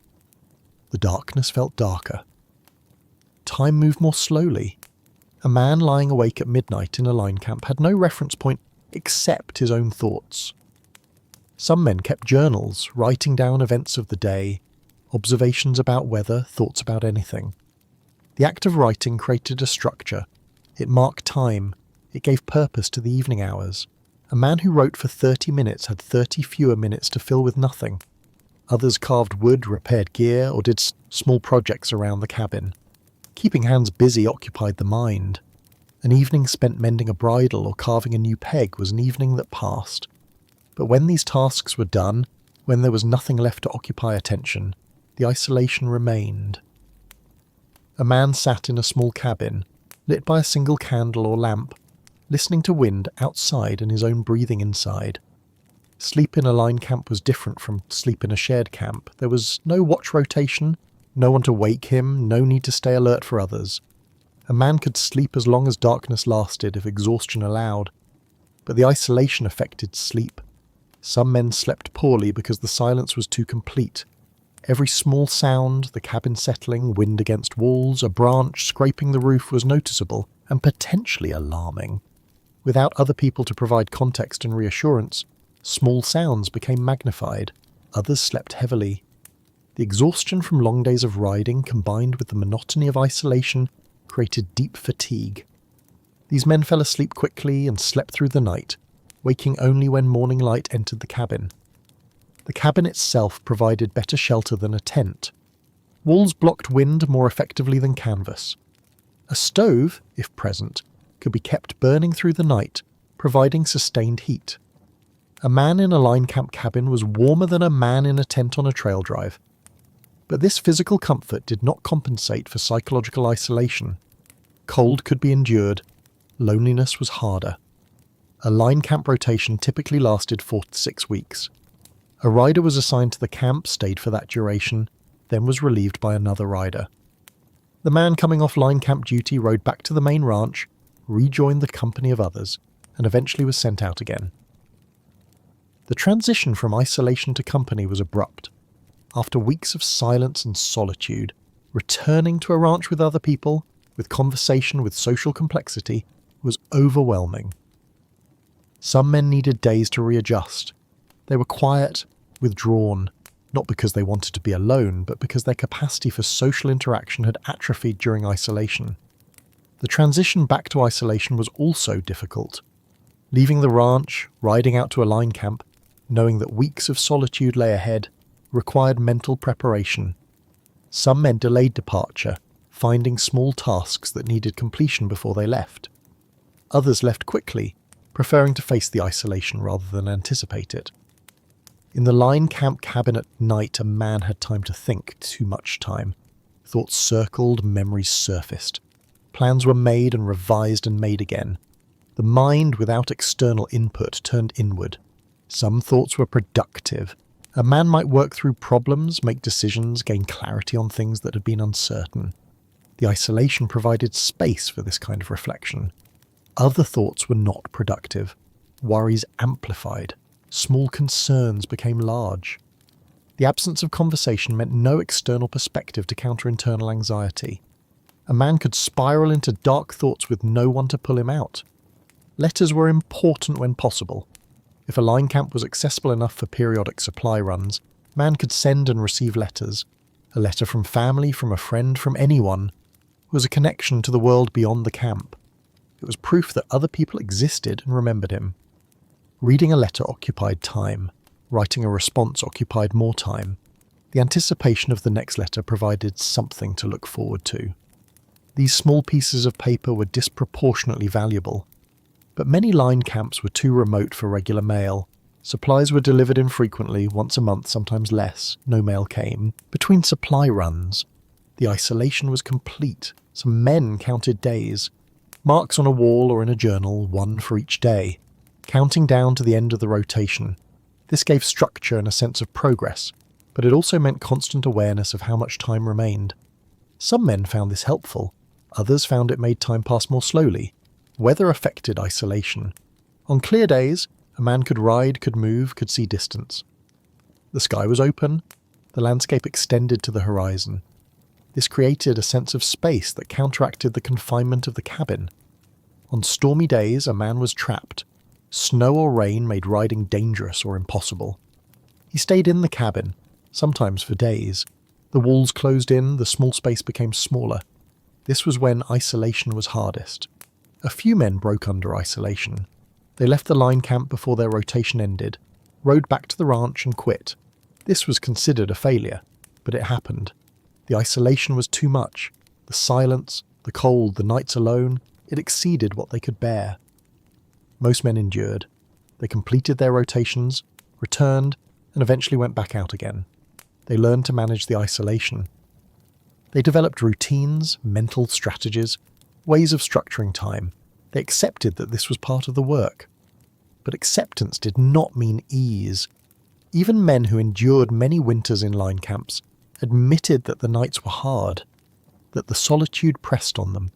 The darkness felt darker. Time moved more slowly. A man lying awake at midnight in a line camp had no reference point except his own thoughts. Some men kept journals, writing down events of the day, observations about weather, thoughts about anything. The act of writing created a structure. It marked time. It gave purpose to the evening hours. A man who wrote for 30 minutes had 30 fewer minutes to fill with nothing. Others carved wood, repaired gear, or did small projects around the cabin. Keeping hands busy occupied the mind. An evening spent mending a bridle or carving a new peg was an evening that passed. But when these tasks were done, when there was nothing left to occupy attention, the isolation remained. A man sat in a small cabin, lit by a single candle or lamp, listening to wind outside and his own breathing inside. Sleep in a line camp was different from sleep in a shared camp. There was no watch rotation, no one to wake him, no need to stay alert for others. A man could sleep as long as darkness lasted if exhaustion allowed. But the isolation affected sleep. Some men slept poorly because the silence was too complete. Every small sound, the cabin settling, wind against walls, a branch scraping the roof was noticeable and potentially alarming. Without other people to provide context and reassurance, small sounds became magnified. Others slept heavily. The exhaustion from long days of riding combined with the monotony of isolation created deep fatigue. These men fell asleep quickly and slept through the night, waking only when morning light entered the cabin. The cabin itself provided better shelter than a tent. Walls blocked wind more effectively than canvas. A stove, if present, could be kept burning through the night, providing sustained heat. A man in a line camp cabin was warmer than a man in a tent on a trail drive. But this physical comfort did not compensate for psychological isolation. Cold could be endured. Loneliness was harder. A line camp rotation typically lasted 4 to 6 weeks. A rider was assigned to the camp, stayed for that duration, then was relieved by another rider. The man coming off line camp duty rode back to the main ranch, rejoined the company of others, and eventually was sent out again. The transition from isolation to company was abrupt. After weeks of silence and solitude, returning to a ranch with other people, with conversation, with social complexity, was overwhelming. Some men needed days to readjust. They were quiet, withdrawn, not because they wanted to be alone, but because their capacity for social interaction had atrophied during isolation. The transition back to isolation was also difficult. Leaving the ranch, riding out to a line camp, knowing that weeks of solitude lay ahead, required mental preparation. Some men delayed departure, finding small tasks that needed completion before they left. Others left quickly, preferring to face the isolation rather than anticipate it. In the line camp cabin at night, a man had time to think, too much time. Thoughts circled, memories surfaced. Plans were made and revised and made again. The mind, without external input, turned inward. Some thoughts were productive. A man might work through problems, make decisions, gain clarity on things that had been uncertain. The isolation provided space for this kind of reflection. Other thoughts were not productive. Worries amplified. Small concerns became large. The absence of conversation meant no external perspective to counter internal anxiety. A man could spiral into dark thoughts with no one to pull him out. Letters were important when possible. If a line camp was accessible enough for periodic supply runs, man could send and receive letters. A letter from family, from a friend, from anyone, was a connection to the world beyond the camp. It was proof that other people existed and remembered him. Reading a letter occupied time. Writing a response occupied more time. The anticipation of the next letter provided something to look forward to. These small pieces of paper were disproportionately valuable. But many line camps were too remote for regular mail. Supplies were delivered infrequently, once a month, sometimes less. No mail came. Between supply runs, the isolation was complete. Some men counted days. Marks on a wall or in a journal, one for each day. Counting down to the end of the rotation. This gave structure and a sense of progress, but it also meant constant awareness of how much time remained. Some men found this helpful. Others found it made time pass more slowly. Weather affected isolation. On clear days, a man could ride, could move, could see distance. The sky was open. The landscape extended to the horizon. This created a sense of space that counteracted the confinement of the cabin. On stormy days, a man was trapped. Snow or rain made riding dangerous or impossible. He stayed in the cabin, sometimes for days. The walls closed in, the small space became smaller. This was when isolation was hardest. A few men broke under isolation. They left the line camp before their rotation ended, rode back to the ranch and quit. This was considered a failure, but it happened. The isolation was too much. The silence, the cold, the nights alone, it exceeded what they could bear. Most men endured. They completed their rotations, returned, and eventually went back out again. They learned to manage the isolation. They developed routines, mental strategies, ways of structuring time. They accepted that this was part of the work. But acceptance did not mean ease. Even men who endured many winters in line camps admitted that the nights were hard, that the solitude pressed on them,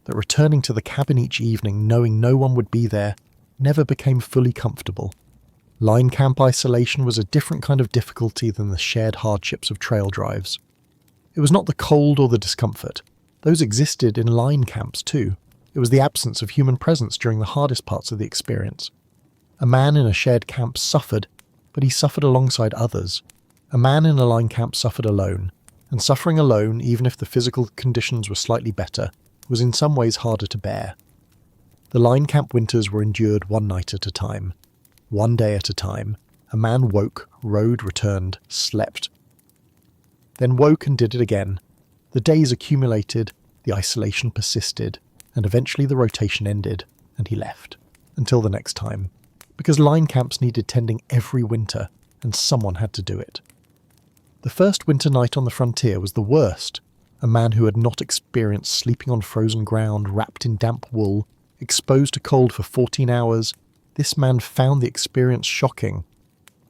that returning to the cabin each evening knowing no one would be there never became fully comfortable. Line camp isolation was a different kind of difficulty than the shared hardships of trail drives. It was not the cold or the discomfort. Those existed in line camps too. It was the absence of human presence during the hardest parts of the experience. A man in a shared camp suffered, but he suffered alongside others. A man in a line camp suffered alone, and suffering alone, even if the physical conditions were slightly better, was in some ways harder to bear. The line camp winters were endured one night at a time. One day at a time. A man woke, rode, returned, slept. Then woke and did it again. The days accumulated, the isolation persisted, and eventually the rotation ended, and he left. Until the next time. Because line camps needed tending every winter, and someone had to do it. The first winter night on the frontier was the worst. A man who had not experienced sleeping on frozen ground, wrapped in damp wool, exposed to cold for 14 hours, this man found the experience shocking.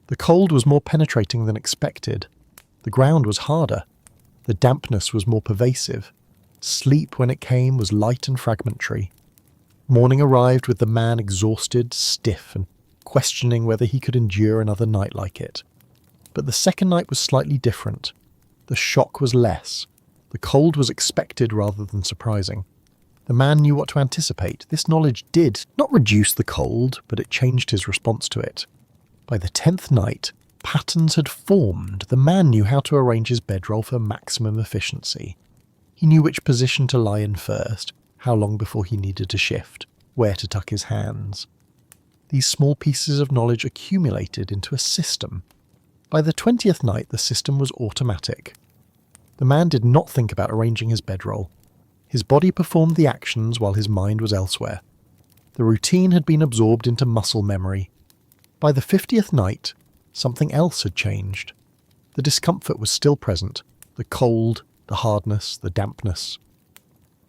The cold was more penetrating than expected. The ground was harder. The dampness was more pervasive. Sleep, when it came, was light and fragmentary. Morning arrived with the man exhausted, stiff, and questioning whether he could endure another night like it. But the second night was slightly different. The shock was less. The cold was expected rather than surprising. The man knew what to anticipate. This knowledge did not reduce the cold, but it changed his response to it. By the 10th night, patterns had formed. The man knew how to arrange his bedroll for maximum efficiency. He knew which position to lie in first, how long before he needed to shift, where to tuck his hands. These small pieces of knowledge accumulated into a system. By the 20th night, the system was automatic. The man did not think about arranging his bedroll. His body performed the actions while his mind was elsewhere. The routine had been absorbed into muscle memory. By the 50th night, something else had changed. The discomfort was still present, the cold, the hardness, the dampness.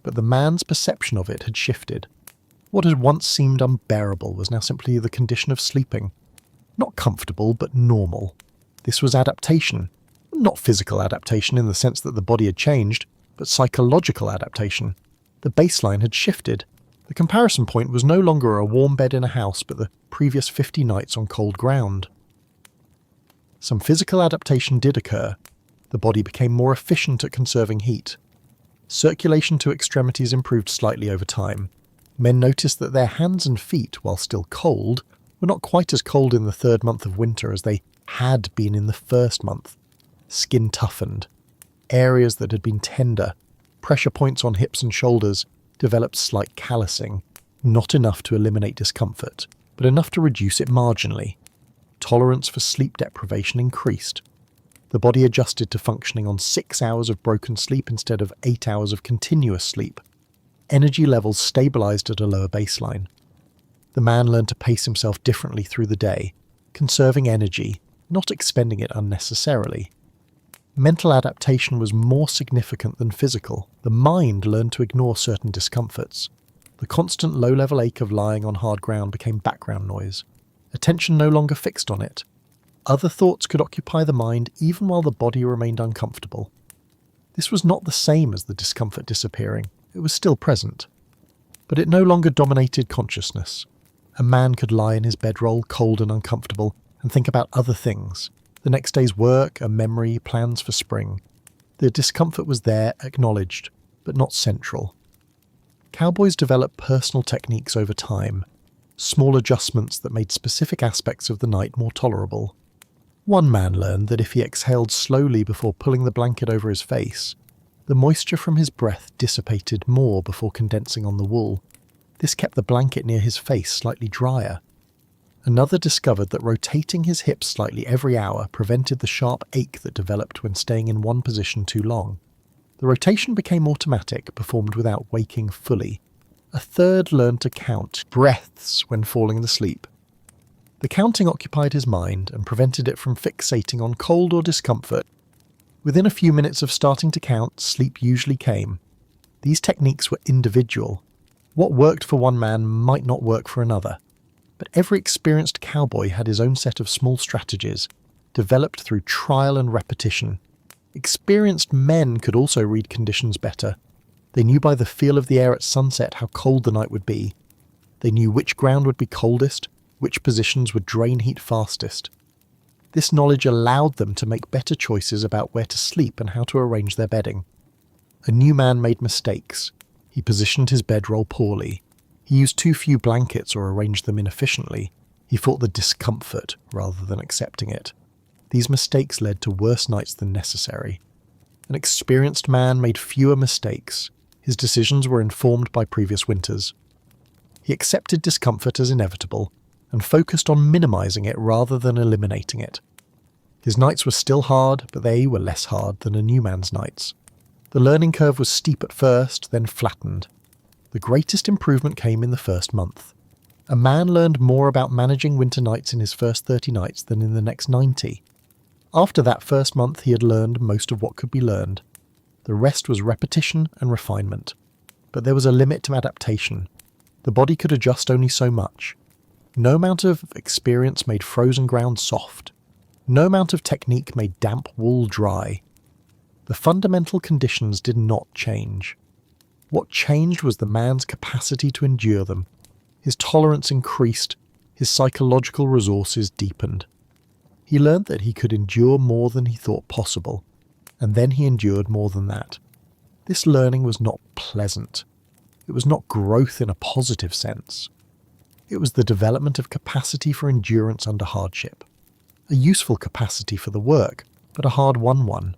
But the man's perception of it had shifted. What had once seemed unbearable was now simply the condition of sleeping. Not comfortable, but normal. This was adaptation. Not physical adaptation in the sense that the body had changed, but psychological adaptation. The baseline had shifted. The comparison point was no longer a warm bed in a house, but the previous 50 nights on cold ground. Some physical adaptation did occur. The body became more efficient at conserving heat. Circulation to extremities improved slightly over time. Men noticed that their hands and feet, while still cold, were not quite as cold in the third month of winter as they had been in the first month. Skin toughened. Areas that had been tender, pressure points on hips and shoulders, developed slight callousing, not enough to eliminate discomfort, but enough to reduce it marginally. Tolerance for sleep deprivation increased. The body adjusted to functioning on 6 hours of broken sleep instead of 8 hours of continuous sleep. Energy levels stabilized at a lower baseline. The man learned to pace himself differently through the day, conserving energy, not expending it unnecessarily. Mental adaptation was more significant than physical. The mind learned to ignore certain discomforts. The constant low-level ache of lying on hard ground became background noise. Attention no longer fixed on it. Other thoughts could occupy the mind even while the body remained uncomfortable. This was not the same as the discomfort disappearing. It was still present. But it no longer dominated consciousness. A man could lie in his bedroll, cold and uncomfortable, and think about other things. The next day's work, a memory, plans for spring. The discomfort was there, acknowledged, but not central. Cowboys developed personal techniques over time, small adjustments that made specific aspects of the night more tolerable. One man learned that if he exhaled slowly before pulling the blanket over his face, the moisture from his breath dissipated more before condensing on the wool. This kept the blanket near his face slightly drier. Another discovered that rotating his hips slightly every hour prevented the sharp ache that developed when staying in one position too long. The rotation became automatic, performed without waking fully. A third learned to count breaths when falling asleep. The counting occupied his mind and prevented it from fixating on cold or discomfort. Within a few minutes of starting to count, sleep usually came. These techniques were individual. What worked for one man might not work for another. But every experienced cowboy had his own set of small strategies, developed through trial and repetition. Experienced men could also read conditions better. They knew by the feel of the air at sunset how cold the night would be. They knew which ground would be coldest, which positions would drain heat fastest. This knowledge allowed them to make better choices about where to sleep and how to arrange their bedding. A new man made mistakes. He positioned his bedroll poorly. He used too few blankets or arranged them inefficiently. He fought the discomfort rather than accepting it. These mistakes led to worse nights than necessary. An experienced man made fewer mistakes. His decisions were informed by previous winters. He accepted discomfort as inevitable and focused on minimizing it rather than eliminating it. His nights were still hard, but they were less hard than a new man's nights. The learning curve was steep at first, then flattened. The greatest improvement came in the first month. A man learned more about managing winter nights in his first 30 nights than in the next 90. After that first month, he had learned most of what could be learned. The rest was repetition and refinement. But there was a limit to adaptation. The body could adjust only so much. No amount of experience made frozen ground soft. No amount of technique made damp wool dry. The fundamental conditions did not change. What changed was the man's capacity to endure them. His tolerance increased, his psychological resources deepened. He learned that he could endure more than he thought possible, and then he endured more than that. This learning was not pleasant. It was not growth in a positive sense. It was the development of capacity for endurance under hardship. A useful capacity for the work, but a hard-won one.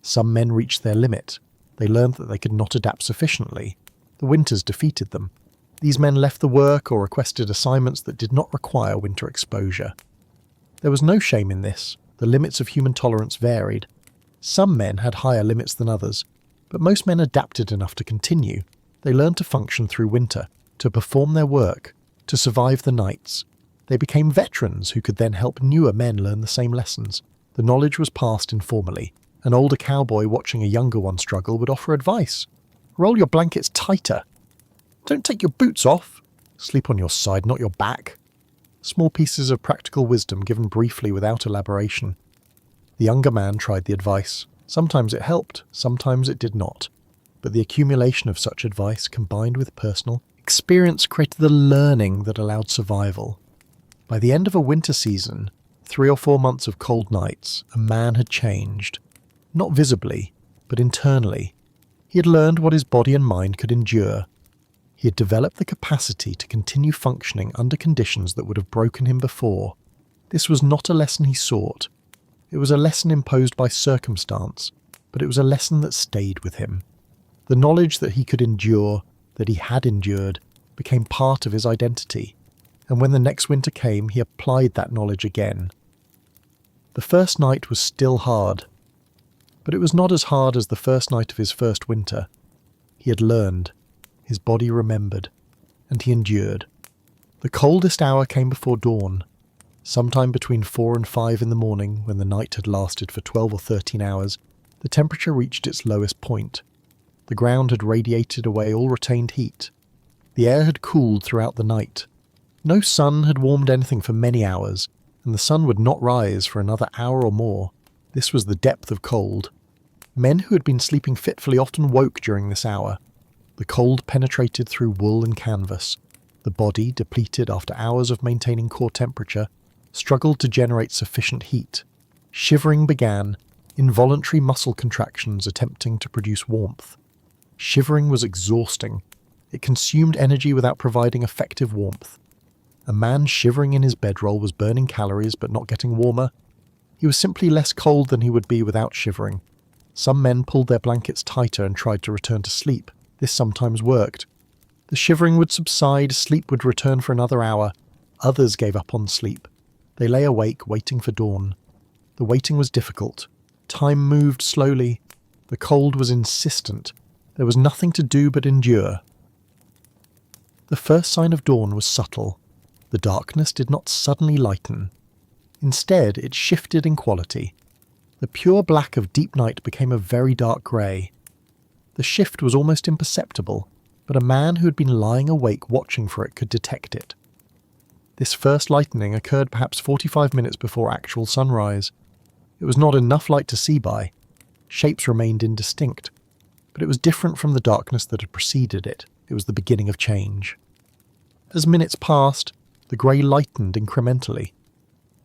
Some men reached their limit. They learned that they could not adapt sufficiently. The winters defeated them. These men left the work or requested assignments that did not require winter exposure. There was no shame in this. The limits of human tolerance varied. Some men had higher limits than others, but most men adapted enough to continue. They learned to function through winter, to perform their work, to survive the nights. They became veterans who could then help newer men learn the same lessons. The knowledge was passed informally. An older cowboy watching a younger one struggle would offer advice. Roll your blankets tighter. Don't take your boots off. Sleep on your side, not your back. Small pieces of practical wisdom given briefly without elaboration. The younger man tried the advice. Sometimes it helped, sometimes it did not. But the accumulation of such advice combined with personal experience created the learning that allowed survival. By the end of a winter season, 3 or 4 months of cold nights, a man had changed. Not visibly, but internally. He had learned what his body and mind could endure. He had developed the capacity to continue functioning under conditions that would have broken him before. This was not a lesson he sought. It was a lesson imposed by circumstance, but it was a lesson that stayed with him. The knowledge that he could endure, that he had endured, became part of his identity, and when the next winter came, he applied that knowledge again. The first night was still hard, but it was not as hard as the first night of his first winter. He had learned, his body remembered, and he endured. The coldest hour came before dawn, sometime between 4 and 5 in the morning, when the night had lasted for 12 or 13 hours. The temperature reached its lowest point. The ground had radiated away all retained heat. The air had cooled throughout the night. No sun had warmed anything for many hours, and the sun would not rise for another hour or more. This was the depth of cold. Men who had been sleeping fitfully often woke during this hour. The cold penetrated through wool and canvas. The body, depleted after hours of maintaining core temperature, struggled to generate sufficient heat. Shivering began, involuntary muscle contractions attempting to produce warmth. Shivering was exhausting. It consumed energy without providing effective warmth. A man shivering in his bedroll was burning calories but not getting warmer. He was simply less cold than he would be without shivering. Some men pulled their blankets tighter and tried to return to sleep. This sometimes worked. The shivering would subside, sleep would return for another hour. Others gave up on sleep. They lay awake, waiting for dawn. The waiting was difficult. Time moved slowly. The cold was insistent. There was nothing to do but endure. The first sign of dawn was subtle. The darkness did not suddenly lighten. Instead, it shifted in quality. The pure black of deep night became a very dark grey. The shift was almost imperceptible, but a man who had been lying awake watching for it could detect it. This first lightening occurred perhaps 45 minutes before actual sunrise. It was not enough light to see by. Shapes remained indistinct, but it was different from the darkness that had preceded it. It was the beginning of change. As minutes passed, the grey lightened incrementally.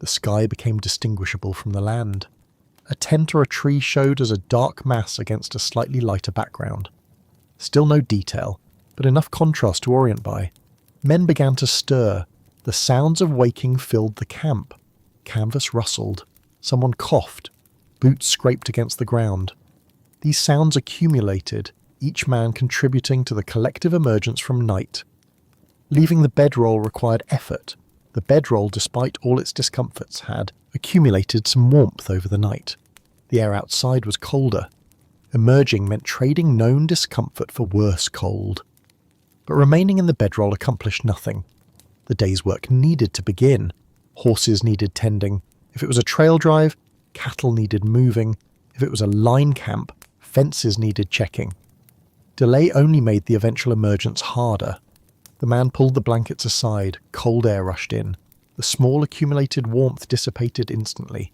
The sky became distinguishable from the land. A tent or a tree showed as a dark mass against a slightly lighter background. Still no detail, but enough contrast to orient by. Men began to stir. The sounds of waking filled the camp. Canvas rustled. Someone coughed. Boots scraped against the ground. These sounds accumulated, each man contributing to the collective emergence from night. Leaving the bedroll required effort. The bedroll, despite all its discomforts, had accumulated some warmth over the night. The air outside was colder. Emerging meant trading known discomfort for worse cold. But remaining in the bedroll accomplished nothing. The day's work needed to begin. Horses needed tending. If it was a trail drive, cattle needed moving. If it was a line camp, fences needed checking. Delay only made the eventual emergence harder. The man pulled the blankets aside, cold air rushed in. The small accumulated warmth dissipated instantly.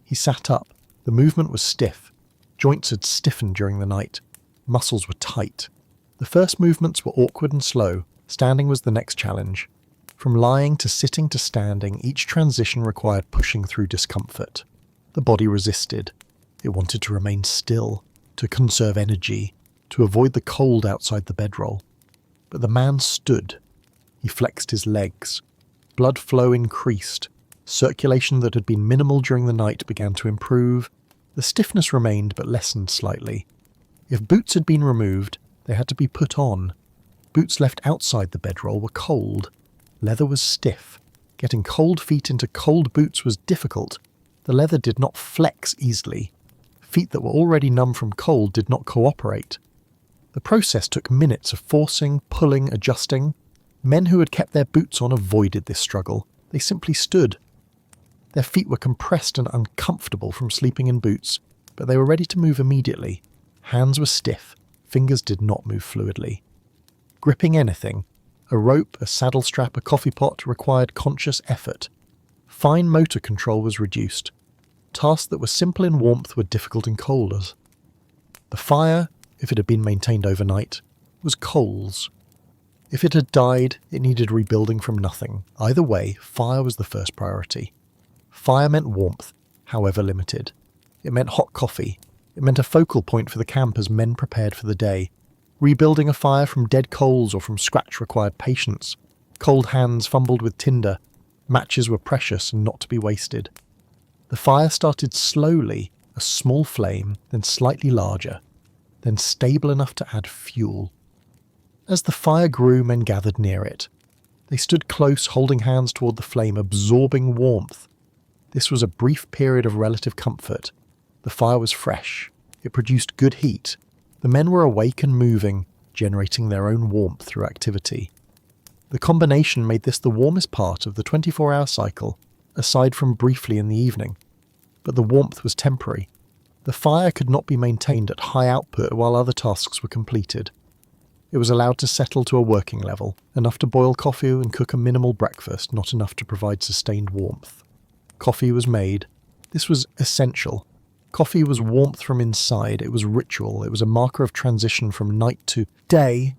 He sat up. The movement was stiff. Joints had stiffened during the night. Muscles were tight. The first movements were awkward and slow. Standing was the next challenge. From lying to sitting to standing, each transition required pushing through discomfort. The body resisted. It wanted to remain still, to conserve energy, to avoid the cold outside the bedroll. But the man stood. He flexed his legs. Blood flow increased. Circulation that had been minimal during the night began to improve. The stiffness remained but lessened slightly. If boots had been removed, they had to be put on. Boots left outside the bedroll were cold. Leather was stiff. Getting cold feet into cold boots was difficult. The leather did not flex easily. Feet that were already numb from cold did not cooperate. The process took minutes of forcing, pulling, adjusting. Men who had kept their boots on avoided this struggle. They simply stood. Their feet were compressed and uncomfortable from sleeping in boots, but they were ready to move immediately. Hands were stiff. Fingers did not move fluidly. Gripping anything, a rope, a saddle strap, a coffee pot, required conscious effort. Fine motor control was reduced. Tasks that were simple in warmth were difficult in cold. The fire, if it had been maintained overnight, was coals. If it had died, it needed rebuilding from nothing. Either way, fire was the first priority. Fire meant warmth, however limited. It meant hot coffee. It meant a focal point for the camp as men prepared for the day. Rebuilding a fire from dead coals or from scratch required patience. Cold hands fumbled with tinder. Matches were precious and not to be wasted. The fire started slowly, a small flame, then slightly larger, then stable enough to add fuel. As the fire grew, men gathered near it. They stood close, holding hands toward the flame, absorbing warmth. This was a brief period of relative comfort. The fire was fresh. It produced good heat. The men were awake and moving, generating their own warmth through activity. The combination made this the warmest part of the 24-hour cycle, aside from briefly in the evening. But the warmth was temporary. The fire could not be maintained at high output while other tasks were completed. It was allowed to settle to a working level, enough to boil coffee and cook a minimal breakfast, not enough to provide sustained warmth. Coffee was made. This was essential. Coffee was warmth from inside. It was ritual. It was a marker of transition from night to day.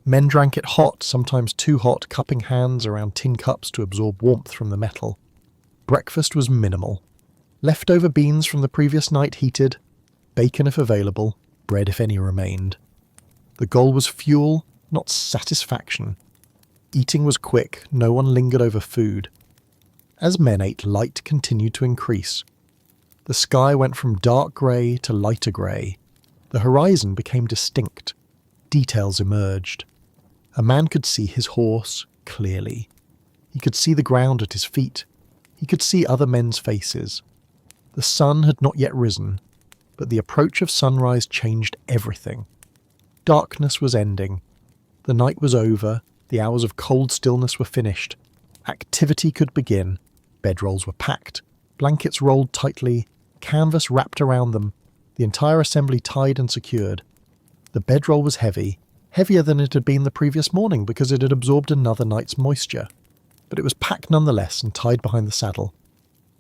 Men drank it hot, sometimes too hot, cupping hands around tin cups to absorb warmth from the metal. Breakfast was minimal. Leftover beans from the previous night heated, bacon if available, bread if any remained. The goal was fuel, not satisfaction. Eating was quick, no one lingered over food. As men ate, light continued to increase. The sky went from dark grey to lighter grey. The horizon became distinct. Details emerged. A man could see his horse clearly. He could see the ground at his feet. He could see other men's faces. The sun had not yet risen, but the approach of sunrise changed everything. Darkness was ending. The night was over. The hours of cold stillness were finished. Activity could begin. Bedrolls were packed. Blankets rolled tightly. Canvas wrapped around them. The entire assembly tied and secured. The bedroll was heavy. Heavier than it had been the previous morning because it had absorbed another night's moisture. But it was packed nonetheless and tied behind the saddle.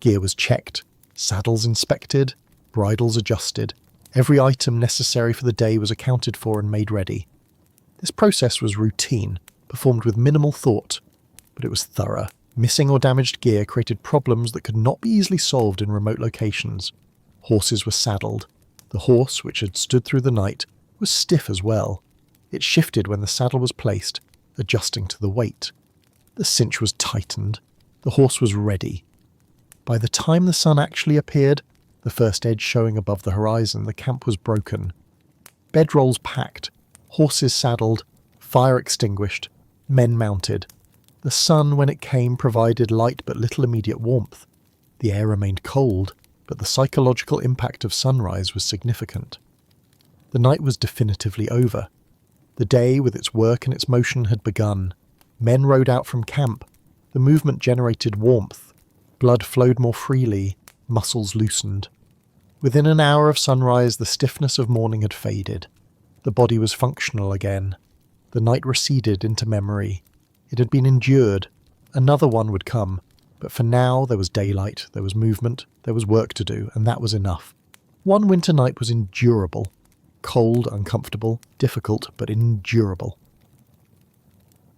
Gear was checked. Saddles inspected. Bridles adjusted. Every item necessary for the day was accounted for and made ready. This process was routine, performed with minimal thought, but it was thorough. Missing or damaged gear created problems that could not be easily solved in remote locations. Horses were saddled. The horse, which had stood through the night, was stiff as well. It shifted when the saddle was placed, adjusting to the weight. The cinch was tightened. The horse was ready. By the time the sun actually appeared, the first edge showing above the horizon, the camp was broken. Bedrolls packed, horses saddled, fire extinguished, men mounted. The sun, when it came, provided light but little immediate warmth. The air remained cold, but the psychological impact of sunrise was significant. The night was definitively over. The day, with its work and its motion, had begun. Men rode out from camp. The movement generated warmth. Blood flowed more freely. Muscles loosened. Within an hour of sunrise, the stiffness of morning had faded. The body was functional again. The night receded into memory. It had been endured. Another one would come. But for now, there was daylight, there was movement, there was work to do, and that was enough. One winter night was endurable. Cold, uncomfortable, difficult, but endurable.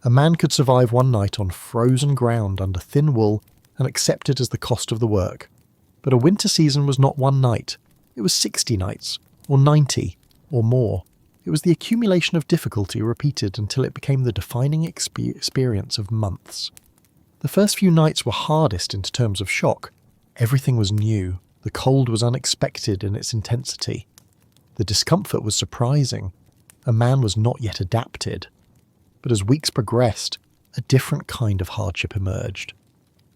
A man could survive one night on frozen ground under thin wool and accept it as the cost of the work. But a winter season was not one night. It was 60 nights, or 90, or more. It was the accumulation of difficulty repeated until it became the defining experience of months. The first few nights were hardest in terms of shock. Everything was new. The cold was unexpected in its intensity. The discomfort was surprising. A man was not yet adapted. But as weeks progressed, a different kind of hardship emerged.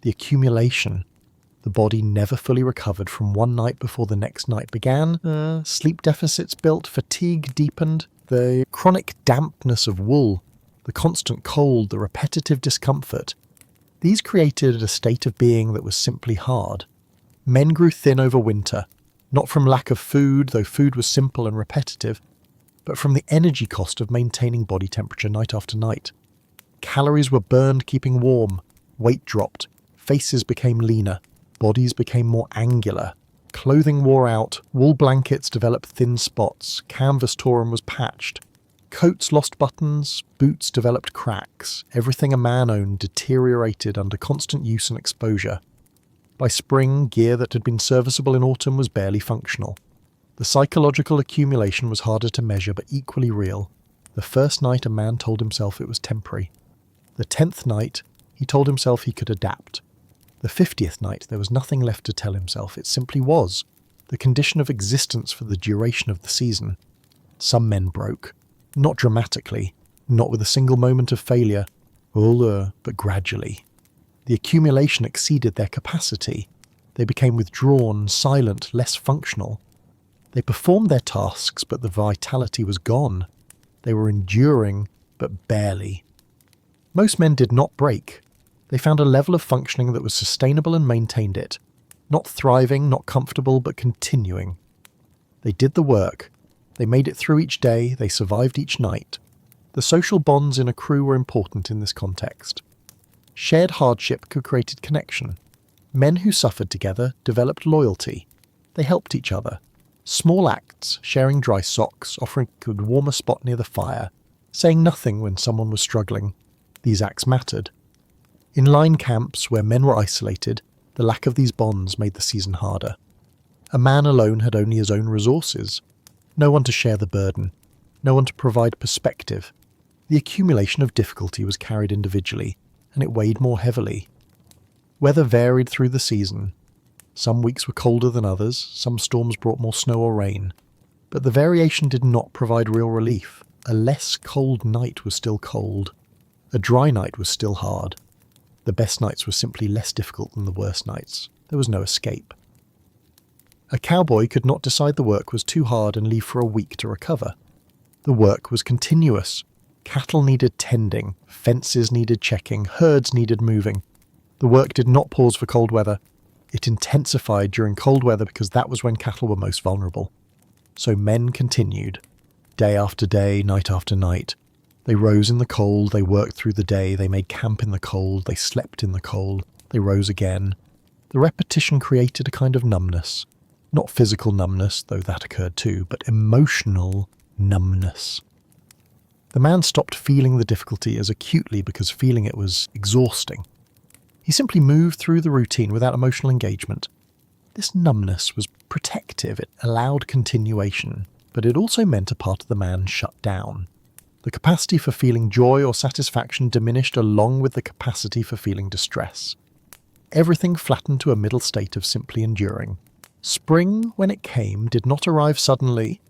The accumulation. The body never fully recovered from one night before the next night began. Sleep deficits built, fatigue deepened, the chronic dampness of wool, the constant cold, the repetitive discomfort. These created a state of being that was simply hard. Men grew thin over winter, not from lack of food, though food was simple and repetitive, but from the energy cost of maintaining body temperature night after night. Calories were burned keeping warm, weight dropped, faces became leaner, bodies became more angular. Clothing wore out, wool blankets developed thin spots, canvas tore and was patched. Coats lost buttons, boots developed cracks. Everything a man owned deteriorated under constant use and exposure. By spring, gear that had been serviceable in autumn was barely functional. The psychological accumulation was harder to measure but equally real. The first night a man told himself it was temporary. The 10th night, he told himself he could adapt. The 50th night, there was nothing left to tell himself. It simply was. The condition of existence for the duration of the season. Some men broke. Not dramatically. Not with a single moment of failure. But gradually. The accumulation exceeded their capacity. They became withdrawn, silent, less functional. They performed their tasks, but the vitality was gone. They were enduring, but barely. Most men did not break. They found a level of functioning that was sustainable and maintained it. Not thriving, not comfortable, but continuing. They did the work. They made it through each day. They survived each night. The social bonds in a crew were important in this context. Shared hardship created connection. Men who suffered together developed loyalty. They helped each other. Small acts, sharing dry socks, offering a warmer spot near the fire, saying nothing when someone was struggling. These acts mattered. In line camps where men were isolated, the lack of these bonds made the season harder. A man alone had only his own resources. No one to share the burden. No one to provide perspective. The accumulation of difficulty was carried individually, and it weighed more heavily. Weather varied through the season. Some weeks were colder than others, some storms brought more snow or rain. But the variation did not provide real relief. a less cold night was still cold. A dry night was still hard. The best nights were simply less difficult than the worst nights. There was no escape. A cowboy could not decide the work was too hard and leave for a week to recover. The work was continuous. Cattle needed tending, fences needed checking, herds needed moving. The work did not pause for cold weather. It intensified during cold weather because that was when cattle were most vulnerable. So men continued, day after day, night after night. They rose in the cold, they worked through the day, they made camp in the cold, they slept in the cold, they rose again. The repetition created a kind of numbness. Not physical numbness, though that occurred too, but emotional numbness. The man stopped feeling the difficulty as acutely because feeling it was exhausting. He simply moved through the routine without emotional engagement. This numbness was protective, it allowed continuation, but it also meant a part of the man shut down. The capacity for feeling joy or satisfaction diminished along with the capacity for feeling distress. Everything flattened to a middle state of simply enduring. Spring, when it came, did not arrive suddenly.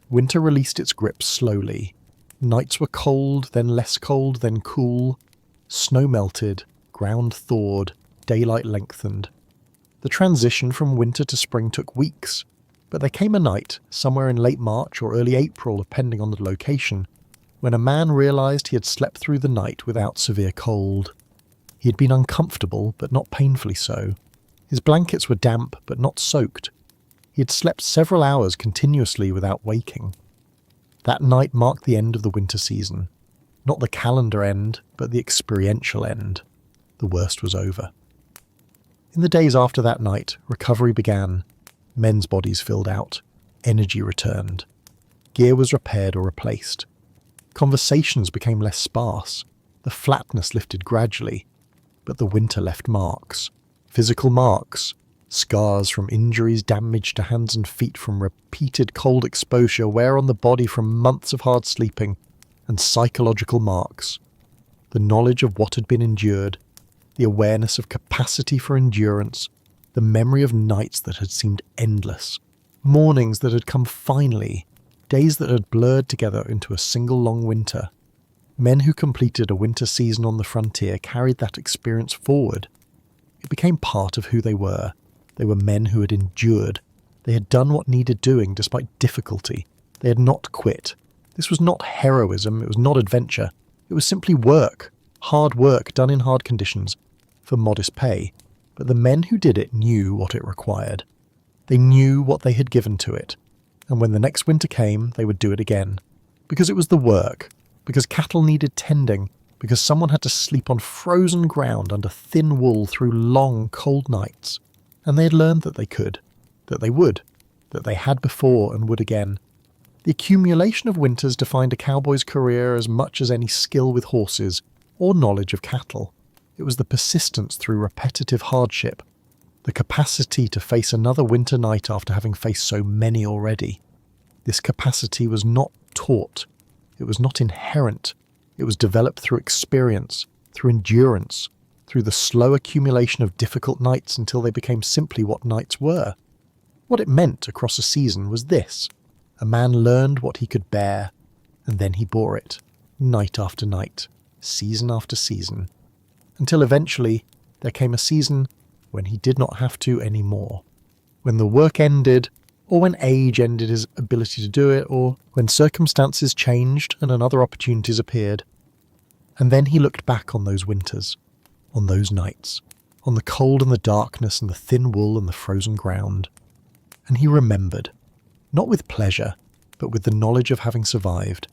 Winter released its grip slowly. Nights were cold, then less cold, then cool. Snow melted, ground thawed, daylight lengthened. The transition from winter to spring took weeks, but there came a night, somewhere in late March or early April, depending on the location, when a man realized he had slept through the night without severe cold. He had been uncomfortable, but not painfully so. His blankets were damp, but not soaked. He had slept several hours continuously without waking. That night marked the end of the winter season. Not the calendar end, but the experiential end. The worst was over. In the days after that night, recovery began. Men's bodies filled out. Energy returned. Gear was repaired or replaced. Conversations became less sparse. The flatness lifted gradually. But the winter left marks. Physical marks. Scars from injuries, damage to hands and feet from repeated cold exposure, wear on the body from months of hard sleeping, and psychological marks. The knowledge of what had been endured, the awareness of capacity for endurance, the memory of nights that had seemed endless, mornings that had come finally, days that had blurred together into a single long winter. Men who completed a winter season on the frontier carried that experience forward. It became part of who they were. They were men who had endured. They had done what needed doing despite difficulty. They had not quit. This was not heroism, it was not adventure. It was simply work, hard work done in hard conditions, for modest pay. But the men who did it knew what it required. They knew what they had given to it. And when the next winter came, they would do it again. Because it was the work. Because cattle needed tending. Because someone had to sleep on frozen ground under thin wool through long, cold nights. And they had learned that they could. That they would. That they had before and would again. The accumulation of winters defined a cowboy's career as much as any skill with horses or knowledge of cattle. It was the persistence through repetitive hardship, the capacity to face another winter night after having faced so many already. This capacity was not taught. It was not inherent. It was developed through experience, through endurance, through the slow accumulation of difficult nights until they became simply what nights were. What it meant across a season was this. A man learned what he could bear, and then he bore it, night after night, season after season, until eventually there came a season when he did not have to anymore. When the work ended, or when age ended his ability to do it, or when circumstances changed and other opportunities appeared. And then he looked back on those winters, on those nights, on the cold and the darkness and the thin wool and the frozen ground. And he remembered, not with pleasure, but with the knowledge of having survived,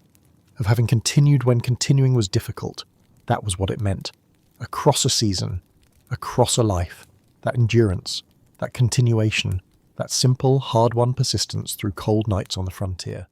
of having continued when continuing was difficult. That was what it meant. Across a season, across a life, that endurance, that continuation, that simple, hard-won persistence through cold nights on the frontier.